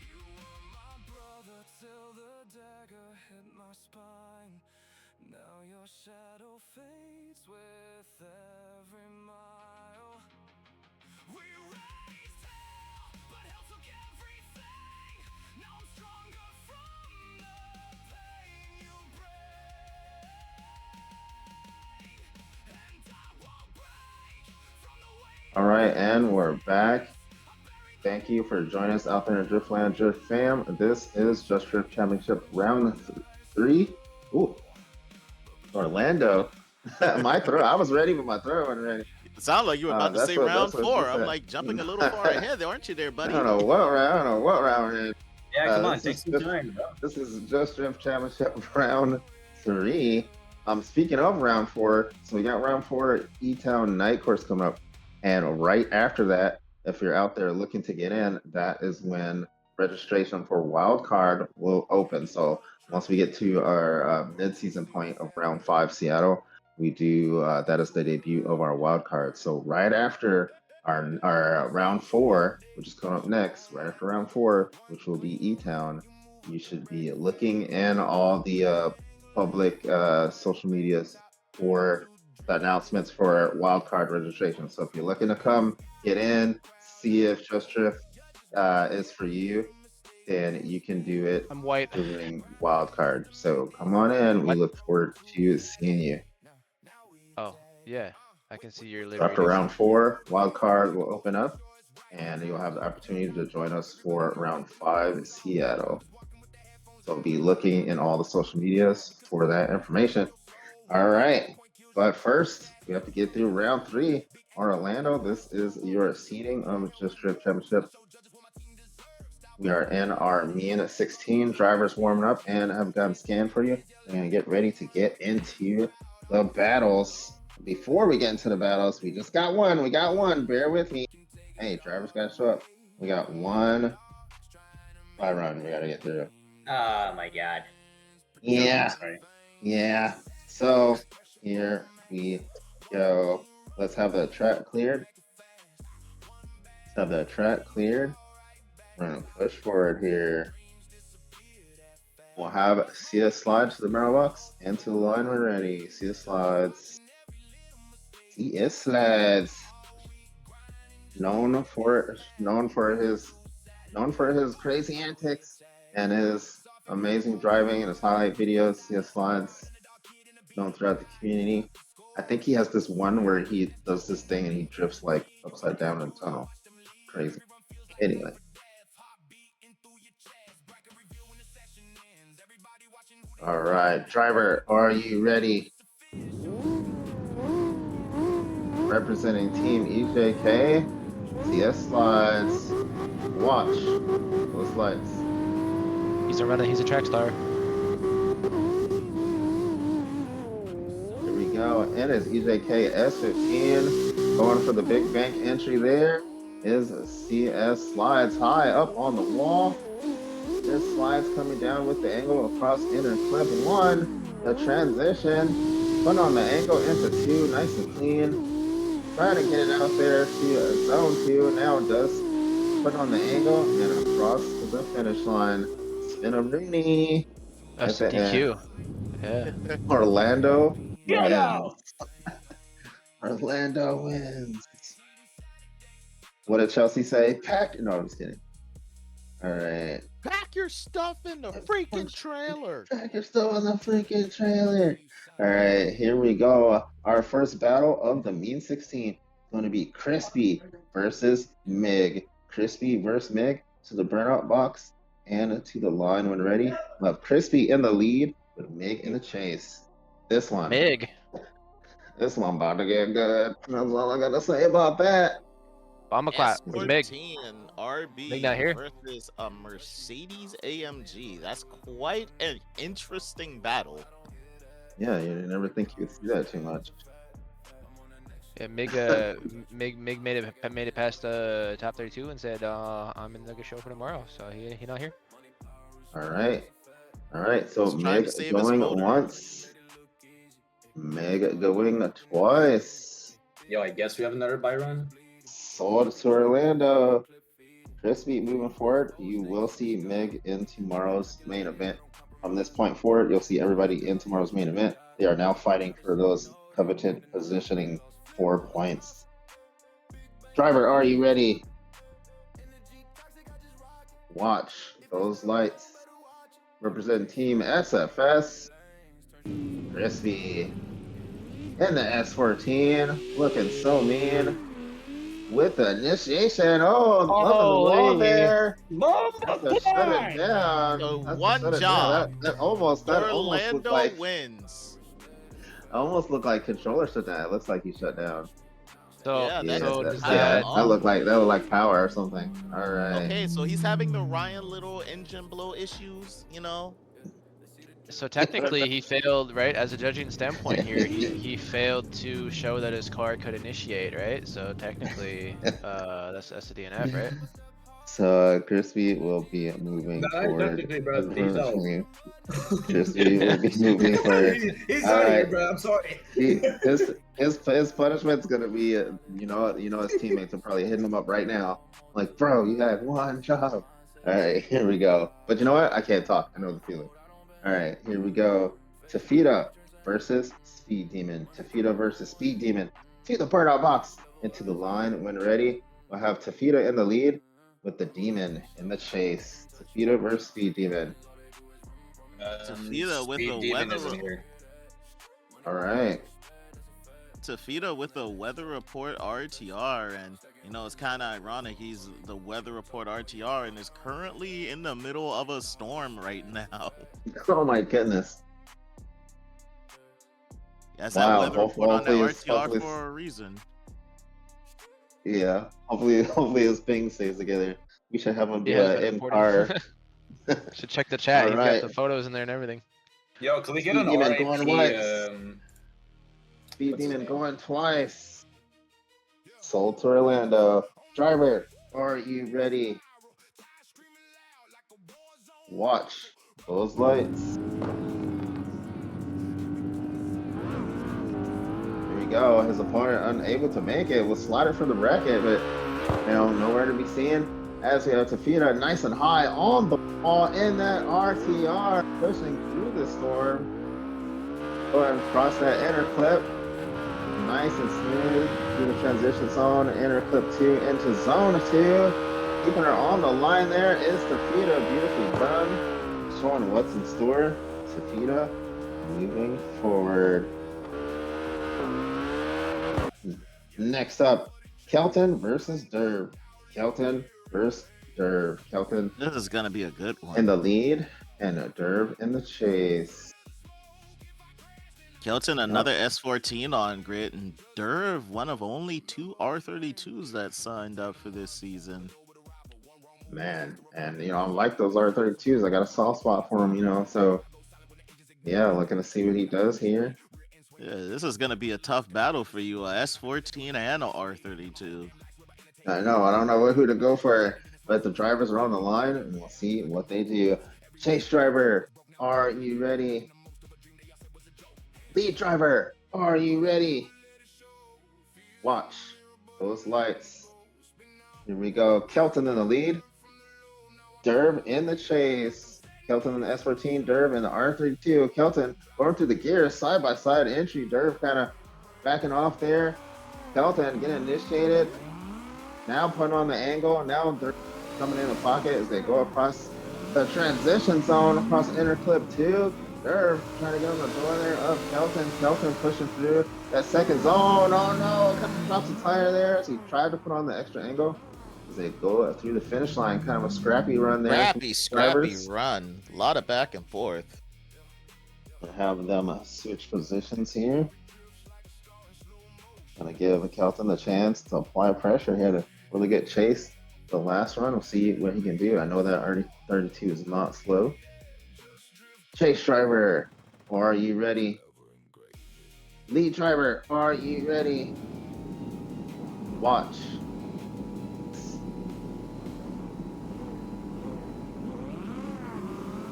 You were my brother till the dagger hit my spine. Now your shadow fades with every mile. We raised hell, but hell took everything. Now I'm stronger from the pain you bring. And I won't break from the weight. All right, and we're back. Thank you for joining us out there in Driftland Drift fam. This is Just Drift Championship round 3. Ooh, Orlando. My throw. I was ready, but my throw wasn't ready. It sounded like you were about to That's say what- round that's what 4. she I'm said. like jumping a little far ahead, aren't you there, I buddy? don't know what round we're in. Yeah, come on, this take is some just- time, bro. This is Just Drift Championship round 3. Speaking of round 4, so we got round 4 E-Town Night Course coming up, and right after that, if you're out there looking to get in, that is when registration for Wildcard will open. So once we get to our mid-season point of round 5 Seattle, we do that is the debut of our wild card. So right after our round 4, which is coming up next, right after round 4, which will be E-Town, you should be looking in all the public social medias for the announcements for wildcard registration. So if you're looking to come get in, see if Just Drift is for you, then you can do it. I'm white. During wildcard. So come on in. We look forward to seeing you. Oh, yeah. I can see your After round 4, wildcard will open up, and you'll have the opportunity to join us for round 5 Seattle. So be looking in all the social medias for that information. All right. But first, we have to get through round 3. Orlando, this is your seeding of Just Drift Championship. We are in our mean 16. Drivers warming up and have gotten scanned for you. And get ready to get into the battles. Before we get into the battles, we just got one. We got one. Bear with me. Hey, drivers got to show up. We got one by run we got to get through. Oh my god. Yeah. Sorry. Yeah. So here we go. Let's have the track cleared. We're gonna push forward here. We'll have CS slide to the barrel box and to the line when ready. CS slides. CS slides. Known for his crazy antics and his amazing driving and his highlight videos. CS slides. Known throughout the community. I think he has this one where he does this thing and he drifts like upside down in a tunnel. Crazy. Anyway. All right, driver, are you ready? Representing Team EJK, CS slides. Watch those lights. He's a track star. Here we go. And it's EJK S15 going for the big bank entry. There is CS slides high up on the wall. This slides coming down with the angle across inner clip 1. The transition, put on the angle into 2, nice and clean. Trying to get it out there to zone 2. Now does put on the angle and across to the finish line. Spin a Rooney. That's a DQ. Yeah. Orlando. Yeah. Orlando wins. What did Chelsea say? Pack. No, I'm just kidding. All right. Pack your stuff in the freaking trailer. Pack your stuff on the freaking trailer. All right, here we go. Our first battle of the Mean 16 is going to be Crispy versus Mig. Crispy versus Mig to the burnout box and to the line when ready. We'll have Crispy in the lead with Mig in the chase. This one. Mig. This one about to get good. That's all I got to say about that. Bomba clap. Mig. RB Mig not here. versus a Mercedes AMG. That's quite an interesting battle. Yeah, you never think you would see that too much. Yeah, Mig made it past top 32 and said I'm in the show for tomorrow, so he not here. All right. So Meg going once. Meg going twice. Yo, I guess we have another buy run. Sold to Orlando. Crispy moving forward. You will see Meg in tomorrow's main event. From this point forward, you'll see everybody in tomorrow's main event. They are now fighting for those coveted positioning 4 points. Driver, are you ready? Watch those lights. Represent Team SFS. Crispy in the S14, looking so mean. With the initiation, up on the wall there. That's to shut it down. So That's to one shut it job. down. That almost Orlando looked like, wins. almost looked like controller shut down. It looks like he shut down. So Yeah, Yeah, that's- does that looked like power or something. All right. Okay, so he's having the Ryan Little engine blow issues, you know? So technically he failed, right? As a judging standpoint here, he failed to show that his car could initiate, right? So technically, that's the DNF, right? So Crispy will be moving Nah, forward. technically, bro. Peace out. Crispy will be moving forward. He's All out of here, right. bro. I'm sorry. His punishment's gonna be, his teammates are probably hitting him up right now. Like, bro, you had one job. All right, here we go. But you know what? I can't talk. I know the feeling. All right, here we go. Tafita versus Speed Demon. Tafita versus Speed Demon. To the burnout box. Into the line. When ready, we'll have Tafita in the lead with the Demon in the chase. Tafita versus Speed Demon. Tafita with Speed the Demon weather. isn't here. All right. Tafita with the weather report RTR, and it's kind of ironic. He's the weather report RTR and is currently in the middle of a storm right now. Oh my goodness. That's Wow, that weather report on that hopefully it's- RTR hopefully for a reason. Yeah. Hopefully his ping stays together. We should have him do Yeah, an in-car. Should check the chat. He's Alright. got the photos in there and everything. Yo, can we get an Speed Demon RIP? going once. Speed What's his Demon name? going twice. Sold to Orlando. Driver, are you ready? Watch those lights. Here we go. His opponent unable to make it. Was slotted for the bracket, but nowhere to be seen. As we have Tafita nice and high on the ball in that RTR, pushing through the storm. Go ahead and cross that inner clip. Nice and smooth through the transition zone. Inner clip 2 into zone 2. Keeping her on the line there is Tafita. Beautifully done. Showing what's in store. Tafita moving forward. Next up, Kelton versus Derv. Kelton versus Derv. Kelton This is gonna be a good one. in the lead and Derv in the chase. Kelton, another S14 on grid, and Derv, one of only 2 R32s that signed up for this season. Man, and I like those R32s. I got a soft spot for them, so yeah, looking to see what he does here. Yeah, this is gonna be a tough battle for you, a S14 and a R32. I know, I don't know who to go for, but the drivers are on the line, and we'll see what they do. Chase driver, are you ready? Lead driver, are you ready? Watch those lights. Here we go. Kelton in the lead. Derv in the chase. Kelton in the S14, Derv in the R32. Kelton going through the gears, side by side entry. Derv kind of backing off there. Kelton getting initiated. Now putting on the angle. Now Derv coming in the pocket as they go across the transition zone across inner clip 2. Derv trying to get on the door there of Kelton. Kelton pushing through that second zone. Oh no, kind of drops a tire there as he tried to put on the extra angle. As they go through the finish line, kind of a scrappy run there. Scrappy run. A lot of back and forth. We'll have them switch positions here. Gonna give Kelton the chance to apply pressure here to really get Chase the last run. We'll see what he can do. I know that R32 is not slow. Chase driver, are you ready? Lead driver, are you ready? Watch.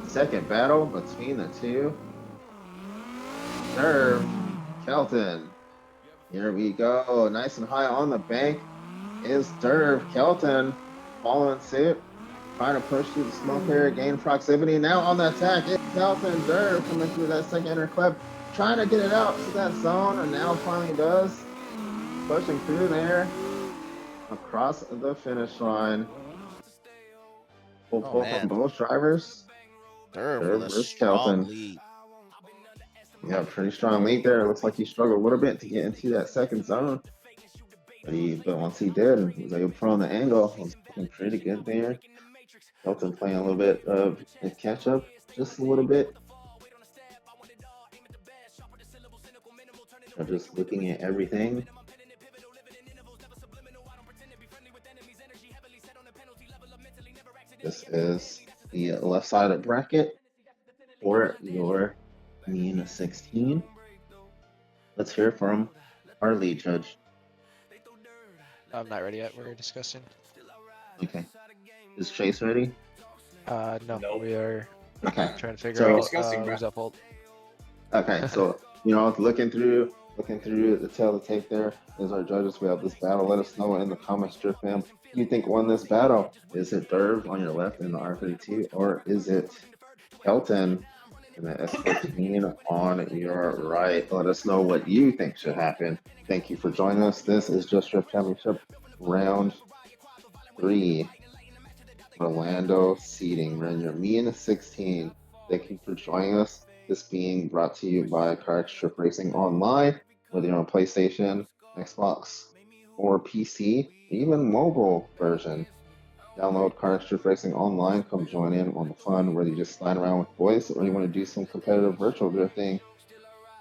Second battle between the two. Derv, Kelton. Here we go. Nice and high on the bank is Derv. Kelton following suit. Trying to push through the smoke here, gain proximity. Now on the attack, it's Kelton. Derv coming through that second inner clip. Trying to get it out to that zone, and now finally does. Pushing through there. Across the finish line. Full pull from both drivers. Derv Derv with a versus strong Kelton. lead. Yeah, pretty strong lead there. It looks like he struggled a little bit to get into that second zone. But once he did, he was able to put on the angle. Was looking pretty good there. Kelton playing a little bit of a catch up, just a little bit. So just looking at everything. This is the left side of the bracket for your mean 16. Let's hear from our lead judge. I'm not ready yet. We're discussing. Okay. Is Chase ready? No, Nope. we are Okay. trying to figure So- out Discussing, who's up hold. Okay, so looking through the tail of the tape there is our judges. We have this battle. Let us know in the comments, Drift fam. Who you think won this battle? Is it Derv on your left in the R32, or is it Kelton in the S14 on your right? Let us know what you think should happen. Thank you for joining us. This is Just Drift Championship round 3. Orlando seeding. We're in your mean 16. Thank you for joining us. This being brought to you by Car Strip Racing Online, whether you're on PlayStation, Xbox, or PC, even mobile version. Download Car Strip Racing Online. Come join in on the fun, whether you just slide around with boys or you want to do some competitive virtual drifting.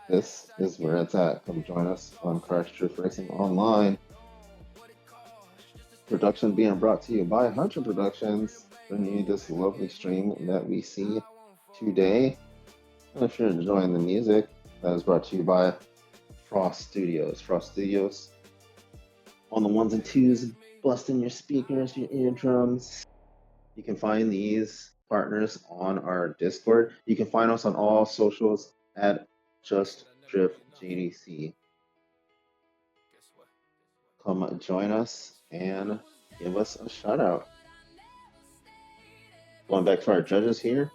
This is where it's at. Come join us on Car Strip Racing Online. Production being brought to you by Hunter Productions, bringing you this lovely stream that we see today. And if you're enjoying the music, that is brought to you by Frost Studios. Frost Studios on the ones and twos, busting your speakers, your eardrums. You can find these partners on our Discord. You can find us on all socials at Just Drift GDC. Come join us and give us a shout out. Going back to our judges here.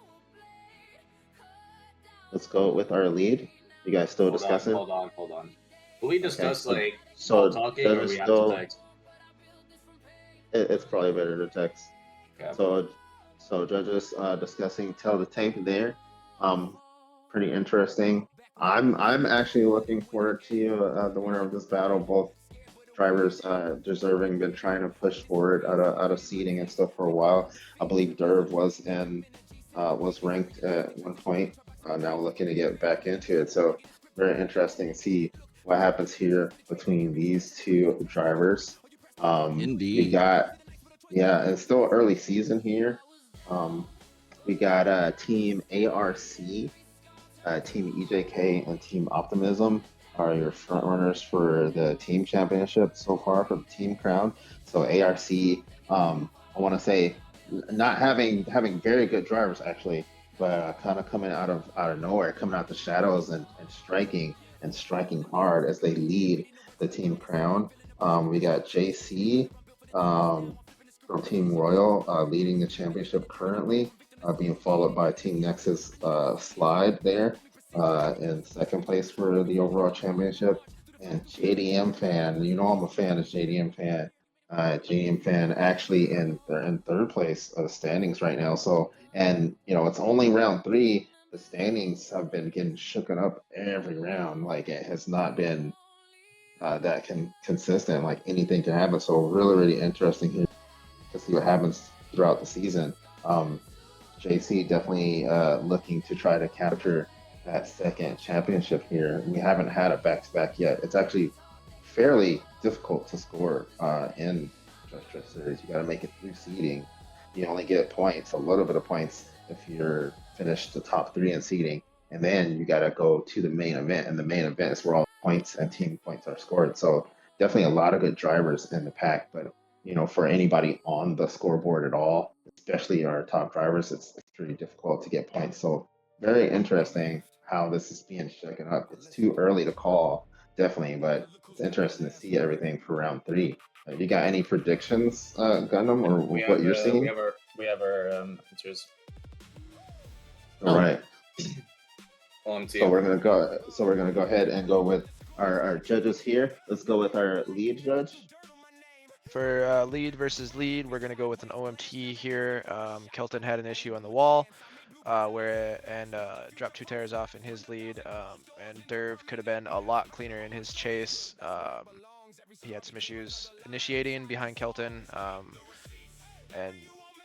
Let's go with our lead. You guys still discussing? Hold on. Will we discuss Okay, so so talking, or judges we have still- to text? It's probably better to text. Okay. So judges discussing Tell the Tape there. Pretty interesting. I'm actually looking forward to the winner of this battle. Both drivers deserving, been trying to push forward out of seeding and stuff for a while. I believe Derv was ranked at one point. Now looking to get back into it. So very interesting to see what happens here between these two drivers. Indeed. It's still early season here. We got Team ARC, Team EJK, and Team Optimism are your front runners for the team championship so far for the team crown. So ARC, I want to say, not having very good drivers actually, but kind of coming out of nowhere, coming out the shadows and striking hard as they lead the team crown. We got JC from Team Royal leading the championship currently, being followed by Team Nexus Slide there in second place for the overall championship. And JDM Fan, I'm a fan of JDM Fan. JDM Fan actually in third place of the standings right now. So, and it's only round 3. The standings have been getting shooken up every round. Like, it has not been that consistent. Like, anything can happen. So really, really interesting here to see what happens throughout the season. JC definitely looking to try to capture that second championship here. We haven't had a back-to-back yet. It's actually fairly difficult to score in Just Drift Series. You got to make it through seeding. You only get points, a little bit of points, if you're finished the top 3 in seeding, and then you got to go to the main event. And the main event is where all points and team points are scored. So definitely a lot of good drivers in the pack, but for anybody on the scoreboard at all, especially our top drivers, it's pretty difficult to get points. So very interesting how this is being shaken up. It's too early to call, definitely, but it's interesting to see everything for round 3. You got any predictions, Gundam, or what you're seeing? We have our answers. All right. On So we're gonna go ahead and go with our judges here. Let's go with our lead judge. For lead versus lead, we're going to go with an OMT here. Kelton had an issue on the wall dropped 2 tires off in his lead, and Derv could have been a lot cleaner in his chase. He had some issues initiating behind Kelton, and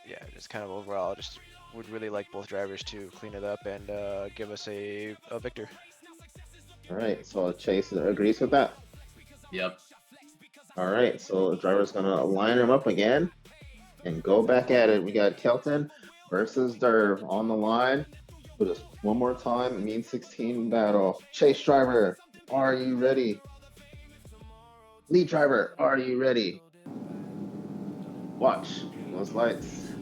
yeah, just kind of overall, just would really like both drivers to clean it up and give us a victor. All right, so Chase agrees with that. Yep. All right, so the driver's gonna line them up again and go back at it. We got Kelton versus Derv on the line. For just one more time, mean 16 battle. Chase driver, are you ready? Lead driver, are you ready? Watch those lights.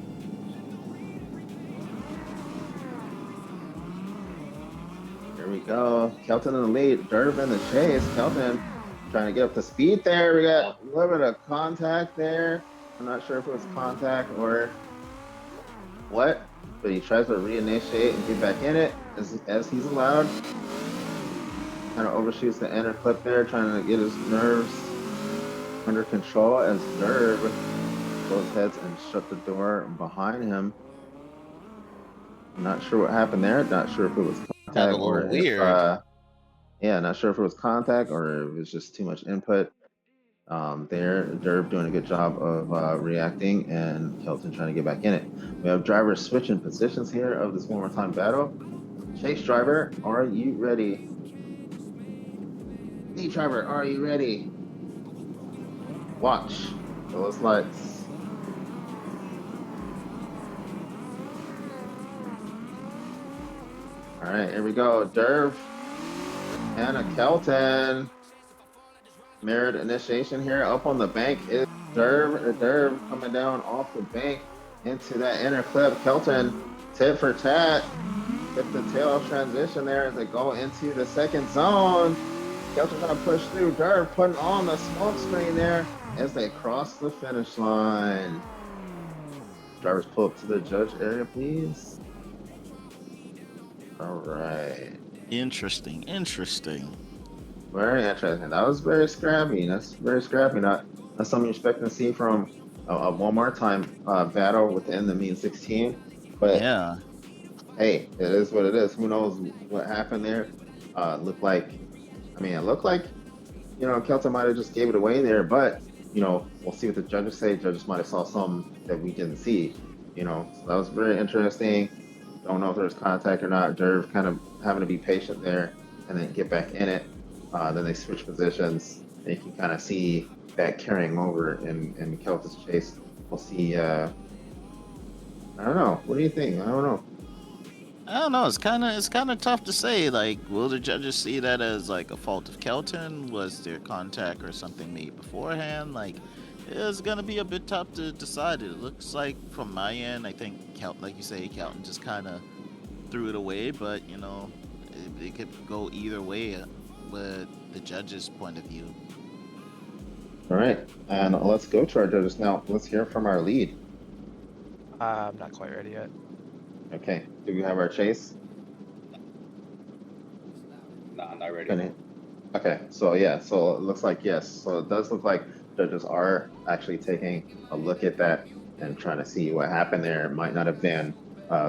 we go. Kelton in the lead. Derv in the chase. Kelton trying to get up to speed there. We got a little bit of contact there. I'm not sure if it was contact or what, but he tries to reinitiate and get back in it as he's allowed. Kind of overshoots the inner clip there, trying to get his nerves under control as Derv goes heads and shut the door behind him. I'm not sure what happened there. Not sure if it was contact or weird. not sure if it was contact or it was just too much input. There, Derv doing a good job of reacting, and Kelton trying to get back in it. We have drivers switching positions here of this one more time battle. Chase driver, are you ready? Lead driver, are you ready? Watch those lights. All right, here we go. Derv and a Kelton. Mirrored initiation here. Up on the bank is Derv coming down off the bank into that inner clip. Kelton tit for tat. Get the tail transition there as they go into the second zone. Kelton gonna push through. Derv putting on the smoke screen there as they cross the finish line. Drivers pull up to the judge area, please. All right. Interesting. Very interesting. That was very scrappy. That's very scrappy. Not something you expect to see from a one more time battle within the mean 16. But yeah, hey, it is what it is. Who knows what happened there? It looked like, Kelton might have just gave it away there. But we'll see what the judges say. Judges might have saw something that we didn't see. So that was very interesting. Don't know if there was contact or not. Derv kind of having to be patient there and then get back in it. Then they switch positions, and you can kind of see that carrying over in Kelton's chase. We'll see. I don't know. What do you think? I don't know. It's kind of tough to say. Like, will the judges see that as like a fault of Kelton? Was there contact or something made beforehand? Like, it's gonna be a bit tough to decide. It looks like from my end, I think like you say, Kelton just kind of threw it away. But it could go either way with the judge's point of view. All right, and let's go to our judges now. Let's hear from our lead. I'm not quite ready yet. Okay, do we have our chase? No, I'm not ready. Okay, so it looks like yes. So it does look like judges are actually taking a look at that and trying to see what happened there. It might not have been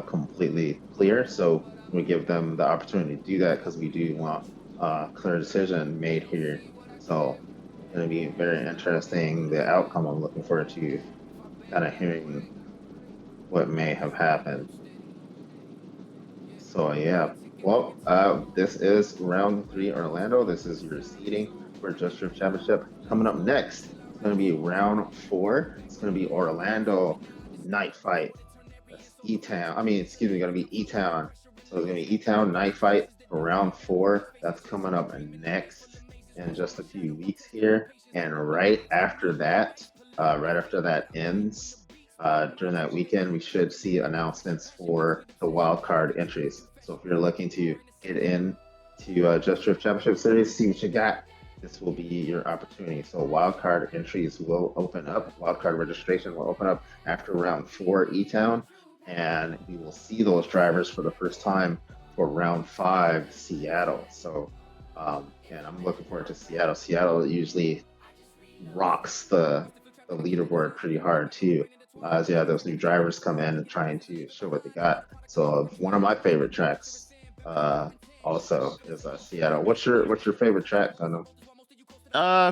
completely clear, so we give them the opportunity to do that because we do want a clear decision made here. So it's going to be very interesting, the outcome. I'm looking forward to kind of hearing what may have happened. So this is round 3 Orlando. This is your seeding for Just Drift Championship. Coming up next, it's going to be round 4. It's going to be Orlando Night Fight. That's going to be E-Town. So it's going to be E-Town Night Fight for round 4. That's coming up next in just a few weeks here. And right after that ends, during that weekend, we should see announcements for the wildcard entries. So if you're looking to get in to Just Drift Championship Series, see what you got, this will be your opportunity. So wildcard entries will open up. Wildcard registration will open up after round 4 E-Town, and we will see those drivers for the first time for round 5 Seattle. So, and I'm looking forward to Seattle. Seattle usually rocks the leaderboard pretty hard too. As you have those new drivers come in and trying to show what they got. So one of my favorite tracks also is Seattle. What's your favorite track, Gundam?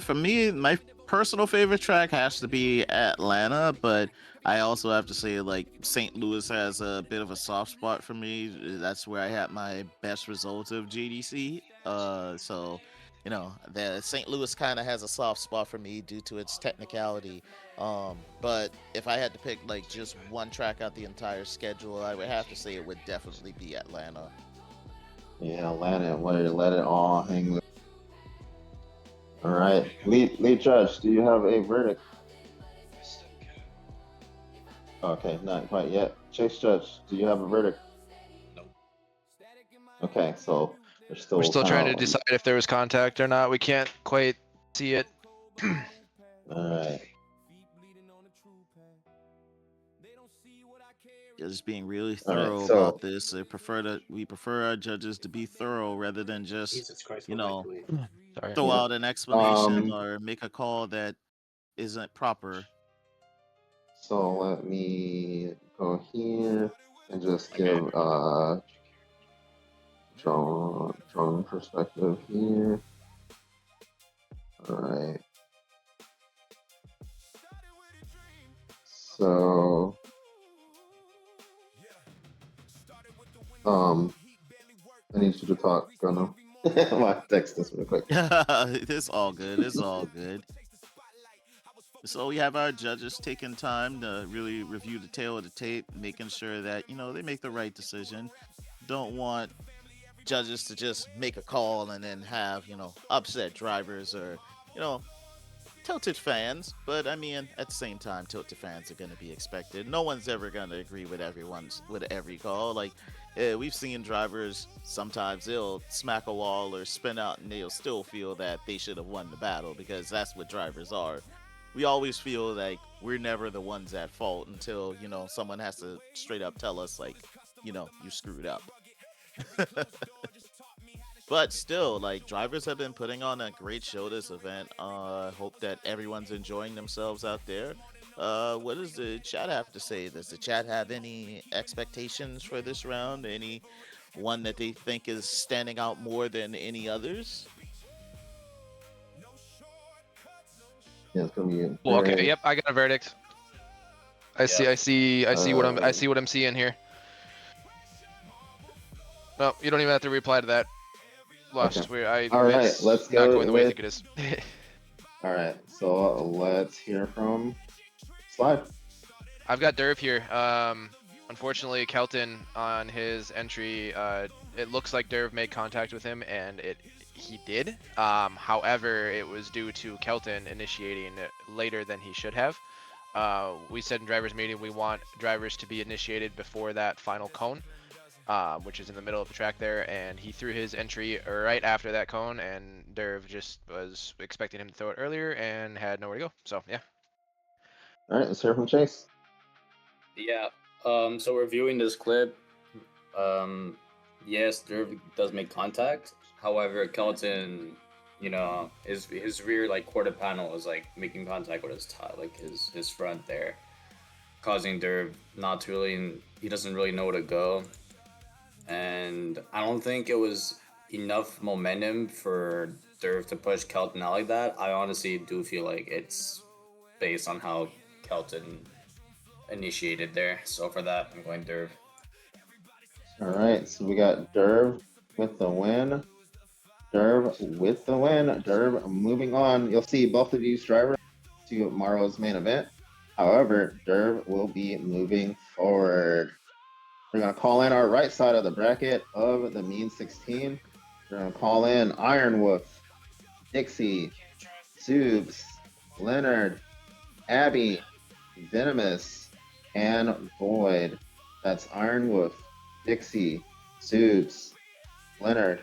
For me, my personal favorite track has to be Atlanta, but I also have to say, like, St. Louis has a bit of a soft spot for me. That's where I had my best result of GDC. So, the St. Louis kind of has a soft spot for me due to its technicality. But if I had to pick like just one track out the entire schedule, I would have to say it would definitely be Atlanta. Yeah, Atlanta, let it all hang loose. All right, lead judge, do you have a verdict? Okay, not quite yet. Chase judge, do you have a verdict? No. Okay, so We're still trying to kinda- decide if there was contact or not. We can't quite see it. Alright. Just being really All right, thorough so- about this. We prefer our judges to be thorough rather than just Jesus Christ, you what am I know doing? Sorry. throw Yeah. out an explanation Um, or make a call that isn't proper. So let me go here and just Okay. give drone perspective here. Alright. So I need you to talk, Gunno. My text this real quick. It's all good. It's all good. So we have our judges taking time to really review the tail of the tape, making sure that they make the right decision. Don't want judges to just make a call and then have upset drivers or tilted fans. But I mean, at the same time, tilted fans are going to be expected. No one's ever going to agree with every call. Like we've seen drivers sometimes they'll smack a wall or spin out and they'll still feel that they should have won the battle because that's what drivers are. We always feel like we're never the ones at fault until someone has to straight up tell us like you screwed up. But still, like, drivers have been putting on a great show this event. Hope that everyone's enjoying themselves out there. What does the chat have to say? Does the chat have any expectations for this round? Any one that they think is standing out more than any others? Yeah, it's gonna be Well, okay. very- Yep, I got a verdict. I see what I'm seeing here. No, you don't even have to reply to that. Lost. Okay. All right, it's let's not go going the way I with- think it is. All right, so let's hear from Slide. I've got Derv here. Unfortunately, Kelton on his entry, it looks like Derv made contact with him, and he did. However, it was due to Kelton initiating it later than he should have. We said in drivers meeting we want drivers to be initiated before that final cone, which is in the middle of the track there, and he threw his entry right after that cone, and Derv just was expecting him to throw it earlier and had nowhere to go. So yeah. All right, let's hear from Chase. Yeah. So reviewing this clip, yes, Derv does make contact. However, Kelton, his rear quarter panel is making contact with his tie, his front there, causing Derv not to really. He doesn't really know where to go, and I don't think it was enough momentum for Derv to push Kelton out like that. I honestly do feel like it's based on how Kelton initiated there. So for that, I'm going Derv. All right, so we got Derv with the win. Derv with the win. Derv moving on. You'll see both of these drivers to tomorrow's main event. However, Derv will be moving forward. We're going to call in our right side of the bracket of the Mean 16. We're going to call in Iron Wolf, Dixie, Subs, Leonard, Abby, Venomous, and Void. That's Iron Wolf, Dixie, Subs, Leonard,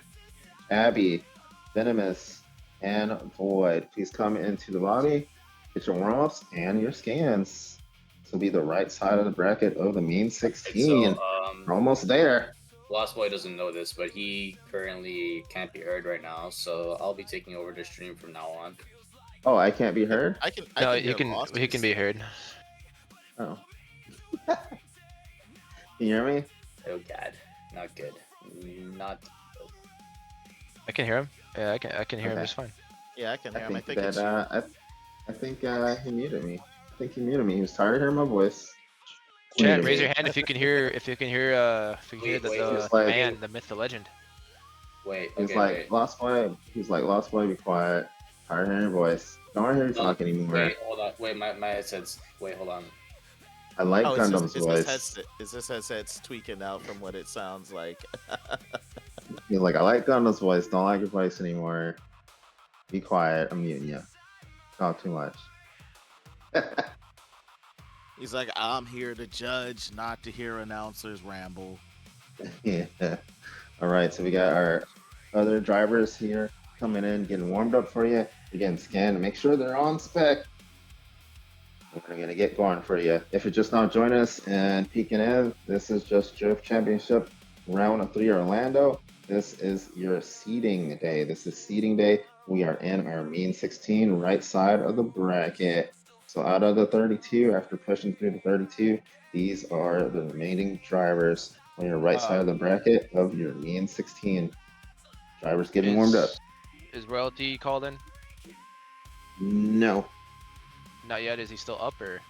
Abby, Venomous, and Void. Please come into the lobby, get your warm-ups and your scans. This will be the right side of the bracket of the Mean 16. So, We're almost there. Lost Boy doesn't know this, but he currently can't be heard right now, so I'll be taking over the stream from now on. Oh, I can't be heard? I can No, hear he can be heard. Oh. Can you hear me? Oh god, not good. Not I can hear him. Yeah, I can hear him Okay. just fine. Yeah, I can hear him. I I think think it's that I think he muted me. I think he muted me. He was tired of hearing my voice. Chat, Muted raise me. your hand if you can hear Wait, it's like- man, the myth, the legend. wait. He's Okay, like, wait. Lost Boy. He's like, Lost Boy, be quiet. Tired of hearing your voice. Don't want to hear you No, talk anymore. Wait, hold on. Wait, my headset's. Wait, hold on. I like Oh, Gundam's voice. is this headset's tweaking out from what it sounds like? He's like, I like Gundam's voice. Don't like your voice anymore. Be quiet. I'm muting you. Talk too much. He's like, I'm here to judge, not to hear announcers ramble. Yeah. All right. So we got our other drivers here coming in, getting warmed up for you. Again, scan to make sure they're on spec. We're gonna get going for you. If you're just now joining us and peeking in, this is just Drift Championship round of 3 Orlando. This is your seeding day. This is seeding day. We are in our mean 16 right side of the bracket. So out of the 32, after pushing through the 32, these are the remaining drivers on your right side of the bracket of your mean 16. Drivers getting warmed up. Is Royalty called in? No. Not yet. Is he still up or?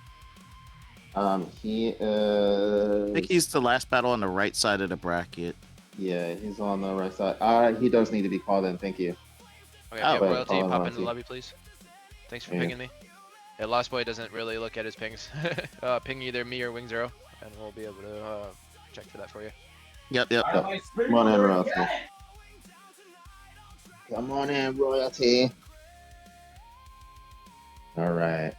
He I is. think he's the last battle on the right side of the bracket. Yeah, he's on the right side. He does need to be called in. Thank you. Okay, Oh, yeah, but Royalty, call in pop Royalty. into the lobby, please. Thanks for Yeah. pinging me. Yeah, Lost Boy doesn't really look at his pings. Ping either me or Wing Zero, and we'll be able to check for that for you. Yep. Yep. Come on in, Royalty. Come on in, Royalty. All right.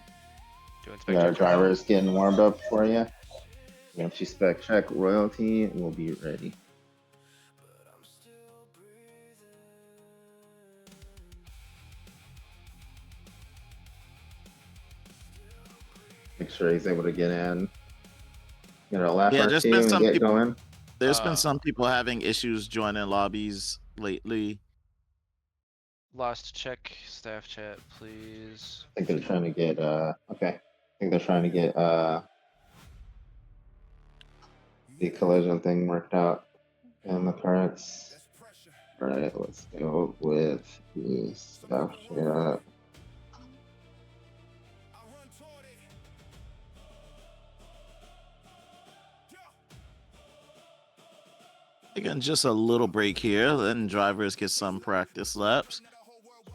Doing We spec got our check for now. drivers getting warmed up for you. Once you spec check Royalty, we'll be ready. Make sure he's able to get in. Get a lap Yeah, or there's two been and some get people. going. There's been some people having issues joining lobbies lately. Lost check staff chat, please. I think they're trying to get okay. I think they're trying to get the collision thing worked out in the cards. Alright, let's go with the stuff chat. Again, just a little break here, letting drivers get some practice laps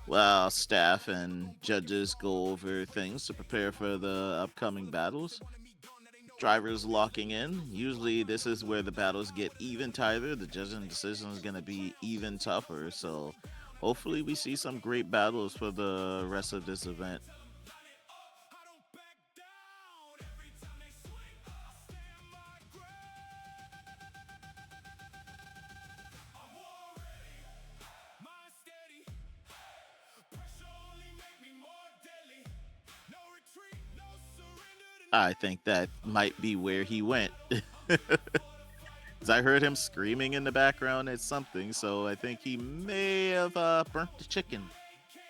while staff and judges go over things to prepare for the upcoming battles. Drivers locking in. Usually, this is where the battles get even tighter. The judging decision is going to be even tougher. So, hopefully, we see some great battles for the rest of this event. I think that might be where he went. 'Cause I heard him screaming in the background at something, so I think he may have burnt the chicken.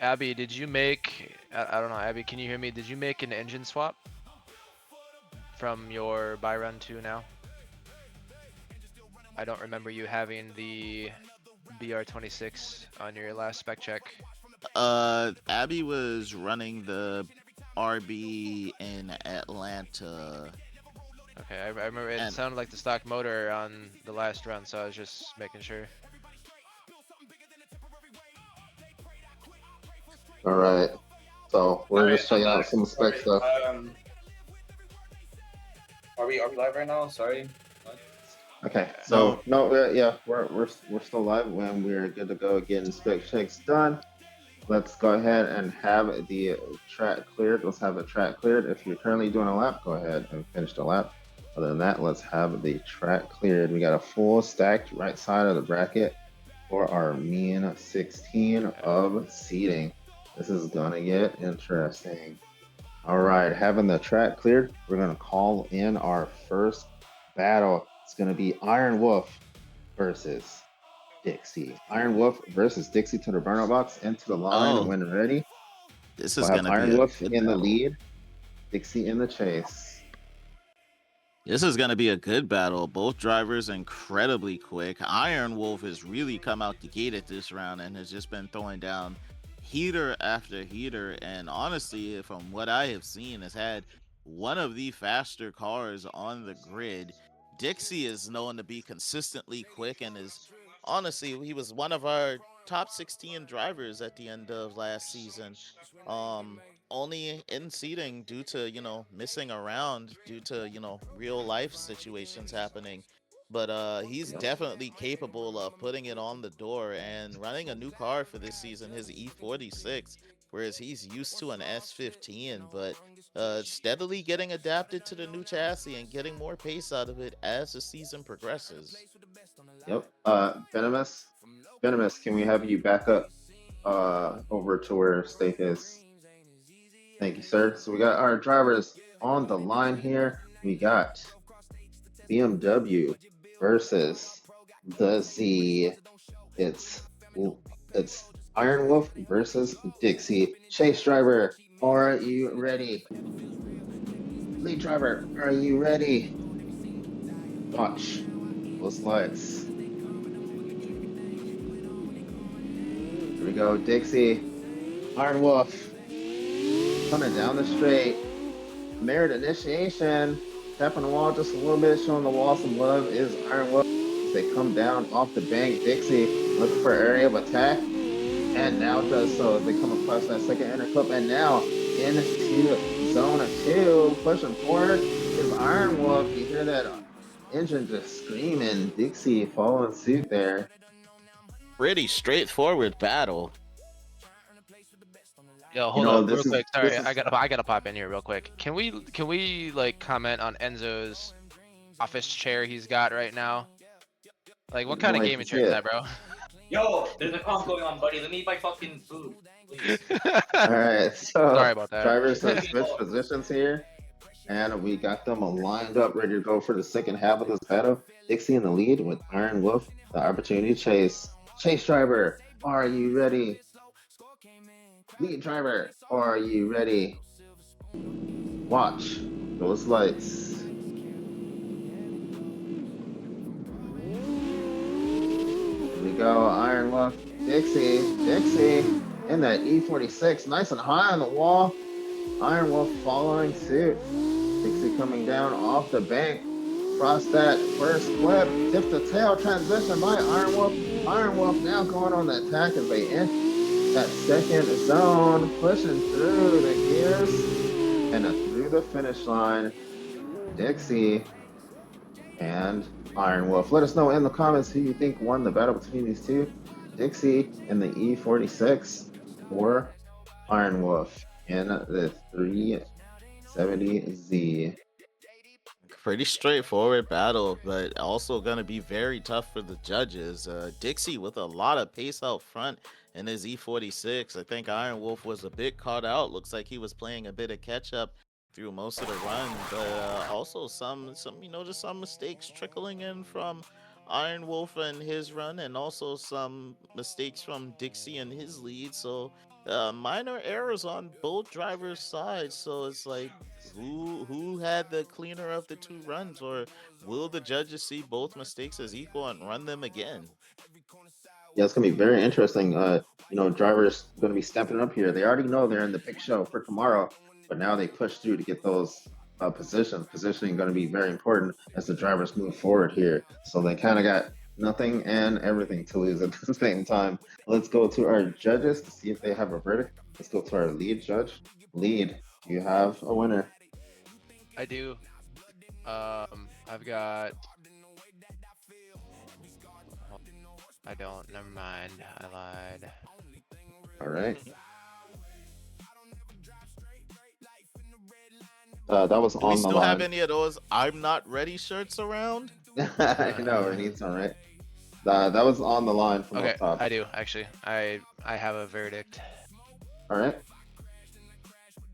Abby, did you make? I don't know, Abby. Can you hear me? Did you make an engine swap from your buy run to now? I don't remember you having the BR26 on your last spec check. Abby was running the RB in Atlanta. Okay, I remember it sounded like the stock motor on the last run, so I was just making sure. All right. So we're just checking out some spec stuff. Are we live right now? Sorry. Okay. So no, we're still live when we're good to go getting spec checks done. Let's go ahead and have the track cleared. Let's have the track cleared. If you're currently doing a lap, go ahead and finish the lap. Other than that, let's have the track cleared. We got a full stacked right side of the bracket for our mean 16 of seating. This is gonna get interesting. All right, having the track cleared, we're gonna call in our first battle. It's gonna be Iron Wolf versus Dixie. Iron Wolf versus Dixie to the burnout box into the line when ready. This We'll is have gonna Iron be a Wolf good in the battle. lead, Dixie in the chase. This is going to be a good battle. Both drivers incredibly quick. Iron Wolf has really come out the gate at this round and has just been throwing down heater after heater. And honestly, from what I have seen, has had one of the faster cars on the grid. Dixie is known to be consistently quick and is honestly, he was one of our top 16 drivers at the end of last season. Only in seating due to missing around due to real life situations happening, but he's definitely capable of putting it on the door and running a new car for this season, his E46, whereas he's used to an S15, but steadily getting adapted to the new chassis and getting more pace out of it as the season progresses. Yep. Venomous. Venomous, can we have you back up over to where Steak is? Thank you, sir. So we got our drivers on the line here. We got BMW versus the Z. It's Iron Wolf versus Dixie. Chase driver, are you ready? Lead driver, are you ready? Watch those lights. Here we go, Dixie. Iron Wolf coming down the straight. Merit initiation. Tapping the wall just a little bit, showing the wall some love is Iron Wolf. They come down off the bank. Dixie looking for area of attack, and now does so. They come across that second inner clip, and now into zone 2, pushing forward is Iron Wolf. You hear that engine just screaming. Dixie following suit there. Pretty straightforward battle. Yo, hold on, real quick. Sorry, I gotta pop in here real quick. Can we like comment on Enzo's office chair he's got right now? Like, what kind of gaming chair is that, bro? Yo, there's a comp going on, buddy. Let me eat my fucking food, please. All right, so sorry about that. Drivers have switched positions here, and we got them lined up, ready to go for the second half of this battle. Dixie in the lead with Iron Wolf, the opportunity to chase. Chase driver, are you ready? Lead driver, are you ready? Watch those lights. Here we go, Iron Wolf, Dixie in that E46, nice and high on the wall. Iron Wolf following suit. Dixie coming down off the bank. Cross that first flip, tip the tail transition by Iron Wolf. Iron Wolf now going on the attack as they enter that second zone, pushing through the gears and through the finish line. Dixie and Iron Wolf. Let us know in the comments who you think won the battle between these two. Dixie in the E46 or Iron Wolf in the 370Z. Pretty straightforward battle, but also going to be very tough for the judges. Dixie with a lot of pace out front in his E46. I think Iron Wolf was a bit caught out. Looks like he was playing a bit of catch up through most of the run, but also some just some mistakes trickling in from Iron Wolf and his run, and also some mistakes from Dixie and his lead. So minor errors on both drivers' sides. So it's like, who had the cleaner of the two runs, or will the judges see both mistakes as equal and run them again? Yeah, it's gonna be very interesting. Drivers gonna be stepping up here. They already know they're in the big show for tomorrow, but now they push through to get those positions. Positioning going to be very important as the drivers move forward here. So they kind of got nothing and everything to lose at the same time. Let's go to our judges to see if they have a verdict. Let's go to our lead judge. Lead, you have a winner. I do. I've got. I don't. Never mind. I lied. All right. That was Do on we the still line. have any of those "I'm not ready" shirts around? I know, we need some, right? That was on the line from Okay, up top. I do actually. I have a verdict. All right.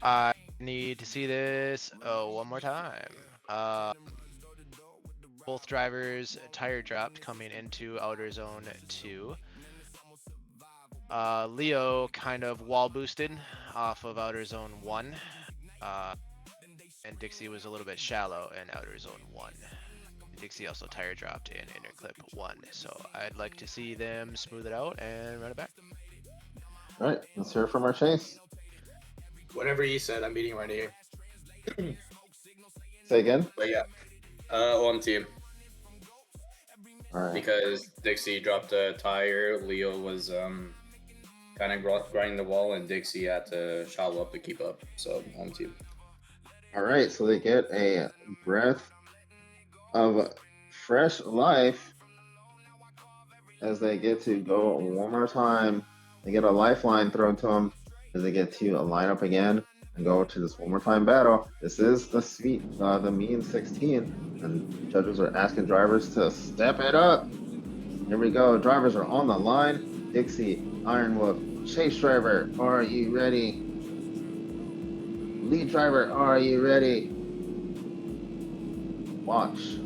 I need to see this one more time. Both drivers tire dropped coming into outer zone 2. Leo kind of wall boosted off of outer zone 1. And Dixie was a little bit shallow in outer zone 1. Dixie also tire dropped in inner clip 1. So I'd like to see them smooth it out and run it back. All right, let's hear from our Chase. Whatever you said, I'm beating right here. Say again. But yeah, on team. All right. Because Dixie dropped a tire, Leo was kind of grinding the wall, and Dixie had to shallow up to keep up. So on team. All right, so they get a breath of fresh life as they get to go one more time. They get a lifeline thrown to them as they get to line up again and go to this one more time battle. This is the mean 16, and judges are asking drivers to step it up. Here we go. Drivers are on the line. Dixie, Iron Wolf, Chase driver, are you ready? Lead driver, are you ready? Watch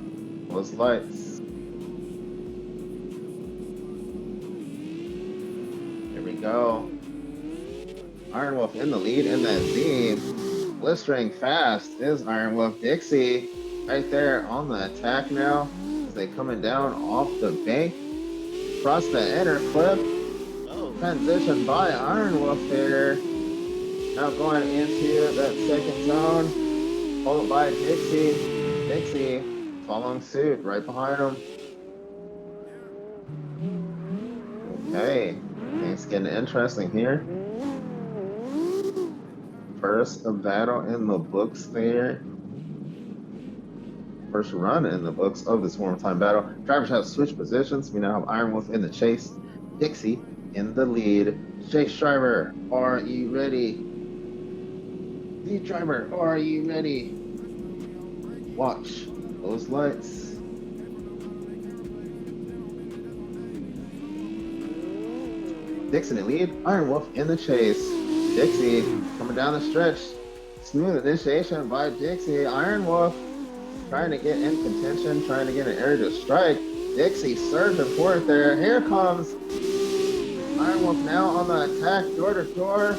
those lights. Here we go. Iron Wolf in the lead in that Z. Blistering fast is Iron Wolf. Dixie right there on the attack now as they coming down off the bank. Across the inner clip. Transition by Iron Wolf there. Now going into that second zone. Followed by Dixie. Dixie following suit right behind him. Okay. Things getting interesting here. First battle in the books there. First run in the books of this warm time battle. Drivers have switched positions. We now have Iron Wolf in the chase. Dixie in the lead. Chase driver, are you ready? Lead driver, are you ready? Watch those lights. Dixie in the lead. Iron Wolf in the chase. Dixie coming down the stretch. Smooth initiation by Dixie. Iron Wolf trying to get in contention, trying to get an air to strike. Dixie surging for it there. Here comes Iron Wolf now on the attack, door to door.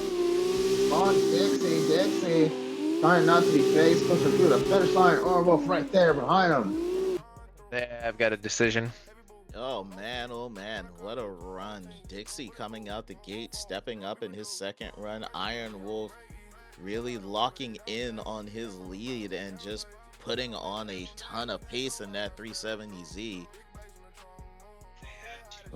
On Dixie. Dixie trying not to be phased, pushing through the finish line. Iron Wolf right there behind him. Yeah, I've got a decision. Oh man, what a run. Dixie coming out the gate, stepping up in his second run. Iron Wolf really locking in on his lead and just putting on a ton of pace in that 370Z.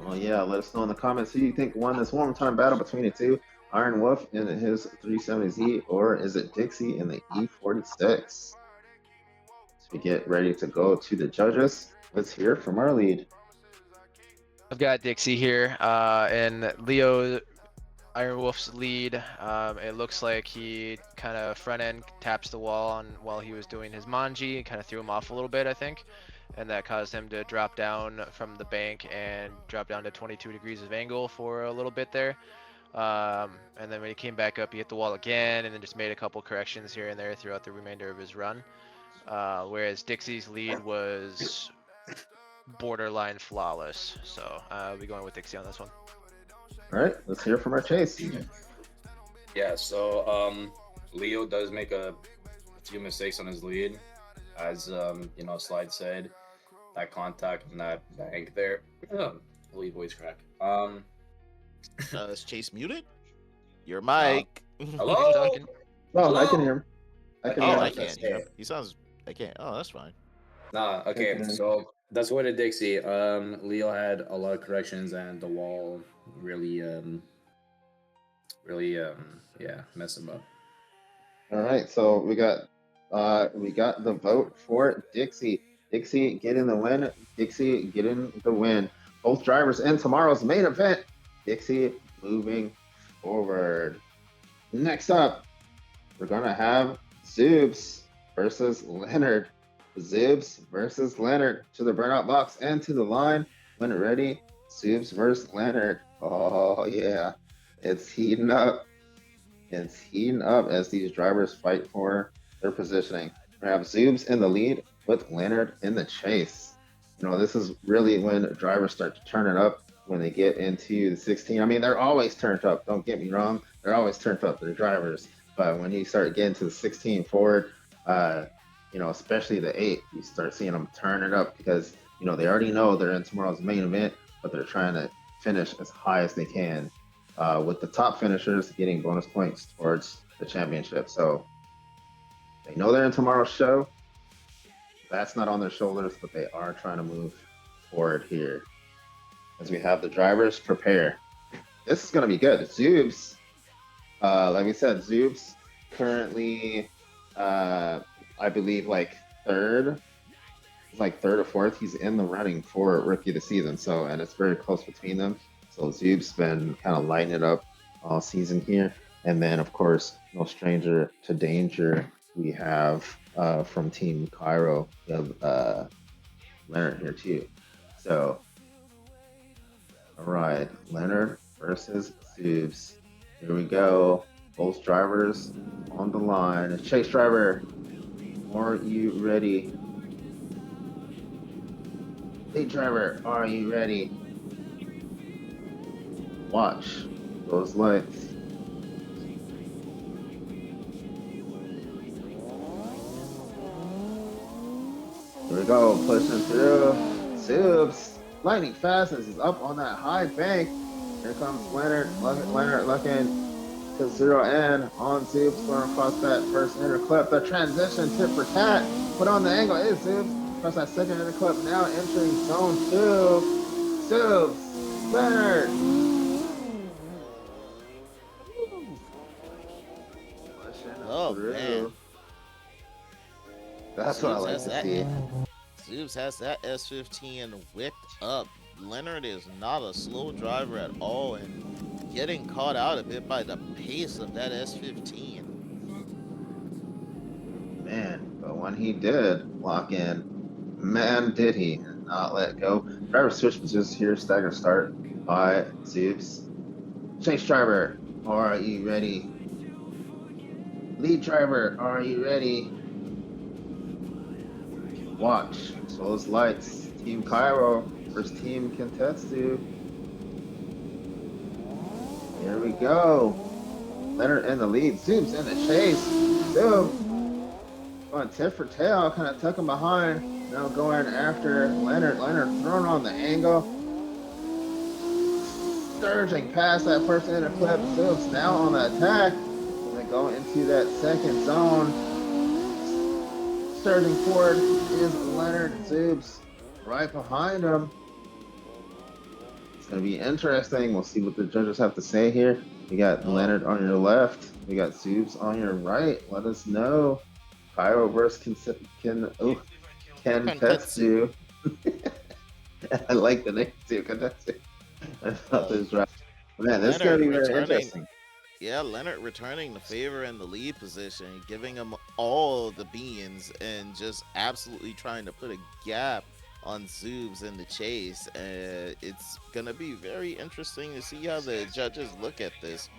Oh yeah, let us know in the comments who you think won this warm time battle between the two. Iron Wolf in his 370Z, or is it Dixie in the E46? As we get ready to go to the judges, let's hear from our lead. I've got Dixie here, and Leo, Iron Wolf's lead. It looks like he kind of front end taps the wall on while he was doing his manji, kind of threw him off a little bit, I think, and that caused him to drop down from the bank and drop down to 22 degrees of angle for a little bit there. And then when he came back up, he hit the wall again, and then just made a couple corrections here and there throughout the remainder of his run. Whereas Dixie's lead was borderline flawless, so I'll be going with Dixie on this one. All right, let's hear from our chase. Yeah, so Leo does make a few mistakes on his lead, as Slide said, that contact and that bank there. Lead voice crack. Is Chase muted? Your mic. Hello. Oh, I can hear him. I can hear him. I can't hear him. He sounds. I can't. Oh, that's fine. Nah, okay, so that's what it Dixie. Leo had a lot of corrections, and the wall really messed him up. All right, so we got the vote for Dixie. Dixie getting the win. Dixie getting the win. Both drivers in tomorrow's main event. Dixie moving forward. Next up, we're gonna have Zoobs versus Leonard. Zoobs versus Leonard to the burnout box and to the line. When ready, Zoobs versus Leonard. Oh yeah, it's heating up. It's heating up as these drivers fight for their positioning. We have Zoobs in the lead with Leonard in the chase. This is really when drivers start to turn it up when they get into the 16. I mean, they're always turned up. Don't get me wrong. They're always turned up. They're drivers. But when you start getting to the 16 forward, especially the 8, you start seeing them turn it up because, they already know they're in tomorrow's main event, but they're trying to finish as high as they can, with the top finishers getting bonus points towards the championship. So they know they're in tomorrow's show. That's not on their shoulders, but they are trying to move forward here. As we have the drivers prepare. This is going to be good. Zoobs, like we said, Zoobs currently, I believe, third. He's third or fourth. He's in the running for Rookie of the Season. And it's very close between them. So Zoob's been kind of lighting it up all season here. And then, of course, no stranger to danger, we have from Team Cairo, we have Leonard here too. So All right, Leonard versus Zoobs. Here we go. Both drivers on the line. Chase driver, are you ready? Lead driver, are you ready? Watch those lights. Here we go, pushing through. Zoobs, lightning fast as he's up on that high bank. Here comes Leonard. Leonard looking to zero in on Zoobs going across that first inner clip. The transition tip for tat. Put on the angle is Zoobs. Across that second inner clip. Now entering zone 2. Zoobs, Leonard. Oh man. That's what I like to see. Zoobs has that S15 whipped up. Leonard is not a slow driver at all, and getting caught out a bit by the pace of that S15. Man, but when he did lock in, man, did he not let go. Driver switch positions here, stagger start by Zoobs. Chase driver, are you ready? Lead driver, are you ready? Watch those lights. Team Cairo versus Team Kentetsu. Here we go. Leonard in the lead. Zoobs in the chase. Zoom going tit for tail, kind of tucking behind. Now going after Leonard. Leonard throwing on the angle. Surging past that first inner clip. Zoobs now on the attack. They go into that second zone. Surging forward is Leonard. Zoobs right behind him. It's going to be interesting. We'll see what the judges have to say here. We got Leonard on your left. We got Zoobs on your right. Let us know. Cairo versus Kentetsu. I like the name too, Kentetsu. I thought this was right. Man, this is going to be very interesting. Yeah, Leonard returning the favor in the lead position, giving him all the beans, and just absolutely trying to put a gap on Zoobs in the chase. It's gonna be very interesting to see how the judges look at this.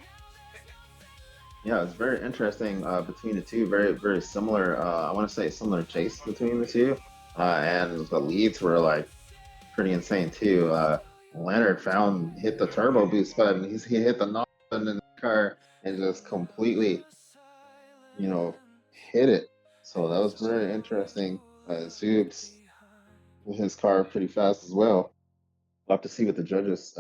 Yeah, it's very interesting between the two. Very, very similar. I want to say similar chase between the two, and the leads were like pretty insane too. Leonard hit the turbo boost button. He hit the knob button in the car and just completely, hit it. So that was very interesting. Zoobs with his car pretty fast as well. We'll have to see what the judges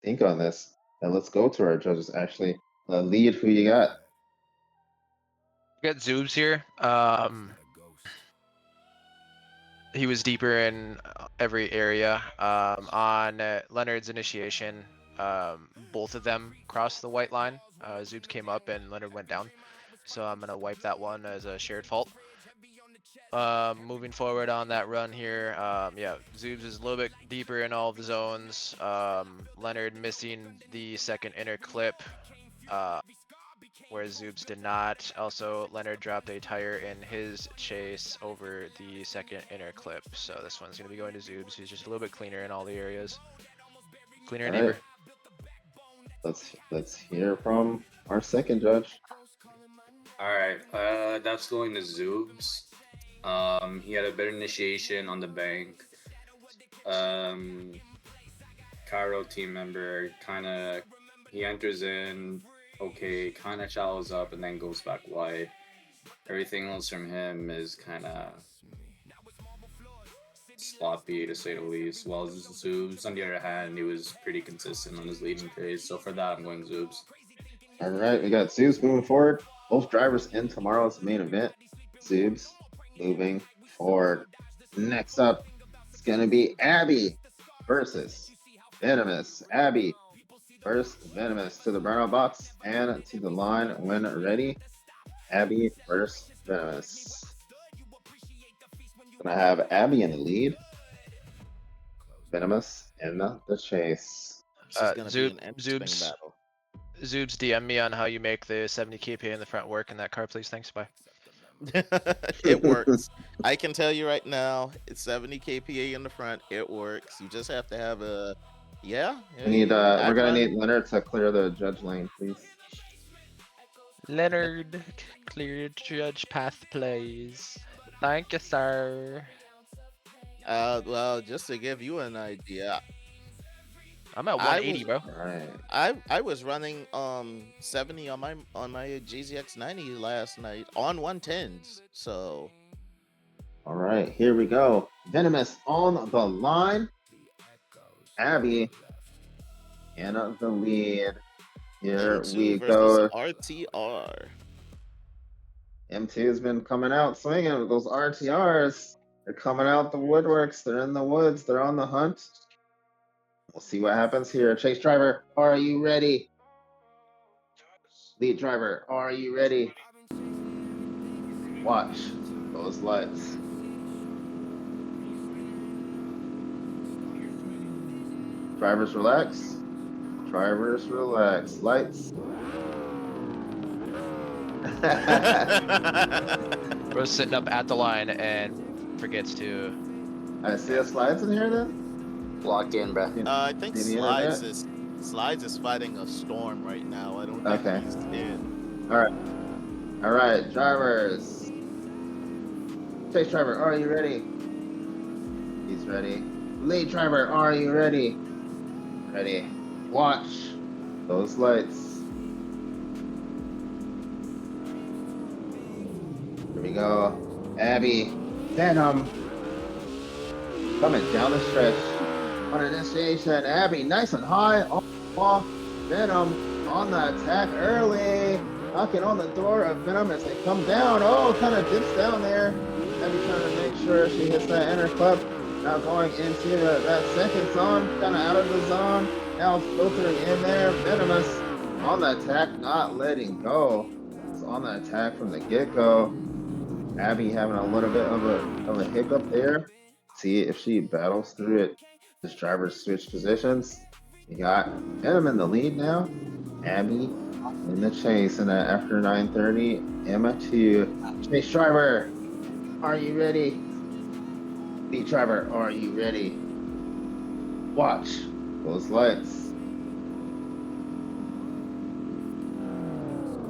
think on this. And let's go to our judges actually. Lead, who you got? Got Zoobs here. He was deeper in every area. On Leonard's initiation, both of them crossed the white line. Zoobs came up and Leonard went down. So I'm going to wipe that one as a shared fault. Moving forward on that run here, yeah, Zoobs is a little bit deeper in all of the zones. Leonard missing the second inner clip, whereas Zoobs did not. Also, Leonard dropped a tire in his chase over the second inner clip. So this one's going to be going to Zoobs, who's just a little bit cleaner in all the areas. Cleaner and deeper. Let's hear from our second judge. Alright, that's going to Zoobs. He had a better initiation on the bank. Cairo team member he enters in okay, kind of shallows up and then goes back wide. Everything else from him is kind of sloppy to say the least. While Zoobs, on the other hand, he was pretty consistent on his leading phase. So for that, I'm going Zoobs. All right, we got Zoobs moving forward. Both drivers in tomorrow's main event. Zoobs moving forward. Next up, it's going to be Abby versus Venomous. Abby versus Venomous, to the burnout box and to the line when ready. Abby versus Venomous. Gonna have Abby in the lead. Venomous in the chase. Zoobs, DM me on how you make the 70 kph in the front work in that car, please. Thanks. Bye. It works. I can tell you right now, it's 70 kph in the front. It works. You just have to have a Yeah. We need. I'd We're gonna run- need Leonard to clear the judge lane, please. Leonard, clear judge path, please. Thank you, sir. Well, just to give you an idea, I'm at I 180, was bro. All right. I was running 70 on my JZX 90 last night on 110s. So All right. Here we go. Venomous on the line. Abby in the lead. Here M2 we versus go. RTR. M2 has been coming out swinging with those RTRs. They're coming out the woodworks. They're in the woods. They're on the hunt. We'll see what happens here. Chase driver, are you ready? Lead driver, are you ready? Watch those lights. Drivers relax. Drivers relax. Lights. Bro's sitting up at the line and forgets to. I see a slides in here then? Lock in, bro. I think Maybe Slides is fighting a storm right now. I don't think Okay. he's in. All right, drivers. Chase driver, are you ready? He's ready. Lead driver, are you ready? Ready. Watch those lights. Here we go. Abby, Venom, coming down the stretch. On initiation, Abby, nice and high. Off. Venom on the attack early. Knocking on the door of Venom as they come down. Oh, kind of dips down there. Abby trying to make sure she hits that inner club. Now going into that second zone, kind of out of the zone. Now filtering in there. Venomous on the attack, not letting go. It's on the attack from the get-go. Abby having a little bit of a hiccup there. See if she battles through it. This driver switch positions. You got Venom in the lead now. Abby in the chase, and after 9:30, Emma 2. Chase driver, are you ready? Lead driver, are you ready? Watch those lights.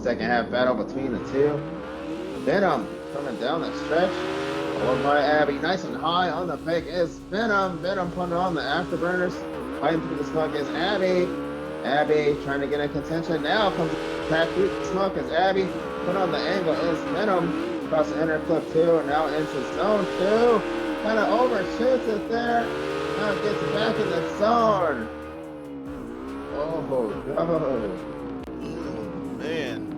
Second half battle between the two. Venom coming down the stretch. Followed by Abby. Nice and high on the pick is Venom. Venom putting on the afterburners. Fighting through the smoke is Abby. Abby trying to get in contention. Now comes back through the smoke is Abby. Put on the angle is Venom. Across the inner clip 2. And now into zone 2. Kind of overshoots it there. Now gets back in the zone. Oh, no. Man,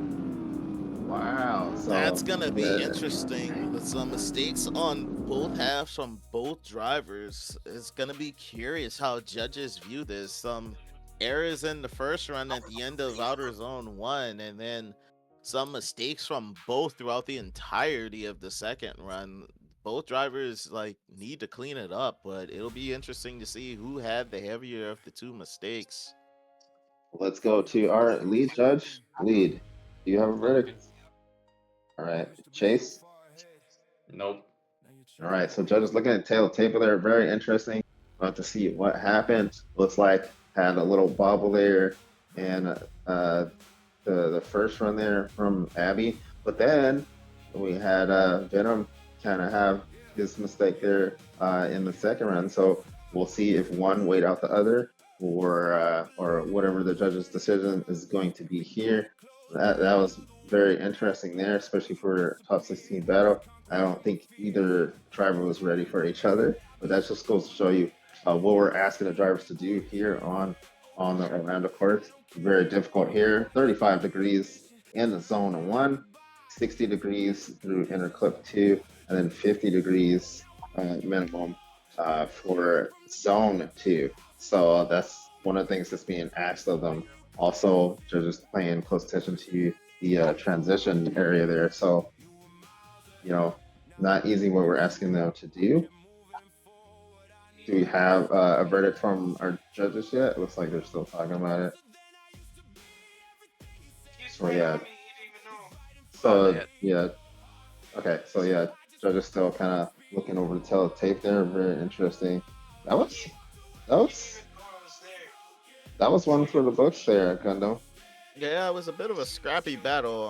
Wow. So that's gonna be yeah. interesting with some mistakes on both halves from both drivers. It's gonna be curious how judges view this. Some errors in the first run at the end of Outer Zone 1, and then some mistakes from both throughout the entirety of the second run. Both drivers need to clean it up, but it'll be interesting to see who had the heavier of the two mistakes. Let's go to our lead judge. Lead, do you have a verdict? All right, Chase. Nope. All right, so judges looking at tail tape there, very interesting. About to see what happened. Looks like had a little bobble there, and the first run there from Abby, but then we had Venom kind of have his mistake there in the second run. So we'll see if one weighed out the other, or whatever the judge's decision is going to be here. That was very interesting there, especially for top 16 battle. I don't think either driver was ready for each other, but that just goes to show you what we're asking the drivers to do here on the Orlando course. Very difficult here. 35 degrees in the zone 1, 60 degrees through inner clip 2, and then 50 degrees minimum for zone 2. So that's one of the things that's being asked of them. Also, judges paying close attention to the transition area there. So, not easy what we're asking them to do. Do we have a verdict from our judges yet? It looks like they're still talking about it. So yeah. Okay, so yeah, judges still kind of looking over the tape there. Very interesting. That was That was one for the books there, Gundam. Yeah, it was a bit of a scrappy battle.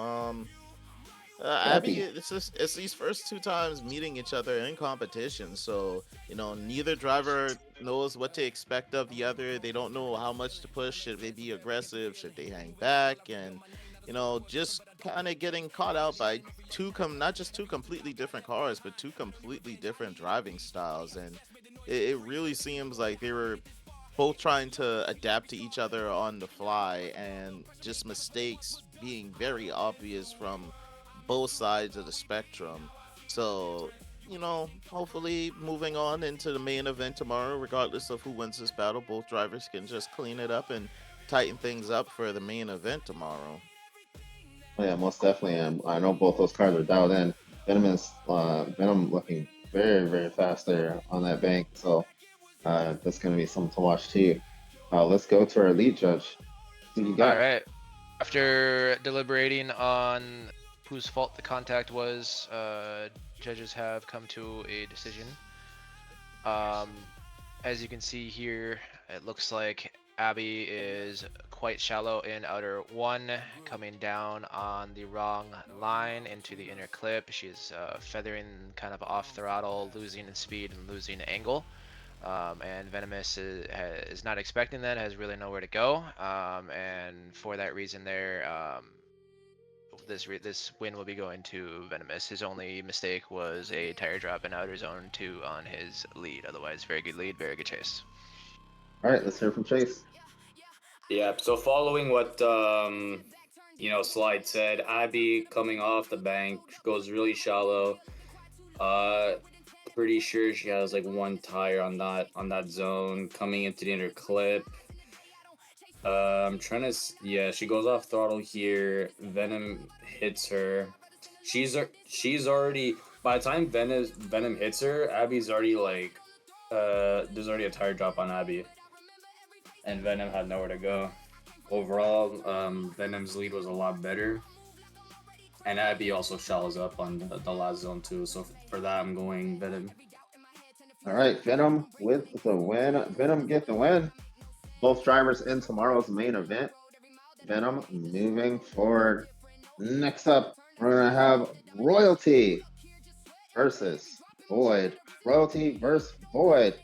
Abby, Scrappy. it's these first two times meeting each other in competition, so neither driver knows what to expect of the other. They don't know how much to push. Should they be aggressive? Should they hang back? And just kind of getting caught out by not just two completely different cars, but two completely different driving styles. And it really seems like they were both trying to adapt to each other on the fly, and just mistakes being very obvious from both sides of the spectrum. So, hopefully moving on into the main event tomorrow, regardless of who wins this battle, both drivers can just clean it up and tighten things up for the main event tomorrow. Oh, yeah, most definitely. And I know both those cars are dialed in. Venom looking very, very fast there on that bank. So that's going to be something to watch too. Let's go to our lead judge. Who you got? All right. After deliberating on whose fault the contact was, judges have come to a decision. As you can see here, it looks like Abby is quite shallow in outer one, coming down on the wrong line into the inner clip. She's feathering kind of off throttle, losing in speed and losing angle. And Venomous is not expecting that, has really nowhere to go. And for that reason there, this win will be going to Venomous. His only mistake was a tire drop in outer zone 2 on his lead. Otherwise, very good lead, very good chase. All right, let's hear from Chase. Yeah, so following what Slide said, Abby coming off the bank goes really shallow. Pretty sure she has like one tire on that zone coming into the inner clip. I'm trying to. Yeah, she goes off throttle here. Venom hits her. She's already. By the time Venom hits her, Abby's already like. There's already a tire drop on Abby, and Venom had nowhere to go. Overall, Venom's lead was a lot better, and Abby also shallows up on the last zone too. So for that, I'm going Venom. All right, Venom with the win. Venom get the win. Both drivers in tomorrow's main event. Venom moving forward. Next up, we're going to have Royalty versus Void. Royalty versus Void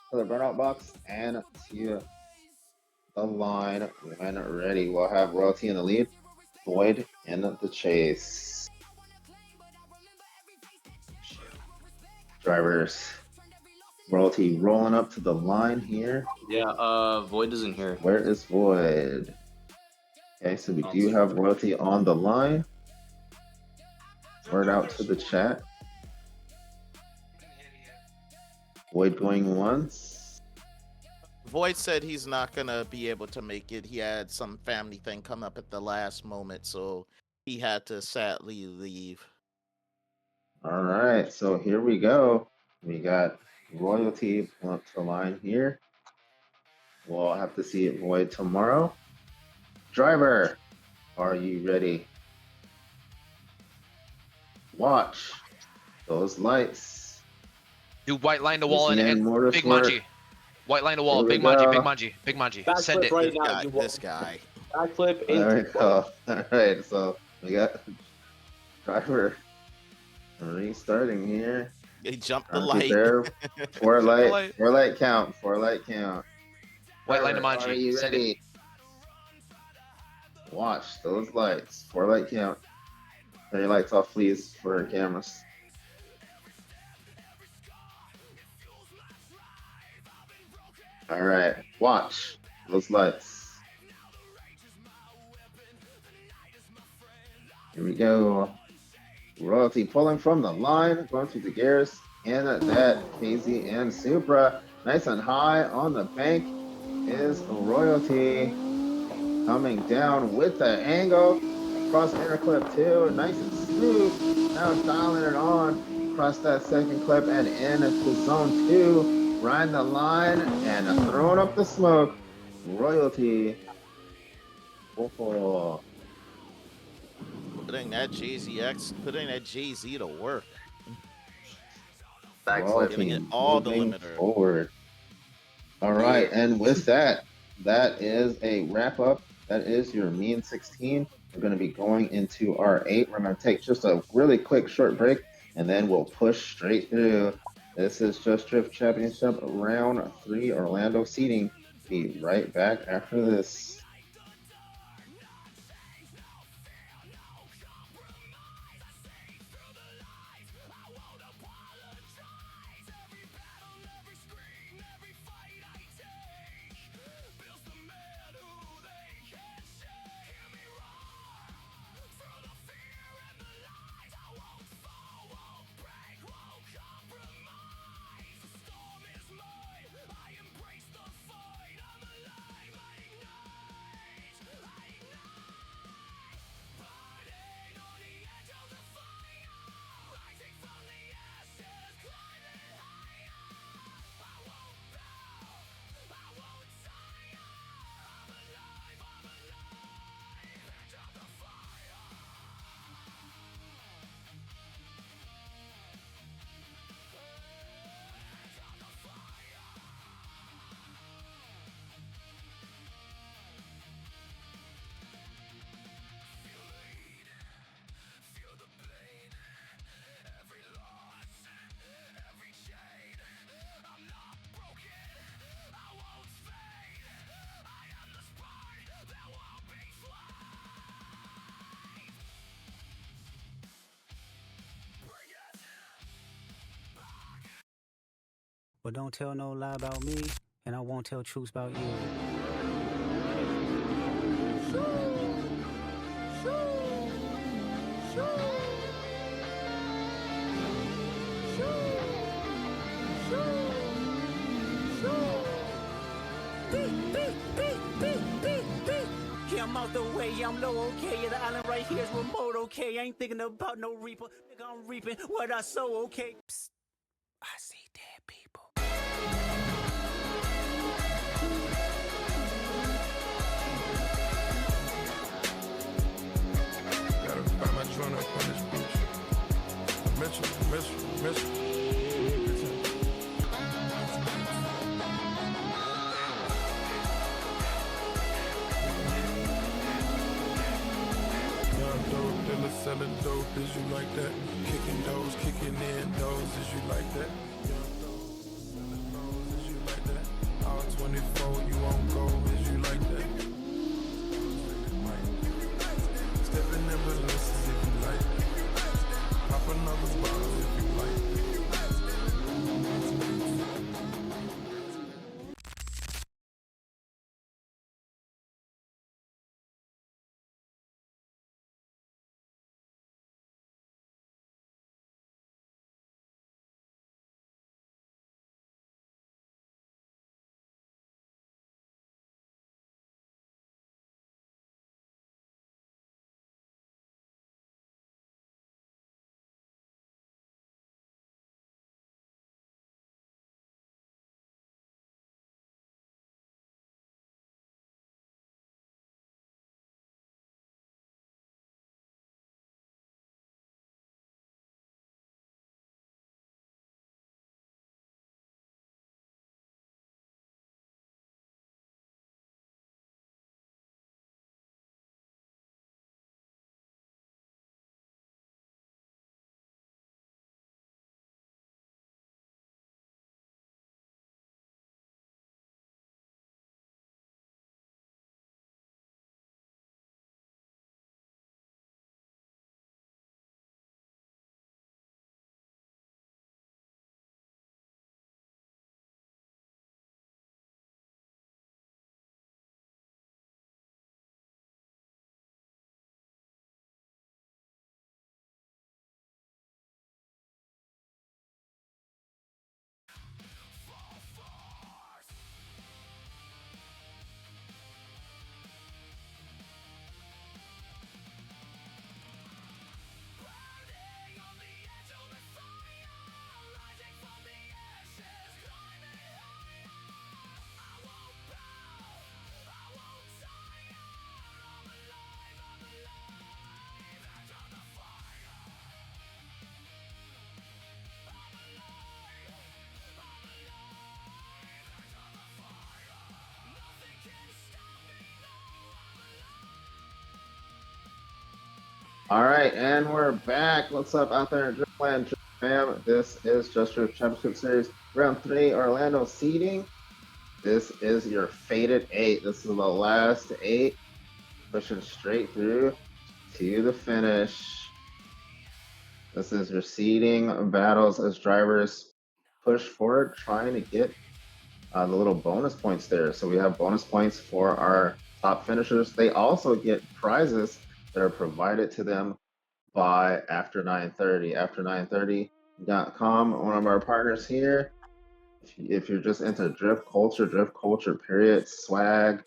to the burnout box and to the line when ready. We'll have Royalty in the lead, Void in the chase. Drivers. Royalty rolling up to the line here. Yeah, Void isn't here. Where is Void? Okay, so we do have Royalty on the line. Word out to the chat. Void going once. Void said he's not gonna be able to make it. He had some family thing come up at the last moment, so he had to sadly leave. All right, so here we go. We got Royalty up to the line here. We'll have to see it Void tomorrow. Driver, are you ready? Watch those lights. Do white line the wall and Big Motorsport. Manji. White line the wall, Here we Big Manji, go. Big Manji, Big Manji. Send it. Right now, This guy. backflip There we into go. All right, so we got Driver restarting here. He jumped the Trying to light. get there. Four light count. White line to Are Manji. you Send it. ready? Watch those lights. 4 light count. Turn your lights off, please, for our cameras. All right, watch those lights. Here we go. Royalty pulling from the line, going through the gears, and that KZ and Supra. Nice and high on the bank is Royalty. Coming down with the angle across inner clip 2. Nice and smooth. Now dialing it on across that second clip and into zone 2. Riding the line and throwing up the smoke. Royalty. Oh. Putting that JZ to work. Royalty Giving it all the moving limiter. forward. All right, and with that, that is a wrap up. That is your mean 16. We're going to be going into our 8. We're going to take just a really quick short break and then we'll push straight through. This is Just Drift Championship round 3 Orlando seeding. Be right back after this. But don't tell no lie about me, and I won't tell truths about you. Yeah, I'm out the way, yeah, I'm low, okay. Yeah, the island right here is remote, okay. I ain't thinking about no reaper. Nigga, I'm reaping what I sow, okay. Psst. I see dead people. Gotta find my joint up on this bitch. Mitchell. Young dope dealer selling dope, is you like that? Kicking doors, kicking in doors, is you like that? Young dope selling doors, is you like that? All 24, you won't go, is you like that? Step in ambulances if you like that. Pop another bottle if you like that. All right, and we're back. What's up out there in Driftland, Drift fam? This is Just Drift Championship Series Round 3 Orlando seeding. This is your fated 8. This is the last 8, pushing straight through to the finish. This is your seeding battles as drivers push forward, trying to get the little bonus points there. So we have bonus points for our top finishers. They also get prizes that are provided to them by After 930. After930.com, one of our partners here. If you're just into drift culture, period, swag,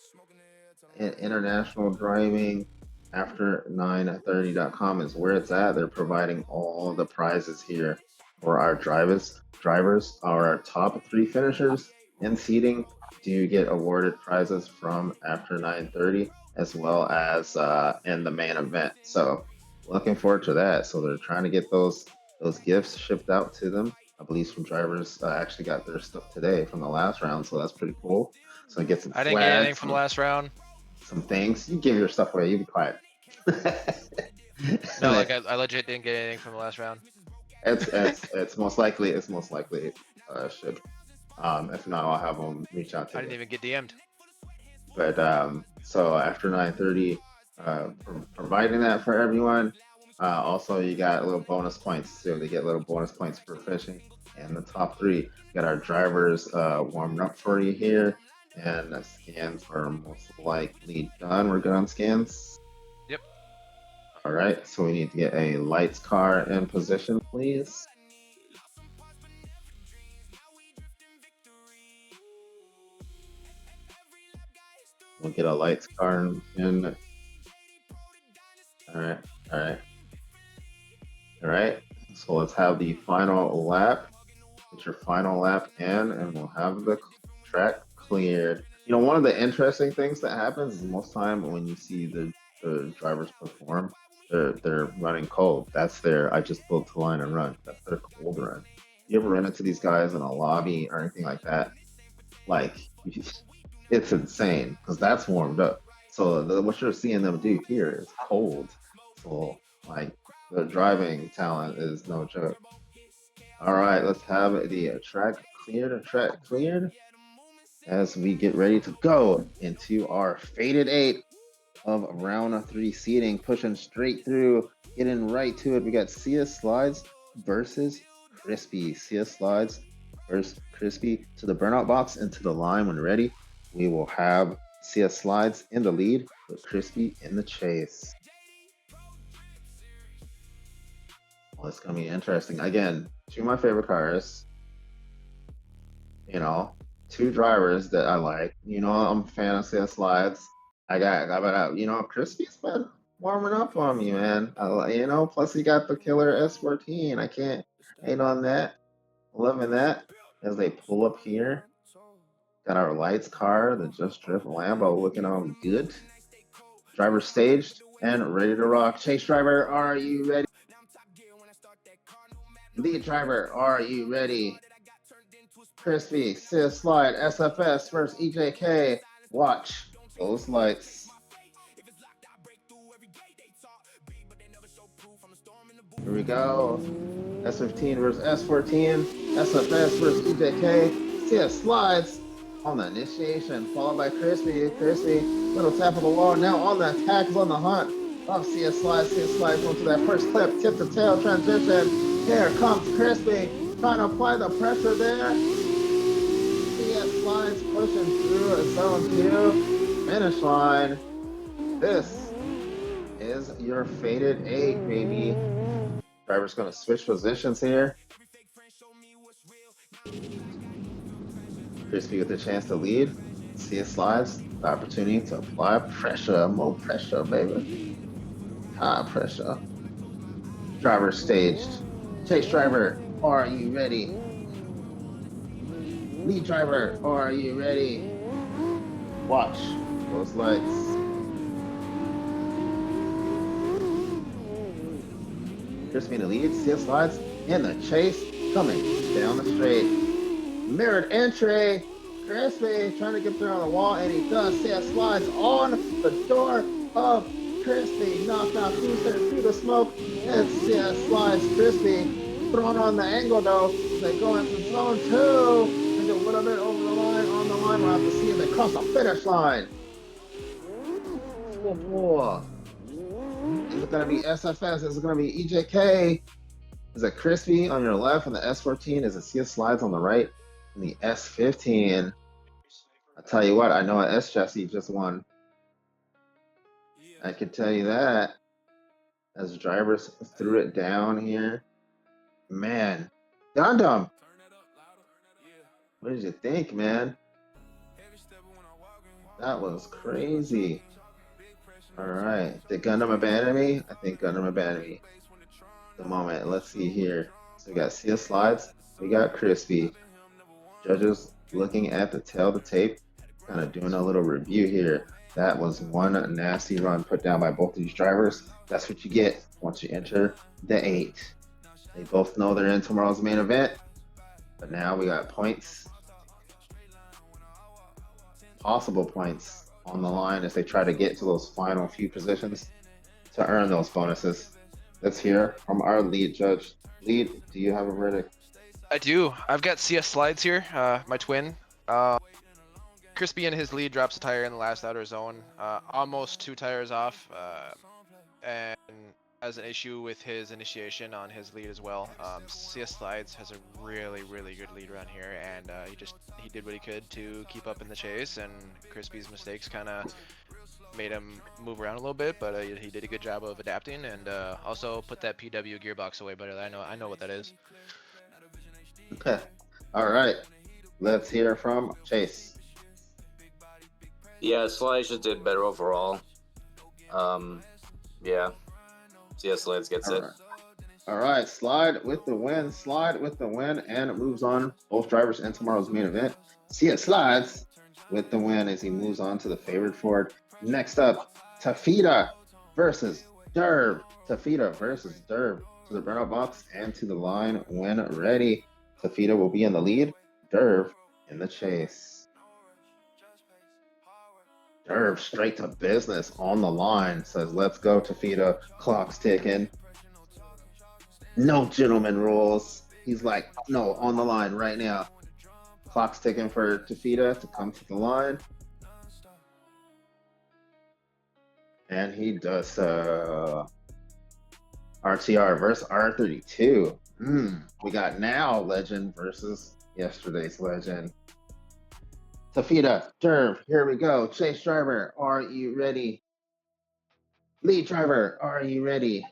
international driving, After930.com is where it's at. They're providing all the prizes here for our drivers. Our top 3 finishers in seating do get awarded prizes from After 930 as well as in the main event. So looking forward to that. So they're trying to get those gifts shipped out to them. I believe some drivers actually got their stuff today from the last round, so that's pretty cool. So get some. I didn't get anything from the last round. Some things. You give your stuff away. You be quiet. No, like I legit didn't get anything from the last round. It's most likely should. If not, I'll have them reach out to you. I didn't even get DM'd. But so After 930, providing that for everyone. Also, you got little bonus points. So they get little bonus points for fishing. And the top 3, you got our drivers warming up for you here. And the scans are most likely done. We're good on scans? Yep. All right, so we need to get a lights car in position, please. We'll get a lights car in. All right. So let's have the final lap. Get your final lap in, and we'll have the track cleared. You know, one of the interesting things that happens is most time when you see the drivers perform, they're running cold. That's their I just built the line and run. That's their cold run. You ever run into these guys in a lobby or anything like that? Like, it's insane because that's warmed up. So what you're seeing them do here is cold. So like the driving talent is no joke. All right, let's have the track cleared as we get ready to go into our fated 8 of round 3 seating, pushing straight through, getting right to it. We got Sia Slides versus Crispy. Sia Slides versus Crispy to the burnout box and to the line when ready. We will have Sia Slides in the lead with Crispy in the chase. Well, it's gonna be interesting. Again, 2 of my favorite cars. You know, 2 drivers that I like. You know, I'm a fan of Sia Slides. Crispy's been warming up on me, man. Plus he got the killer S14. I can't hate on that. Loving that. As they pull up here, got our lights car, the Just Drift Lambo looking on good. Driver staged and ready to rock. Chase driver, are you ready? Lead driver, are you ready? Crispy, Sia Slide, SFS versus EJK. Watch those lights. Here we go. S15 versus S14. SFS versus EJK. Sia Slides on the initiation, followed by Crispy. Crispy, little tap of the wall. Now on the attack, is on the hunt. Oh, Sia Slides going to that first clip. Tip to tail transition. Here comes Crispy, trying to apply the pressure there. Sia Slides pushing through a zone 2. Finish line. This is your fated 8, baby. Driver's going to switch positions here. Crispy with the chance to lead. Sia Slides, the opportunity to apply pressure. More pressure, baby. High pressure. Driver staged. Chase driver, are you ready? Lead driver, are you ready? Watch those lights. Crispy in the lead, Sia Slides in the chase, coming down the straight. Mirrored entry, Crispy trying to get through on the wall, and he does. Sia Slides on the door of Crispy knocked out Booster through the smoke. It's Slides Crispy thrown on the angle though. They go into zone 2. And a little bit over the line. On the line, we'll have to see if they cross the finish line. Oh, is it going to be SFS? Is it going to be EJK? Is it Crispy on your left and the S14? Is it CS Slides on the right and the S15? I'll tell you what, I know an S Jesse just won. I can tell you that. As drivers threw it down here. Man, Gundam. What did you think, man? That was crazy. All right, did Gundam abandon me? I think Gundam abandoned me. The moment. Let's see here. So we got CS Slides. We got Crispy. Judges looking at the tail of the tape, kind of doing a little review here. That was one nasty run put down by both of these drivers. That's what you get once you enter the 8. They both know they're in tomorrow's main event, but now we got points, possible points on the line as they try to get to those final few positions to earn those bonuses. Let's hear from our lead judge. Lead, do you have a verdict? I do. I've got CS Slides here, my twin. Crispy in his lead drops a tire in the last outer zone, almost 2 tires off, and has an issue with his initiation on his lead as well. CS Slides has a really good lead run here, and he did what he could to keep up in the chase, and Crispy's mistakes kind of made him move around a little bit, but he did a good job of adapting, and also put that PW gearbox away better. I know what that is. Okay. All right. Let's hear from Chase. Yeah, Slides just did better overall. Yeah. CS Slides gets it. All right. Slide with the win. Slide with the win, and it moves on. Both drivers in tomorrow's main event. CS Slides with the win as he moves on to the favored Ford. Next up, Tafita versus Derv. Tafita versus Derv. To the burnout box and to the line when ready. Tafita will be in the lead. Derv in the chase. Derv straight to business on the line. Says, let's go, Tafita. Clock's ticking. No gentleman rules. He's like, no, on the line right now. Clock's ticking for Tafita to come to the line. And he does RTR versus R32. We got now legend versus yesterday's legend. Tafita, Derv, here we go. Chase driver, are you ready? Lead driver, are you ready?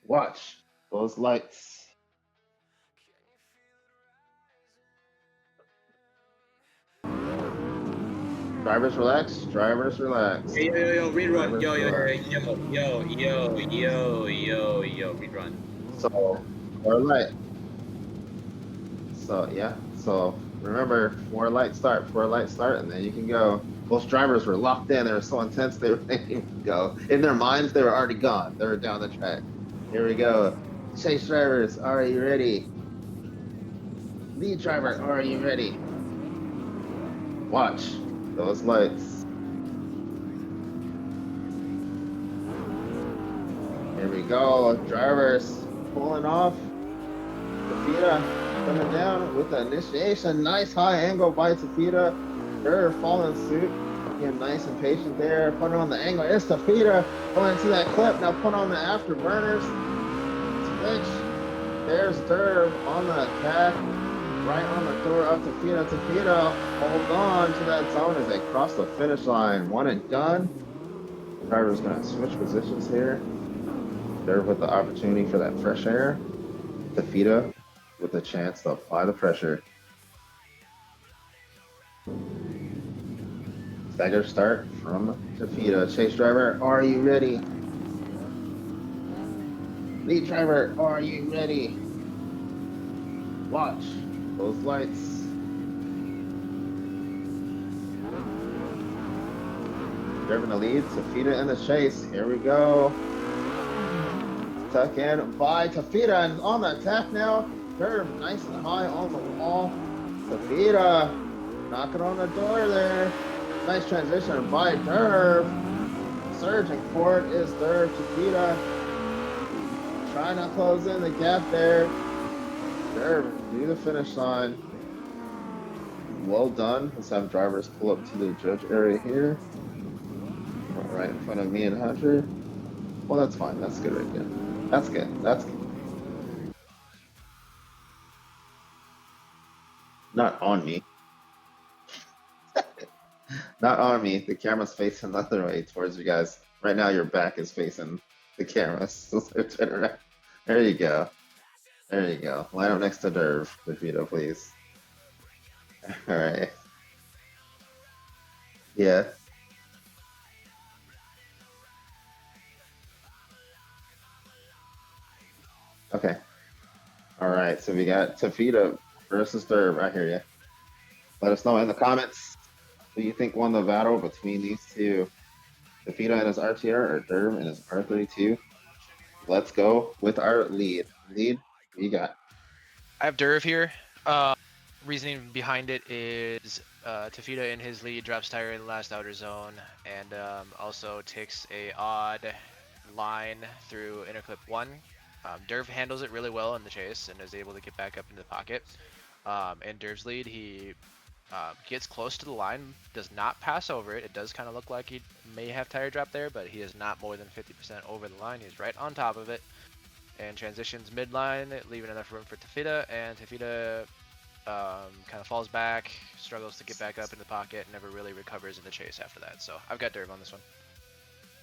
Watch those lights. Drivers relax, drivers relax. Yo, rerun. Yo, rerun. So, remember, 4 light start, and then you can go. Most drivers were locked in. They were so intense, they were ready to go. In their minds, they were already gone. They were down the track. Here we go. Chase drivers, are you ready? Lead driver, are you ready? Watch those lights. Here we go. Drivers pulling off. Tafita coming down with the initiation. Nice high angle by Tafita. Derv following suit. Being nice and patient there. Put on the angle. It's Tafita going to that clip. Now put on the afterburners. Switch. There's Derv on the attack. Right on the door of Tafita. Tafita, hold on to that zone as they cross the finish line. One and done. Driver's going to switch positions here. Derv with the opportunity for that fresh air. Tafita with a chance to apply the pressure. Stagger start from Tafita. Chase driver, are you ready? Lead driver, are you ready? Watch those lights. Derv in the lead, Tafita in the chase. Here we go. Tuck in by Tafita and on the attack now. Derv nice and high on the wall. Tafita knocking on the door there. Nice transition by Derv. Surging forward is Derv Chiquita. Trying to close in the gap there. Derv to the finish line. Well done. Let's have drivers pull up to the judge area here. Right in front of me and Hunter. Well, that's fine. That's good right there. That's good. That's good. Not on me. Not on me. The camera's facing the other way towards you guys. Right now, your back is facing the camera. So turn around. There you go. There you go. Line up next to Derv, Vito, please. All right. Yeah. Okay. All right. So we got Tafita versus Derv. I hear you. Let us know in the comments who you think won the battle between these two. Tafita and his RTR or Derv and his R32. Let's go with our lead. Lead, what you got? I have Derv here. Reasoning behind it is Tafita in his lead drops tire in the last outer zone and also takes a odd line through inner clip 1. Derv handles it really well in the chase and is able to get back up into the pocket. In Derv's lead, he gets close to the line, does not pass over it. It does kind of look like he may have tire drop there, but he is not more than 50% over the line. He's right on top of it and transitions midline, leaving enough room for Tafita, and Tafita kind of falls back, struggles to get back up in the pocket, never really recovers in the chase after that. So I've got Derv on this one.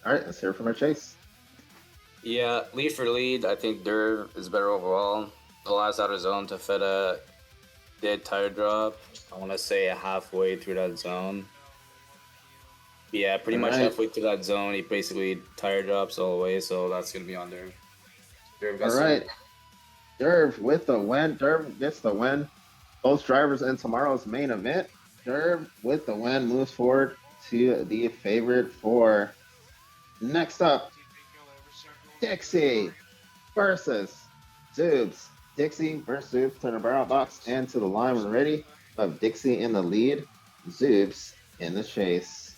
All right, let's hear from our chase. Yeah, lead for lead, I think Derv is better overall. The last outer zone, Tafita did tire drop. I want to say halfway through that zone. Yeah, pretty much halfway through that zone, he basically tire drops all the way, so that's going to be on Derv. All right. Derv with the win. Derv gets the win. Both drivers in tomorrow's main event. Derv with the win moves forward to the favorite four. Next up, Dixie versus Zoobs. Dixie versus Zoobs. Turn the barrel box and to the line when ready. Of Dixie in the lead, Zoobs in the chase.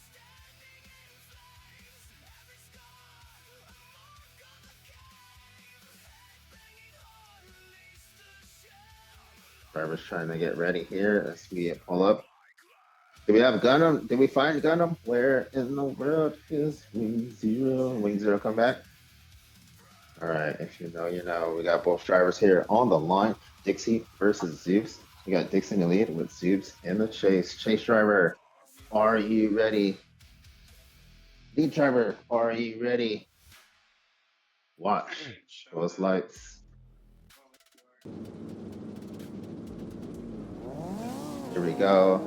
Drivers trying to get ready here as we pull up. Do we have Gundam? Did we find Gundam? Where in the world is Wing Zero? Wing Zero come back? All right, if you know, you know. We got both drivers here on the line. Dixie versus Zoobs. We got Dixie in the lead with Zoobs in the chase. Chase driver, are you ready? Lead driver, are you ready? Watch those lights. Here we go.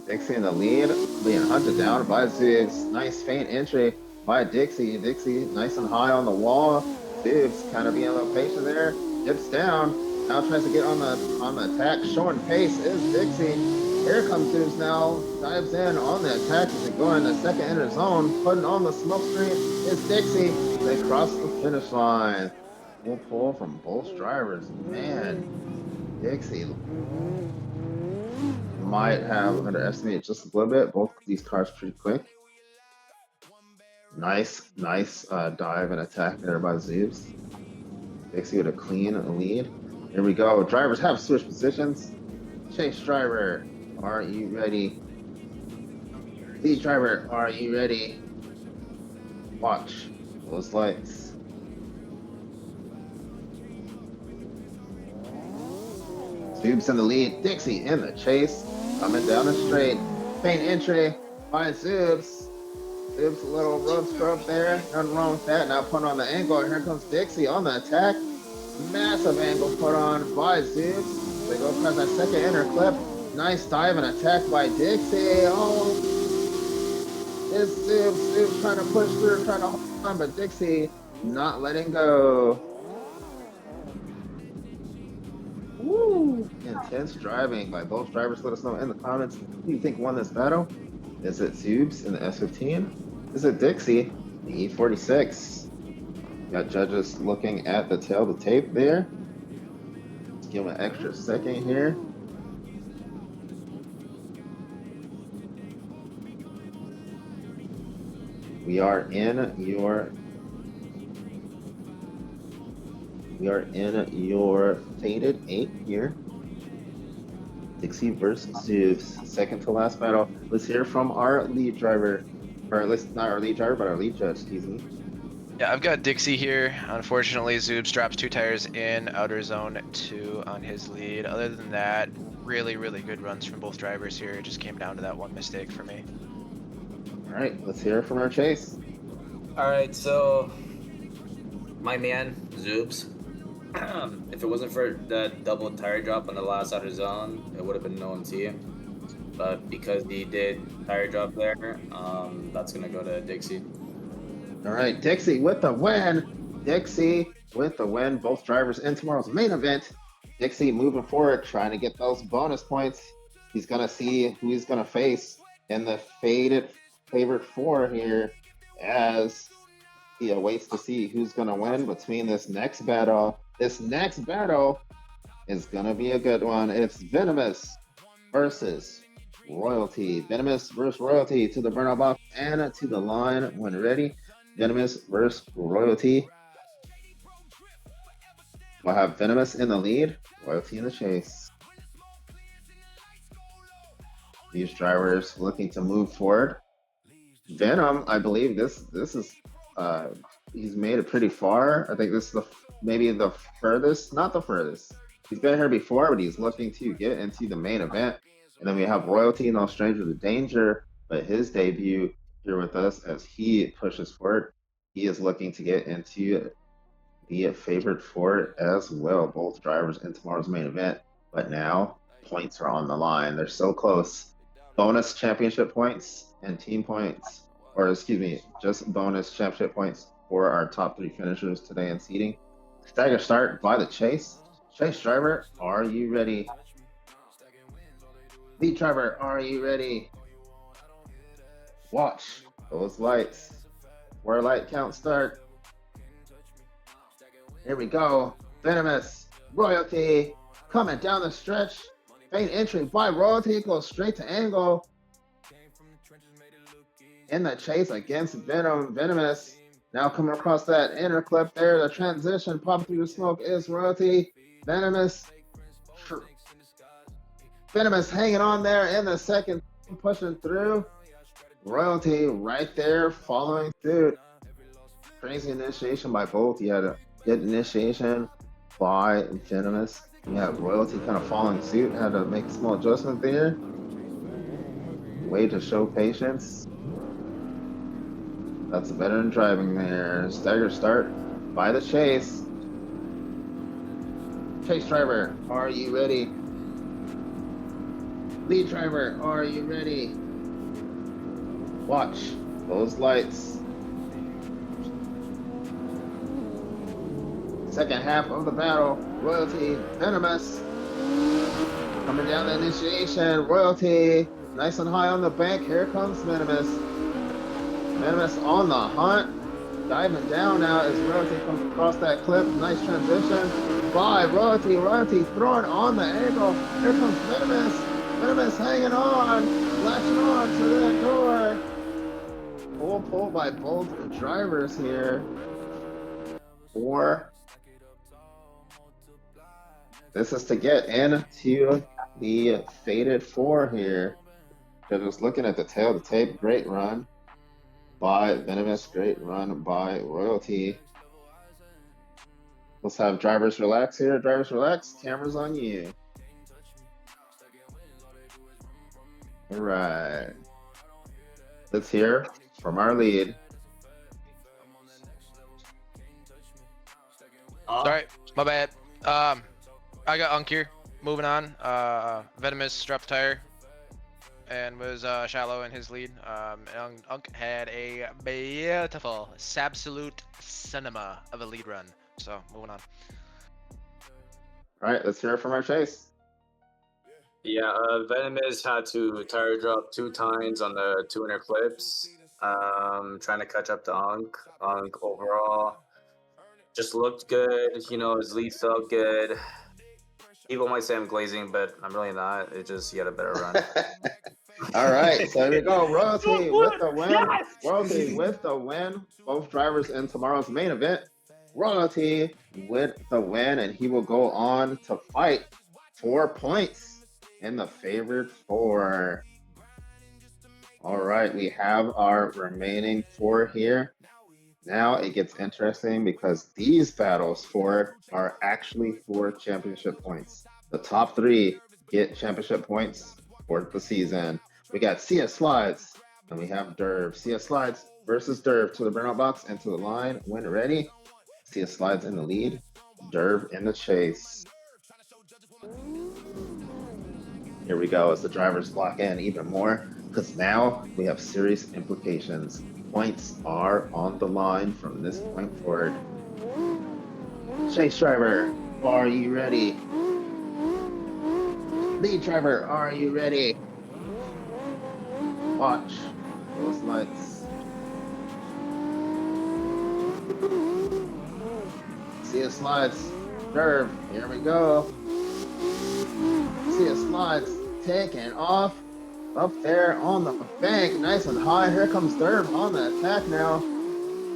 Dixie in the lead, being hunted down by Zoobs. Nice feint entry by Dixie. Dixie nice and high on the wall. Zoobs kind of being a little patient there. Dips down. Now tries to get on the attack. Showing pace is Dixie. Here comes Zoobs now. Dives in on the attack as they go in the second inner zone. Putting on the smoke screen is Dixie. They cross the finish line. Full pull from both drivers. Man, Dixie might have underestimated just a little bit. Both of these cars pretty quick. Nice dive and attack there by Zoobs. Dixie with a clean lead. Here we go. Drivers have switched positions. Chase driver, are you ready? Lead driver, are you ready? Watch those lights. Zoobs in the lead. Dixie in the chase. Coming down the straight. Feint entry by Zoobs. Zoobs a little road scrub there. Nothing wrong with that. Now put on the angle. Here comes Dixie on the attack. Massive angle put on by Zoobs. They go across that second inner clip. Nice dive and attack by Dixie. Oh, it's Zoobs. Zoobs trying to push through, trying to hold on, but Dixie not letting go. Woo! Intense driving by both drivers. Let us know in the comments who you think won this battle. Is it Zoobs in the S15? Is it Dixie, the E46? Got judges looking at the tail of the tape there. Let's give them an extra second here. We are in your faded 8 here. Dixie versus Zeus. Second to last battle. Let's hear from our lead driver. Or let's not our lead driver, but our lead judge, excuse me. Yeah, I've got Dixie here. Unfortunately, Zoobs drops 2 tires in outer zone 2 on his lead. Other than that, really, really good runs from both drivers here. It just came down to that one mistake for me. All right, let's hear from our chase. All right, so my man Zoobs. If it wasn't for the double tire drop on the last outer zone, it would have been no OT. But because he did tire drop there, that's gonna go to Dixie. All right, Dixie with the win. Dixie with the win. Both drivers in tomorrow's main event. Dixie moving forward, trying to get those bonus points. He's gonna see who he's gonna face in the favorite 4 here, as he awaits to see who's gonna win between this next battle. This next battle is gonna be a good one. It's Venomous versus Royalty. Venomous versus Royalty to the burnout box and to the line when ready. Venomous versus Royalty. We'll have Venomous in the lead, Royalty in the chase. These drivers looking to move forward. Venom, I believe this is he's made it pretty far. I think this is maybe the furthest, not the furthest. He's been here before, but he's looking to get into the main event. And then we have Royalty, no stranger to danger, but his debut here with us as he pushes forward. He is looking to get into the favorite 4 as well. Both drivers in tomorrow's main event, but now points are on the line. They're so close. Bonus championship points and team points, or excuse me, just bonus championship points for our top 3 finishers today in seeding. Stagger start by the chase. Chase driver, are you ready? Lead driver, are you ready? Watch those lights. Where light count start. Here we go. Venomous, Royalty, coming down the stretch. Faint entry by Royalty, goes straight to angle. In the chase against Venomous. Now coming across that inner clip there, the transition popping through the smoke is Royalty. Venomous hanging on there in the second, pushing through. Royalty right there following suit. Crazy initiation by both. You had a good initiation by Venomous. You have Royalty kind of following suit. Had to make a small adjustment there. Way to show patience. That's a veteran driving there. Stagger start by the chase. Chase driver, are you ready? Lead driver, are you ready? Watch those lights. Second half of the battle. Royalty, Venomous. Coming down the initiation. Royalty, nice and high on the bank. Here comes Venomous. Venomous on the hunt. Diving down now as Royalty comes across that cliff. Nice transition by Royalty. Royalty throwing on the angle. Here comes Venomous. Venomous hanging on. Latching on to that door. Pull by both drivers here. This is to get into the faded 4 here. Just looking at the tail of the tape, great run by Venomous, great run by Royalty. Let's have drivers relax here. Drivers relax. Cameras on you. All right. Let's hear from our lead. All right, my bad. I got Unk here. Moving on. Venomous dropped the tire and was shallow in his lead. Unk had a beautiful, absolute cinema of a lead run. So moving on. All right, let's hear it from our chase. Yeah, Venomous had to tire drop 2 times on the 2 inner clips. Trying to catch up to Unk. Unk overall just looked good. You know, his lead felt good. People might say I'm glazing, but I'm really not. It just, he had a better run. All right, so here we go. Royalty with the win. Royalty with the win. Both drivers in tomorrow's main event. Royalty with the win, and he will go on to fight 4 points in the favored 4. All right, we have our remaining 4 here. Now it gets interesting because these battles 4 are actually for championship points. The top 3 get championship points for the season. We got CS Slides and we have Derv. CS Slides versus Derv to the burnout box and to the line. When ready, CS Slides in the lead, Derv in the chase. Here we go as the drivers lock in even more because now we have serious implications. Points are on the line from this point forward. Chase driver, are you ready? Lead driver, are you ready? Watch those lights. CS Slides, Derv, here we go. CS Slides taking off. Up there on the bank, nice and high. Here comes Derv on the attack now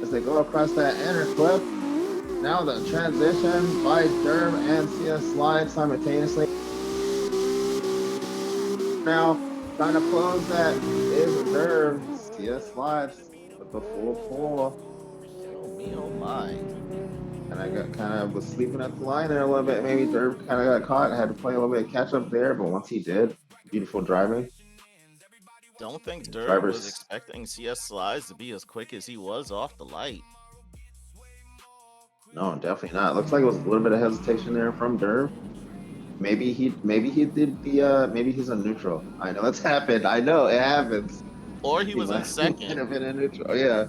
as they go across that inner cliff. Now the transition by Derv and CS Slide simultaneously. Now trying to close that is Derv. CS Slides with the full pull. Oh me, oh my. And I was sleeping at the line there a little bit. Maybe Derv kind of got caught. Had to play a little bit of catch up there, but once he did, beautiful driving. Don't think Derv was expecting CS Slides to be as quick as he was off the light. No, definitely not. Looks like it was a little bit of hesitation there from Derv. Maybe he did the maybe he's a neutral. I know it's happened. I know it happens. Or he was in second. Could have been a neutral. Yeah.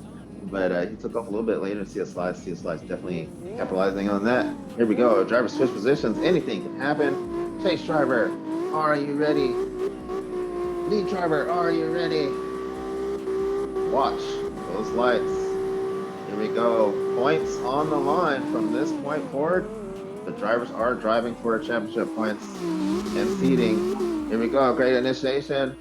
But he took off a little bit later. CS Slides definitely capitalizing on that. Here we go. Driver switch positions. Anything can happen. Chase driver, are you ready? Lead driver, are you ready? Watch those lights. Here we go. Points on the line from this point forward. The drivers are driving for championship points and seeding. Here we go. Great initiation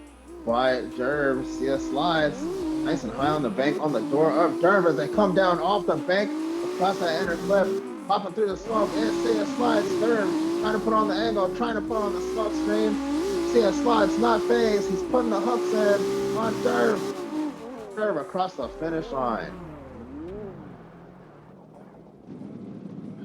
by Derv. CS Slides. Nice and high on the bank on the door of Derv as they come down off the bank across that inner cliff. Popping through the smoke. And CS Slides. Derv trying to put on the angle, trying to put on the smoke screen. CS Slides not phased. He's putting the hooks in on Derv. Derv across the finish line.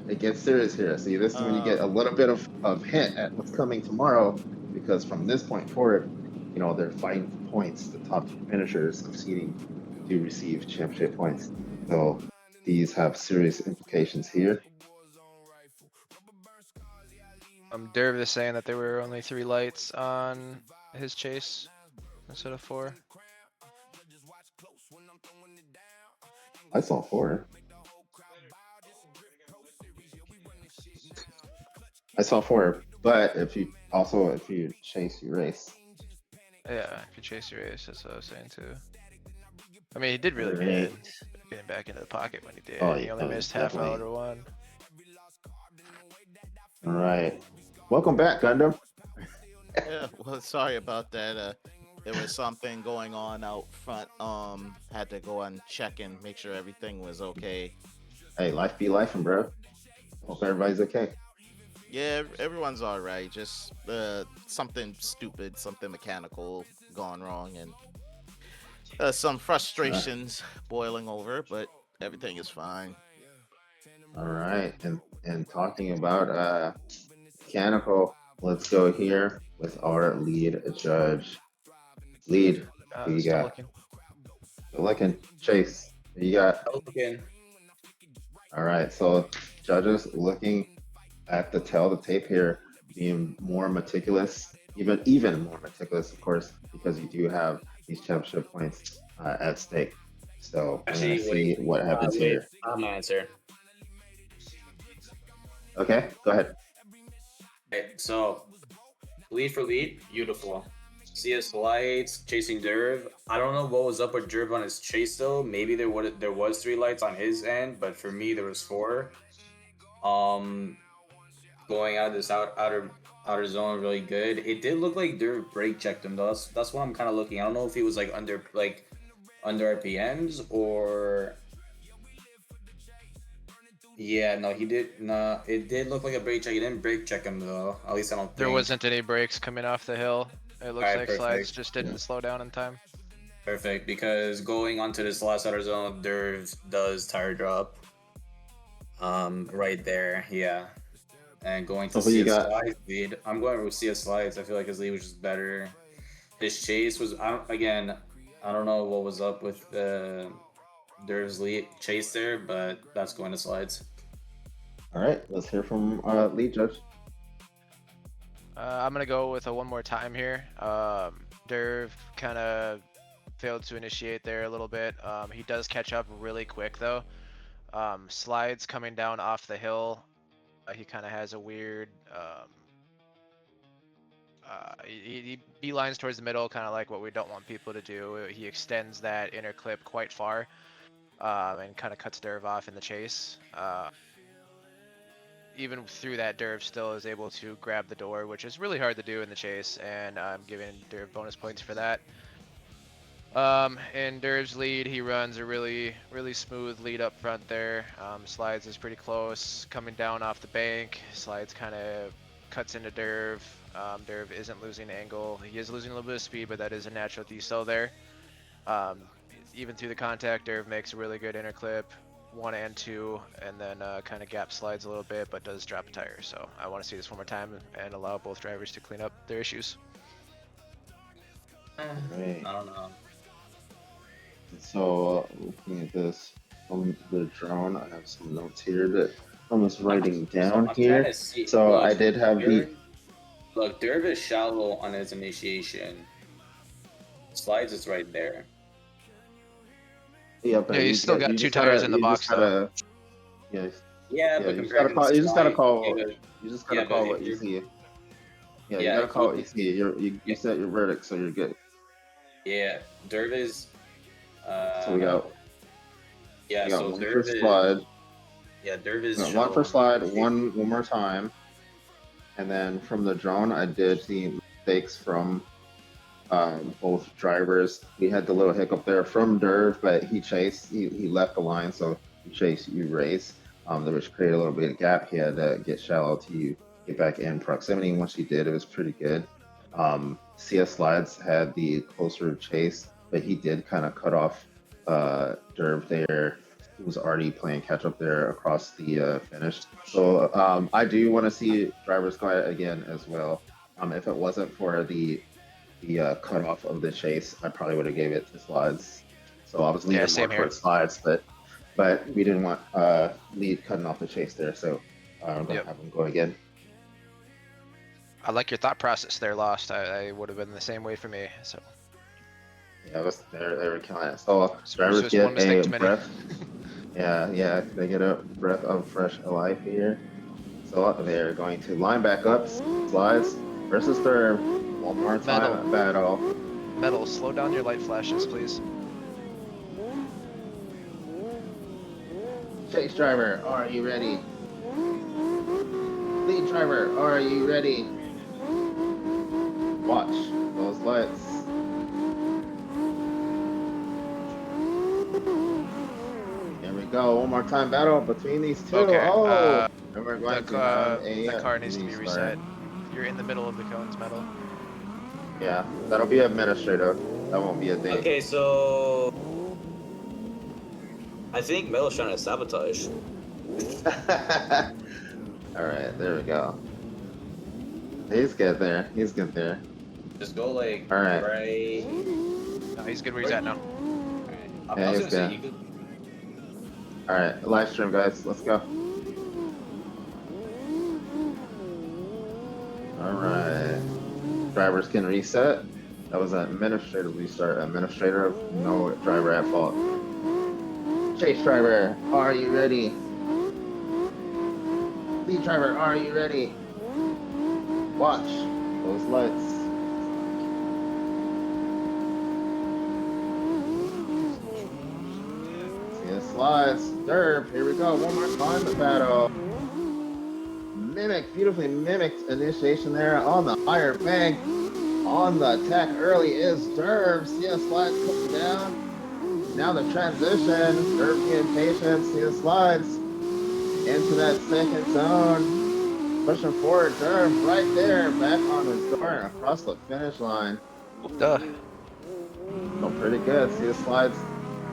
It gets serious here. See, this is when you get a little bit of hint at what's coming tomorrow, because from this point forward, you know, they're fighting for points. The top 2 finishers of seeding do receive championship points. So these have serious implications here. Derv is saying that there were only 3 lights on his chase instead of 4. I saw 4. I saw 4, but if you chase, you race. Yeah, if you chase your ace, that's what I was saying too. I mean, he did really good getting back into the pocket when he did. Oh, he only missed half definitely. out or 1. All right. Welcome back, Gundam. Yeah, well, sorry about that. There was something going on out front. Had to go and check and make sure everything was okay. Hey, life be lifing, bro. Hope everybody's okay. Yeah, everyone's all right. Just something stupid, something mechanical gone wrong, and some frustrations boiling over, but everything is fine. All right, and talking about mechanical, let's go here with our lead judge. Lead, who you got? Good looking. Chase, who you got? All right, so judges looking at the tape here, being more meticulous, even more meticulous, of course, because you do have these championship points at stake. So I'm gonna see what happens here. I'm gonna answer. Okay, go ahead. Okay, so lead for lead, beautiful. CS lights, chasing Derv. I don't know what was up with Derv on his chase though. Maybe there was 3 lights on his end, but for me there was 4. Going out of this outer outer zone really good. It did look like Derv brake checked him though. That's what I'm kind of looking. I don't know if he was like under RPMs or. Yeah, no, he did. No, it did look like a brake check. He didn't brake check him though. At least I don't think. There wasn't any brakes coming off the hill. It looks Alright, like perfect. Slides just didn't slow down in time. Perfect, because going onto this last outer zone, Derv does tire drop. Right there, yeah. And going to So who you CS got? Slides lead. I'm going with CS Slides. I feel like his lead was just better. His chase was, I don't know what was up with Derv's lead chase there, but that's going to Slides. All right, let's hear from lead judge. I'm gonna go with a one more time here. Derv kind of failed to initiate there a little bit. He does catch up really quick though. Slides coming down off the hill. He kind of has a weird. He beelines towards the middle, kind of like what we don't want people to do. He extends that inner clip quite far, and kind of cuts Derv off in the chase. Even through that, Derv still is able to grab the door, which is really hard to do in the chase, and I'm giving Derv bonus points for that. In Derv's lead, he runs a really smooth lead up front there. Slides is pretty close, coming down off the bank. Slides kind of cuts into Derv. Derv isn't losing angle. He is losing a little bit of speed, but that is a natural decel there. Even through the contact, Derv makes a really good inner clip. 1 and 2, and then kind of gap slides a little bit, but does drop a tire. So I want to see this one more time and allow both drivers to clean up their issues. Right. I don't know. So looking at this from the drone, I have some notes here that I'm just writing down I'm here. trying to see- So look, I did have the. Look, Derv is shallow on his initiation. Slides is right there. Yeah, but Yeah, you still got you 2 just tires gotta- in the you box just gotta- Yeah, Yeah, but but you just compared gotta to call. the You just gotta Slide, call. yeah, but- You just gotta yeah, call but what you you're- see. Yeah, Yeah, you gotta call what if you see. You set your verdict, so you're good. Yeah, Derv is. So we got. Yeah, we got so one for Derv is. slide. Yeah, Derv is. No, one for shallow. slide. One more time. And then from the drone, I did see mistakes from both drivers. We had the little hiccup there from Derv, but he chased. He left the line, so he chased you race. Which created a little bit of gap. He had to get shallow to get back in proximity. Once he did, it was pretty good. CS Slides had the closer chase, but he did kind of cut off Derv there. He was already playing catch up there across the finish. So I do want to see drivers go at it again as well. If it wasn't for the cutoff of the chase, I probably would have gave it to Slides. So I was leaning same more here. towards Slides, but we didn't want lead cutting off the chase there, so I'm gonna Yep. have him go again. I like your thought process there, Lost. I would have been the same way for me. So Yeah, they were killing it. So So drivers it's just get one mistake a too many. breath. Yeah, they get a breath of fresh life here. So they're going to line back up, Slides versus Derv. One more time battle. Metal, slow down your light flashes, please. Chase driver, are you ready? Lead driver, are you ready? Watch those lights. Here we go. One more time battle between these two. Okay, Oh, and we're going The, to have a the car needs to be restart. reset. You're in the middle of the cones, Metal. Yeah, that'll be administrative. That won't be a thing. Okay, so I think Melo's trying to sabotage. All right, there we go. He's good there. He's good there. Just go like All right. right. No, he's good where he's at now. Yeah, I was he's gonna say good. you could. All right, live stream, guys. Let's go. All right. Drivers can reset. That was an administrative restart. Administrative, no driver at fault. Chase driver, are you ready? Lead driver, are you ready? Watch those lights. See the slides. Derv, here we go. One more time, the battle. beautifully mimicked initiation there on the higher bank. On the attack early is Derv. CS slides coming down. Now the transition. Derv being patient. CS slides into that second zone. Pushing forward. Derv right there. Back on his door and across the finish line. Duh. So pretty good. CS slides,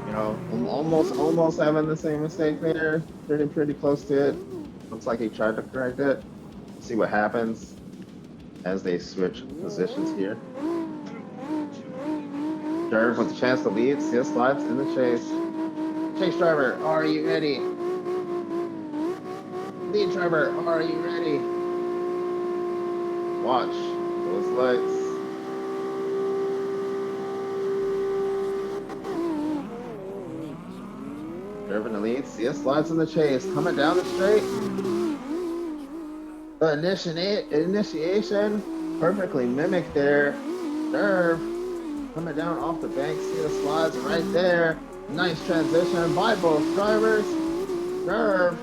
you know, almost having the same mistake there. Pretty close to it. Looks like he tried to correct it. See what happens as they switch positions here. Derv with the chance to lead. CS slides in the chase. Chase driver, are you ready? Lead driver, are you ready? Watch those lights. Derv in the lead. CS slides in the chase. Coming down the straight. The initiation perfectly mimicked there. Derv coming down off the bank. CS slides right there. Nice transition by both drivers. Derv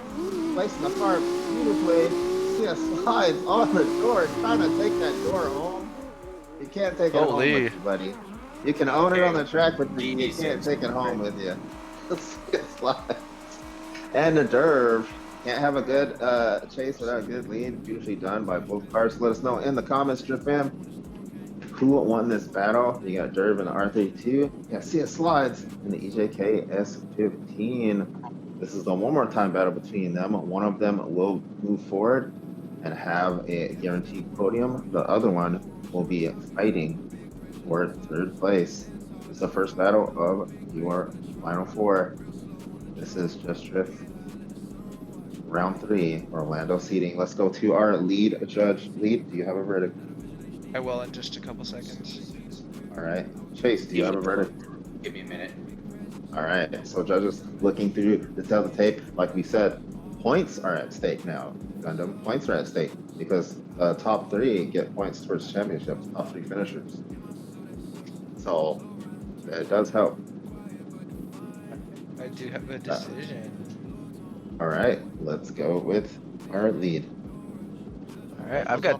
placing the car beautifully. CS slides on the door, trying to take that door home. You can't take it home with you, buddy. You can own it on the track, but you can't take it home with you. CS slides. And the Derv can't have a good chase without a good lead. Beautifully done by both cars. Let us know in the comments, Drift fam, who won this battle. You got Derv in the R32. You got CS Slides in the EJK S15. This is the one more time battle between them. One of them will move forward and have a guaranteed podium. The other one will be fighting for third place. It's the first battle of your final four. This is Just Drift round 3, Orlando seeding. Let's go to our lead judge. Lead, do you have a verdict? I will in just a couple seconds. All right. Chase, do you have a verdict? Give me a minute. All right. So judges looking through the tape, like we said, points are at stake now. Gundam, points are at stake because top 3 get points towards championships, top 3 finishers. So it does help. I do have a decision. All right, let's go with our lead. All right, I've got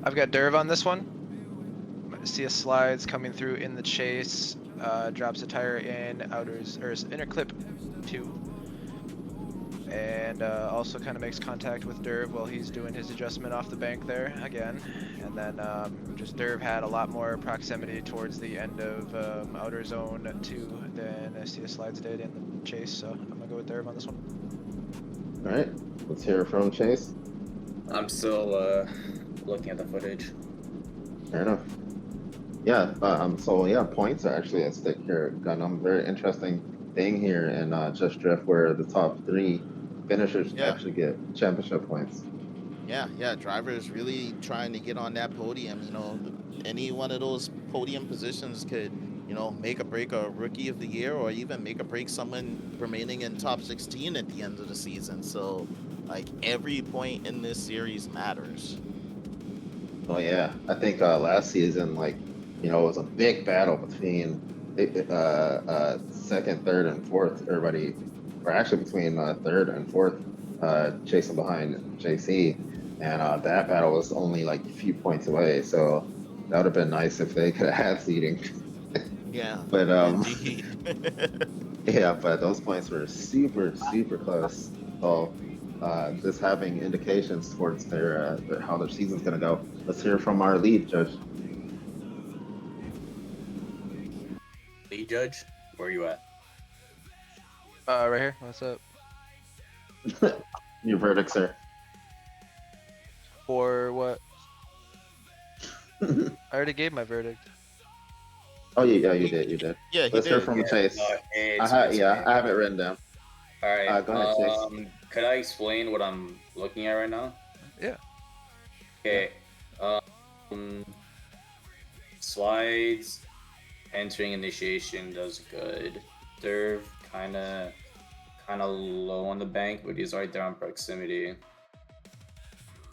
Derv on this one. CS slides coming through in the chase. Drops a tire in inner clip 2, and also kind of makes contact with Derv while he's doing his adjustment off the bank there again. And then just Derv had a lot more proximity towards the end of outer zone 2 than CS slides did in the chase. So I'm gonna go with Derv on this one. All right, let's hear from Chase. I'm still looking at the footage. Fair enough. Yeah, so yeah, points are actually at stake here. Gundam, very interesting thing here in Just Drift where the top 3 finishers actually get championship points. Yeah, drivers really trying to get on that podium. You know, any one of those podium positions could, you know, make or break a rookie of the year or even make or break someone remaining in top 16 at the end of the season. So, like, every point in this series matters. Oh yeah, I think last season, like, you know, it was a big battle between second, third, and fourth. Everybody, or actually between third and fourth, chasing behind JC, and that battle was only like a few points away. So that would have been nice if they could have had seeding. Yeah. But yeah, but those points were super close. So just having indications towards their how their season's gonna go. Let's hear from our lead judge. Lead judge, where are you at? Right here. What's up? Your verdict, sir. For what? I already gave my verdict. Oh yeah, you did. Yeah, Let's hear from Chase. I have it written down. All right. Go ahead, Chase. Could I explain what I'm looking at right now? Yeah. Okay. Slides, entering initiation does good. Derv kind of low on the bank, but he's right there on proximity.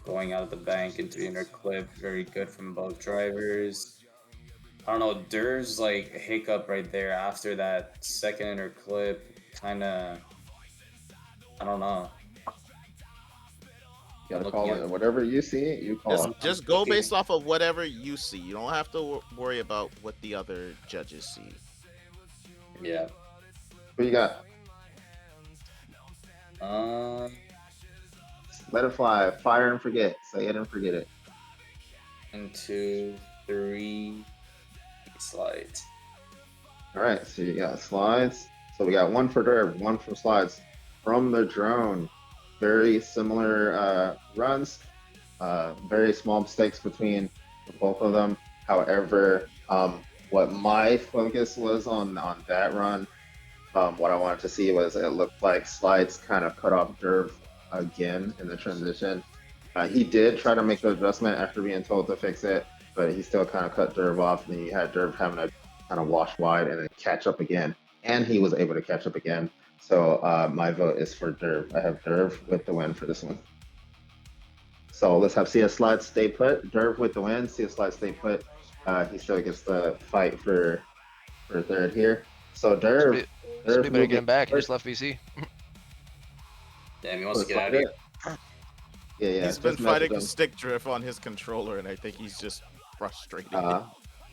Going out of the bank into the inner clip, very good from both drivers. I don't know, Derv's like a hiccup right there after that second inner clip, kind of, I don't know. gotta looking call at- it. Whatever you see, you call it. Just go looking- based off of whatever you see. You don't have to worry about what the other judges see. Yeah. Who you got? Let it fly. Fire and forget. Say it and forget it. 1, 2, 3 slides. All right, so you got slides. So we got one for Derb, one for slides. From the drone, very similar runs. Very small mistakes between both of them. However, what my focus was on that run, what I wanted to see was it looked like slides kind of cut off Derb again in the transition. He did try to make the adjustment after being told to fix it, but he still kind of cut Derb off, and then you had Derb having to kind of wash wide and then catch up again, and he was able to catch up again. So my vote is for Derb. I have Derb with the win for this one. So let's have CS Slide stay put. Derb with the win. CS Slide stay put. He still gets the fight for third here. So Derb. Somebody better get him back. He just left VC. Damn, he wants to get out of here. Yeah. He's been just fighting message the him. stick drift on his controller, and I think he's just frustrated.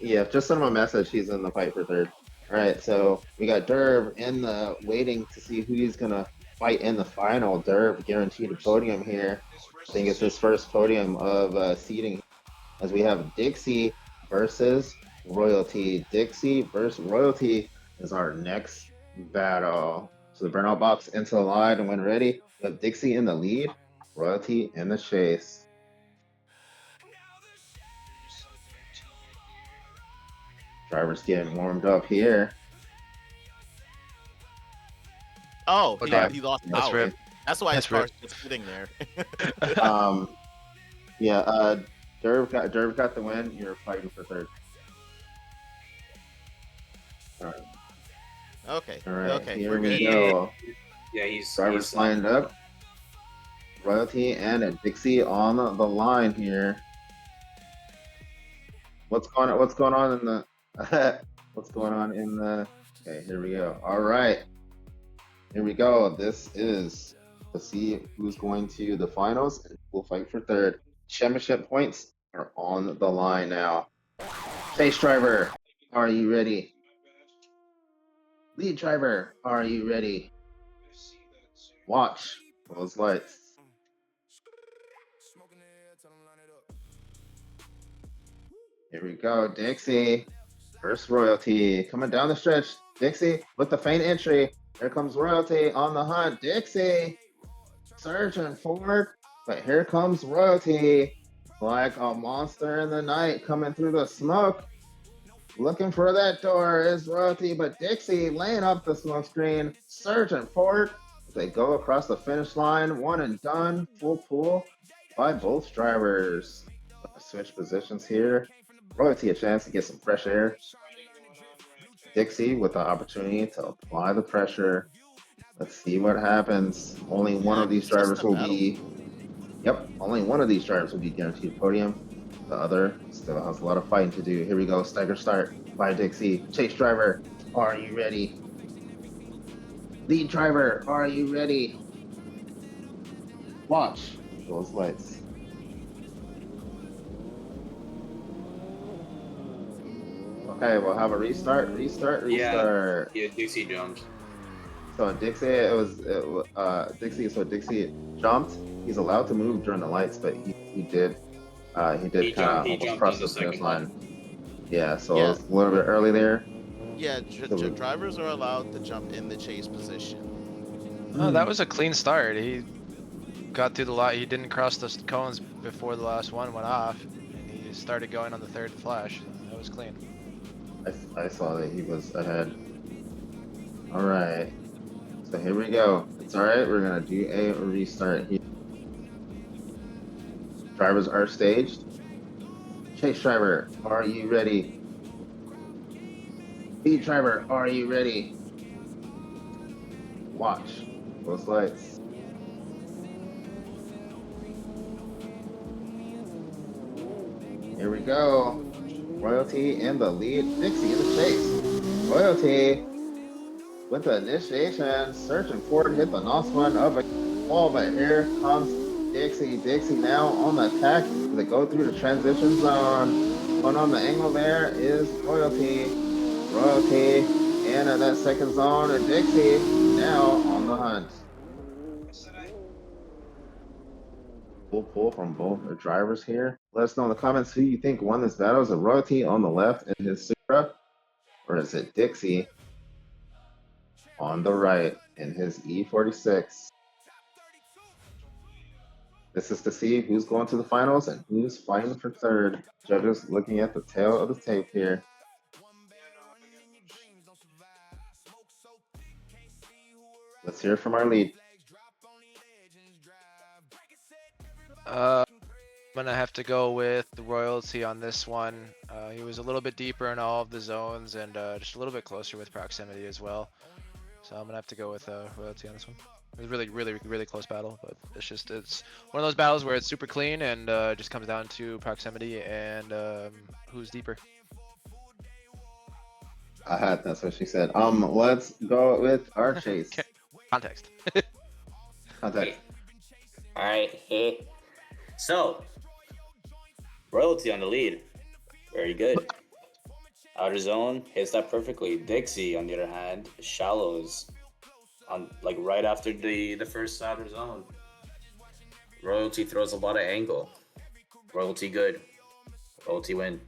Yeah, just send him a message. He's in the fight for third. All right, so we got Derb in the waiting to see who he's gonna fight in the final. Derb guaranteed a podium here. I think it's his first podium of seeding, as we have Dixie versus Royalty. Dixie versus Royalty is our next battle. So the burnout box into the line, and when ready, we have Dixie in the lead, Royalty in the chase. Driver's getting warmed up here. Oh, Okay. he lost That's power. rip. That's why his That's rip. car's just sitting there. Derb got the win. You're fighting for third. All right. Okay. All right. Okay. Here We're we good. go. Yeah, he's Drivers lined up. Royalty and a Dixie on the line here. What's going on in the okay, here we go. All right. Here we go. This is to see who's going to the finals and we'll fight for third. Championship points are on the line now. Chase driver, are you ready? Lead driver, are you ready? Watch those lights. Here we go, Dixie versus Royalty. Coming down the stretch, Dixie with the feint entry. Here comes Royalty on the hunt. Dixie surging forward, but here comes Royalty like a monster in the night coming through the smoke. Looking for that door is Royalty, but Dixie laying up the smoke screen, surging forward as they go across the finish line. One and done, full pool by both drivers. Switch positions here. Royalty a chance to get some fresh air. Dixie with the opportunity to apply the pressure. Let's see what happens. Only one of these drivers will be. Yep, only one of these drivers will be guaranteed a podium. The other still has a lot of fighting to do. Here we go. Stagger start by Dixie. Chase driver, are you ready? Lead driver, are you ready? Watch those lights. Okay, we'll have a restart. Yeah, Dixie jumped. So Dixie jumped. He's allowed to move during the lights, but he did kind of almost cross the finish line. Yeah, so Yeah. it's a little bit early there. Yeah, drivers are allowed to jump in the chase position. Oh, that was a clean start. He got through the lot. He didn't cross the cones before the last one went off, and he started going on the third flash. That was clean. I saw that he was ahead. All right, so here we go. It's all right. We're gonna do a restart here. Drivers are staged. Chase driver, are you ready? Lead driver, are you ready? Watch those lights. Here we go. Royalty in the lead. Dixie in the chase. Royalty with the initiation. Searching forward. Hit the NOS one of a wall, but here comes Dixie now on the attack. As they go through the transition zone. Going on the angle there is Royalty. Royalty in that second zone. And Dixie now on the hunt. Full pull from both the drivers here. Let us know in the comments who you think won this battle. Is it Royalty on the left in his Supra? Or is it Dixie on the right in his E46? This is to see who's going to the finals and who's fighting for third. Judges looking at the tail of the tape here. Let's hear from our lead. I'm gonna have to go with the Royalty on this one. He was a little bit deeper in all of the zones and just a little bit closer with proximity as well. So I'm gonna have to go with Royalty on this one. It was really close battle, but it's one of those battles where it's super clean and it just comes down to proximity and who's deeper. That's what she said. Let's go with our chase. Context. Context. All right. So, Royalty on the lead. Very good. Outer zone hits that perfectly. Dixie, on the other hand, shallows on like right after the first outer zone. Royalty throws a lot of angle. Royalty good. Royalty win.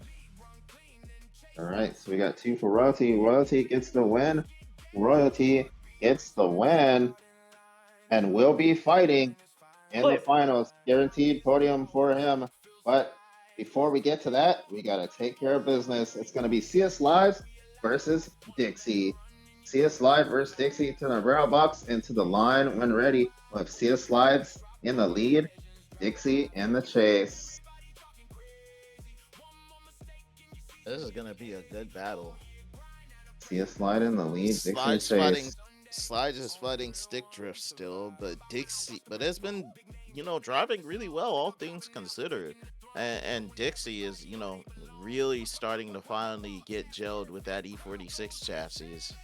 All right, so we got 2 for Royalty. Royalty gets the win. Royalty gets the win, and will be fighting in the finals. Guaranteed podium for him. But before we get to that, we got to take care of business. It's going to be CS Live versus Dixie. CS Live versus Dixie to the barrel box into the line when ready. With CS Lives in the lead, Dixie in the chase. This is going to be a good battle. CS Slide in the lead, Dixie in the chase. Slides is fighting stick drift still, but Dixie, it's been, driving really well, all things considered. And Dixie is, really starting to finally get gelled with that E46 chassis.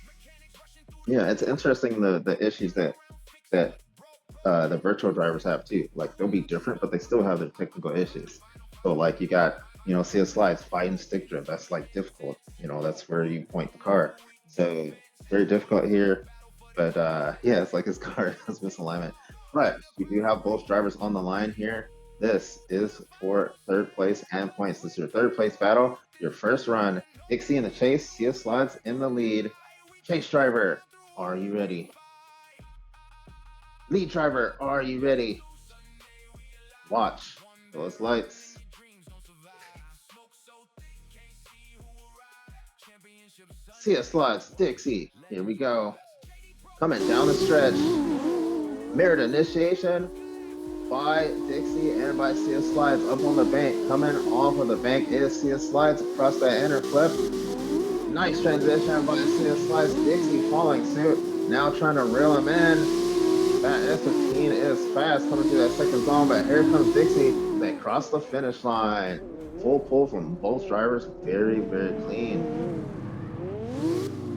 Yeah, it's interesting the issues that the virtual drivers have too. Like they'll be different, but they still have their technical issues. So like you got, CS Slides fighting stick drift. That's like difficult. That's where you point the car. So very difficult here. But yeah, it's like his car has misalignment. But we do have both drivers on the line here. This is for third place and points. This is your third place battle. Your first run. Dixie in the chase. CS Slides in the lead. Chase driver, are you ready? Lead driver, are you ready? Watch those lights. CS Slides, Dixie. Here we go. Coming down the stretch. Mirrored initiation by Dixie and by CS Slides up on the bank. Coming off of the bank is CS Slides across that inner clip. Nice transition by CS Slides. Dixie following suit. Now trying to reel him in. That S15 is fast coming through that second zone, but here comes Dixie. They cross the finish line. Full pull from both drivers. Very, very clean.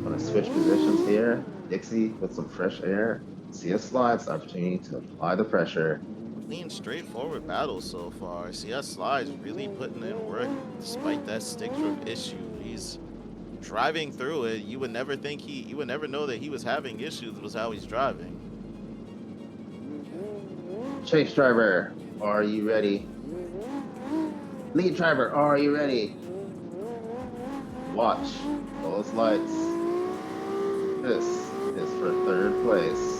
Gonna switch positions here. Dixie with some fresh air. CS Slides, opportunity to apply the pressure. Clean, straightforward battle so far. CS Slides really putting in work despite that stick drift issue. He's driving through it. You would never know that he was having issues with how he's driving. Chase driver, are you ready? Lead driver, are you ready? Watch those lights. This is for third place.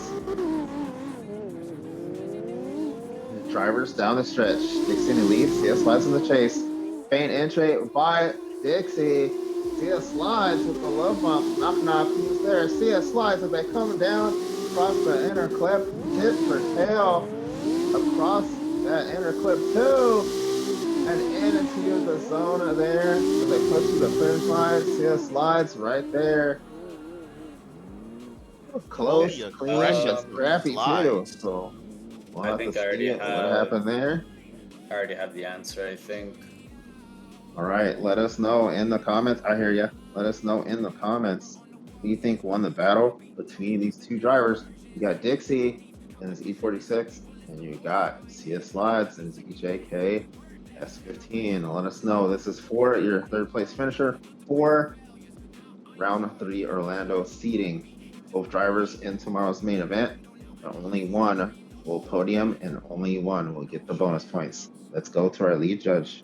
Drivers down the stretch. Dixie in the lead. CS Slides in the chase. Faint entry by Dixie. CS Slides with the low bump. Knock. Who's there? CS Slides as they come down across the inner clip. Tit for tail across that inner clip too. And into the zone there. As they push to the finish line. CS Slides right there. Close, clean, but scrappy too. So I think I already have what happened there. I already have the answer, I think. All right, let us know in the comments. I hear you. Let us know in the comments who you think won the battle between these two drivers. You got Dixie in his E46 And you got CS Slides and ZJK S15. Let us know. This is for your third place finisher for round 3 Orlando seeding. Both drivers in tomorrow's main event. Only one will podium and only one will get the bonus points. Let's go to our lead judge.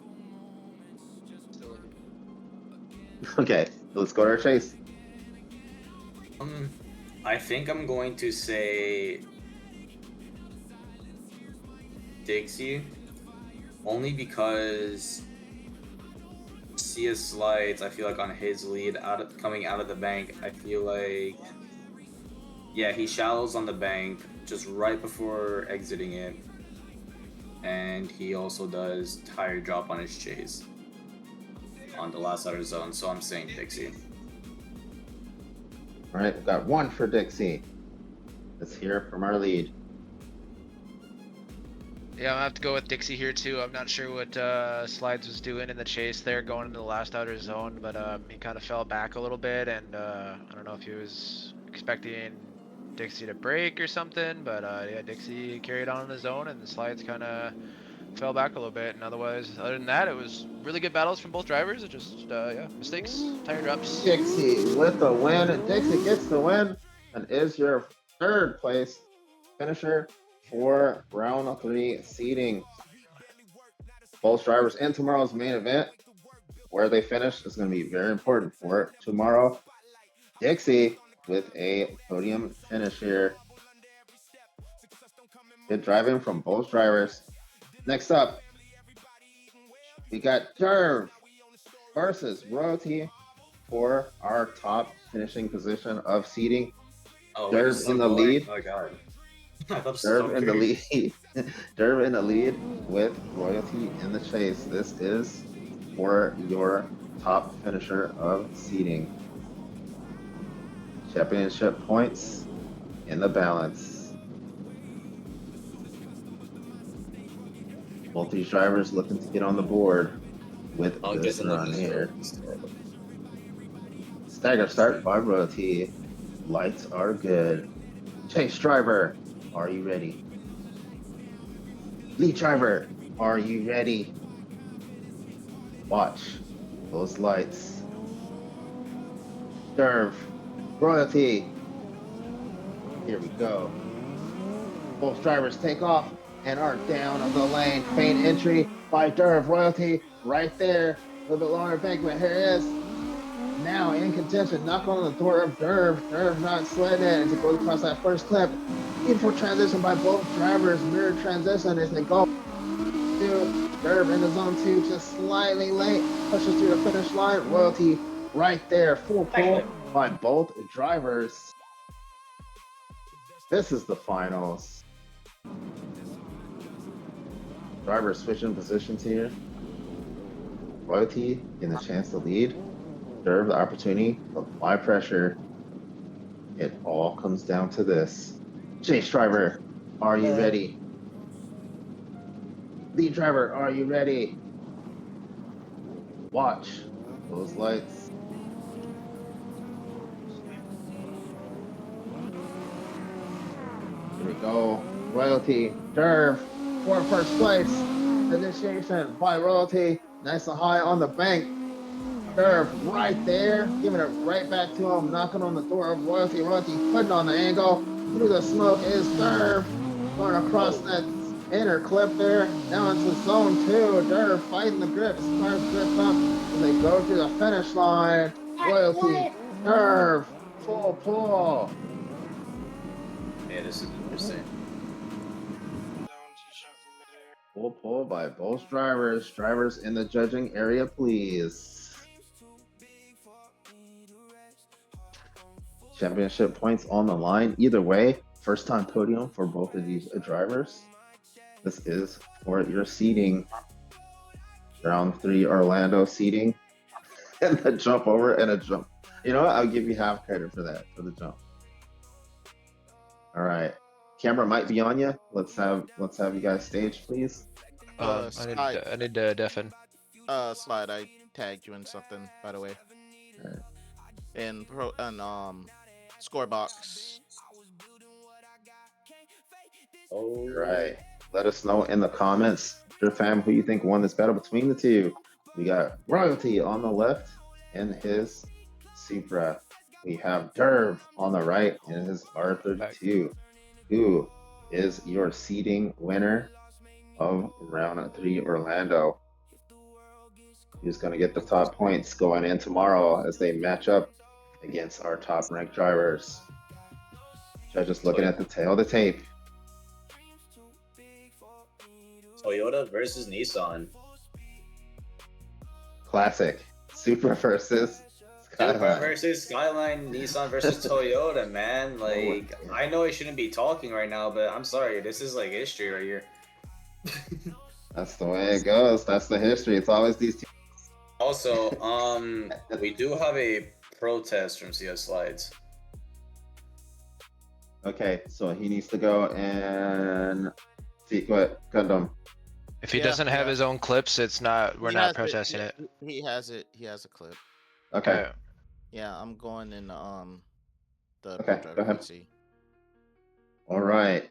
Okay, let's go to our chase. I think I'm going to say Dixie, only because CS Slides, I feel like on his lead coming out of the bank, I feel like, yeah, he shallows on the bank just right before exiting it, and he also does tire drop on his chase on the last outer zone, so I'm saying Dixie. All right, we've got one for Dixie. Let's hear from our lead. Yeah, I'm gonna have to go with Dixie here too. I'm not sure what Slides was doing in the chase there, going into the last outer zone, but he kind of fell back a little bit, and I don't know if he was expecting Dixie to break or something, but yeah, Dixie carried on in the zone, and the Slides kind of fell back a little bit. And otherwise, other than that, it was really good battles from both drivers. It just yeah, mistakes, tire drops. Dixie with the win. Dixie gets the win and is your third place finisher for round 3 seeding. Both drivers in tomorrow's main event. Where they finish is going to be very important for tomorrow. Dixie with a podium finish here. Good driving from both drivers. Next up, we got Derv versus Royalty for our top finishing position of seeding. Oh, Derv in the lead. Oh god. Derv in the lead. Derv in the lead with Royalty in the chase. This is for your top finisher of seeding. Championship points in the balance. Both these drivers looking to get on the board with this run here. Stagger start by Royalty. Lights are good. Chase driver, are you ready? Lead driver, are you ready? Watch those lights. Derv, Royalty. Here we go. Both drivers take off and are down on the lane. Faint entry by Derv. Royalty right there. A little bit longer embankment. Here it is. Now in contention. Knock on the door of Derv. Derv not sliding it as it goes across that first clip. Beautiful transition by both drivers. Mirror transition as they go. Derv in the zone 2, just slightly late. Pushes through the finish line. Royalty right there. Full pull by both drivers. This is the finals. Drivers switching positions here. Royalty getting the chance to lead. Derv the opportunity to apply pressure. It all comes down to this. Chase driver, are you ready? Lead driver, are you ready? Watch those lights. Here we go. Royalty, Derv, for first place. Initiation by Royalty. Nice and high on the bank. Derv right there, giving it right back to him, knocking on the door of Royalty. Royalty putting on the angle. Through the smoke is Derv. Going across that inner clip there. Now into zone 2. Derv fighting the grip. His car's grip up. And they go to the finish line. Royalty, Derv, full pull. Yeah, this is interesting. Full pull by both drivers. Drivers in the judging area, please. Championship points on the line. Either way, first time podium for both of these drivers. This is for your seeding. Round 3 Orlando seeding. And the jump over and a jump. You know what? I'll give you half credit for that, for the jump. All right. Camera might be on you. Let's have you guys stage, please. I need to deafen. Slide, I tagged you in something, by the way. All right. In score box. All right. let us know in the comments, your fam, who you think won this battle between the two. We got Royalty on the left in his Supra. We have Derv on the right in his R32. Who is your seeding winner of round 3 Orlando? Who's going to get the top points going in tomorrow as they match up against our top ranked drivers? Judges looking at the tail of the tape. Toyota versus Nissan. Classic. Supra versus Supra Skyline. versus Skyline, Nissan versus Toyota, man. Like, I know I shouldn't be talking right now, but I'm sorry. This is like history right here. That's the way it goes. That's the history. It's always these two. Also, we do have a protest from CS Slides. Okay, so he needs to go and see what Gundam. If he doesn't have his own clips, it's not. We're He not has protesting it. He has it. He has a clip. Okay. Yeah, I'm going in the Okay, driver go ahead. PC. All right.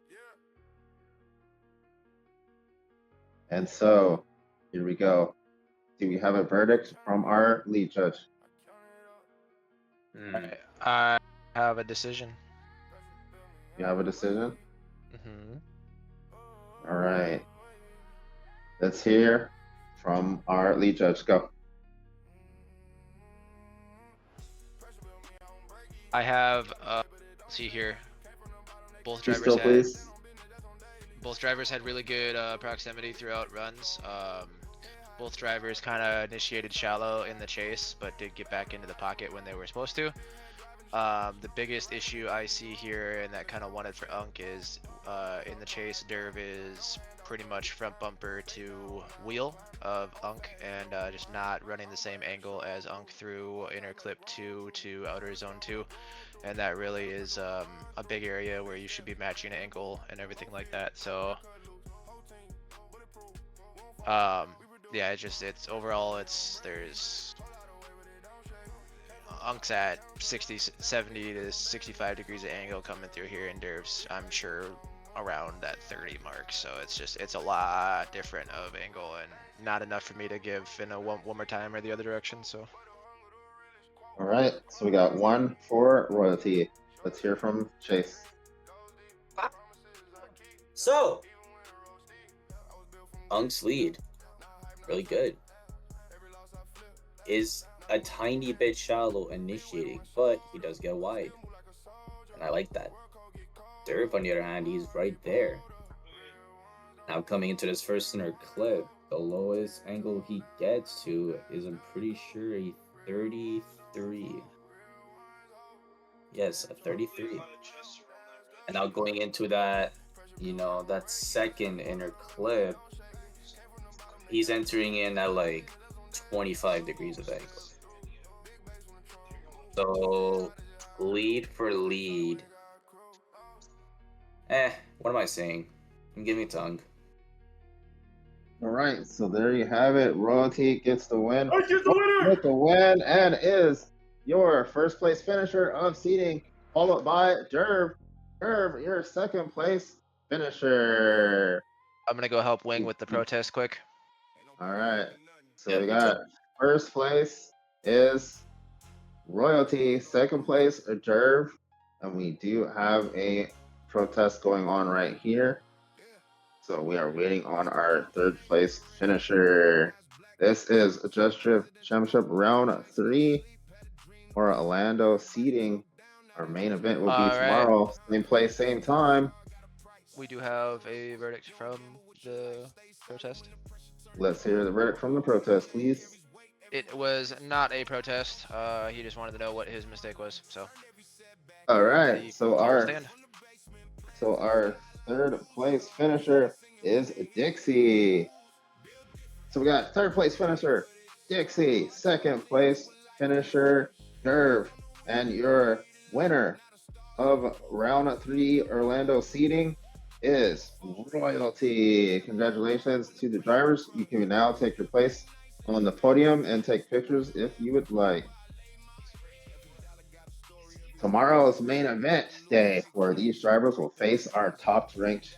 And so, here we go. Do we have a verdict from our lead judge? I have a decision. You have a decision? Mm-hmm. All right. Let's hear from our lead judge. Go. I have. Let's see here. Both Please drivers still, please. Both drivers had really good proximity throughout runs. Both drivers kind of initiated shallow in the chase, but did get back into the pocket when they were supposed to. The biggest issue I see here, and that kind of won it for Unk, is in the chase, Derv is pretty much front bumper to wheel of Unk, and just not running the same angle as Unk through inner clip 2 to outer zone 2. And that really is a big area where you should be matching angle and everything like that. So yeah, it's overall, there's Unk's at 60, 70 to 65 degrees of angle coming through here, and Derv's, I'm sure, around that 30 mark. So it's a lot different of angle, and not enough for me to give in a one more time or the other direction. So All right. So we got one for Royalty. Let's hear from Chase. So, Unk's lead, really good, is a tiny bit shallow initiating, but he does get wide, and I like that. Derv, on the other hand, he's right there. Now coming into this first inner clip, the lowest angle he gets to is, I'm pretty sure, a 33. Yes, a 33. And now going into that, that second inner clip, he's entering in at like 25 degrees of angle. So, lead for lead. What am I saying? Give me tongue. All right, so there you have it. Royalty gets the win. I get the winner! With the win, and is your first place finisher of seeding, followed by Derv. Derv, your second place finisher. I'm gonna go help Wing with the protest quick. All right, so Yeah, we got first place is Royalty, second place Derv, and we do have a protest going on right here. So we are waiting on our third place finisher. This is Just Drift Championship round 3 for Orlando seeding. Our main event will be tomorrow, same place, same time. We do have a verdict from the protest. Let's hear the verdict from the protest, please. It was not a protest. He just wanted to know what his mistake was. So. All right. So our stand. third place finisher is Dixie. So we got third place finisher Dixie, second place finisher Derv, and your winner of round 3 Orlando seeding is Royalty. Congratulations to the drivers. You can now take your place on the podium and take pictures if you would like. Tomorrow's main event day, where these drivers will face our top ranked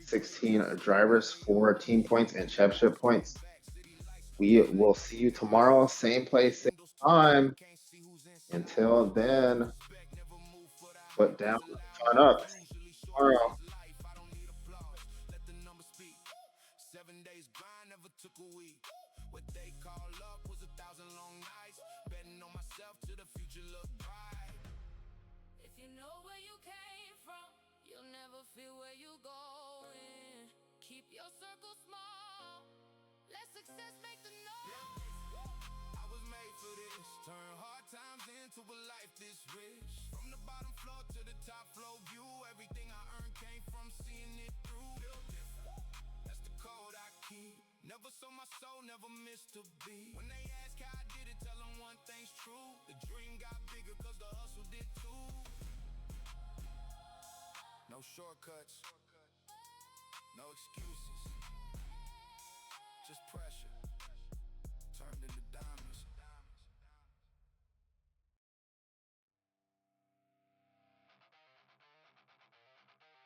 16 drivers for team points and championship points. We will see you tomorrow, same place, same time. Until then, put down, turn up tomorrow. 7 days grind never took a week. What they call up was 1,000 long nights. Betting on myself to the future look bright. If you know where you came from, you'll never feel where you going. Keep your circle small. Let success make the noise. I was made for this. Turn hard times into a life this rich. From the bottom floor to the top floor view. Everything I earned came from seeing it through. That's the code I keep. Never sold my soul, never missed a beat. When they ask how I did it, tell them one thing's true. The dream got bigger cause the hustle did too. No shortcuts, no excuses.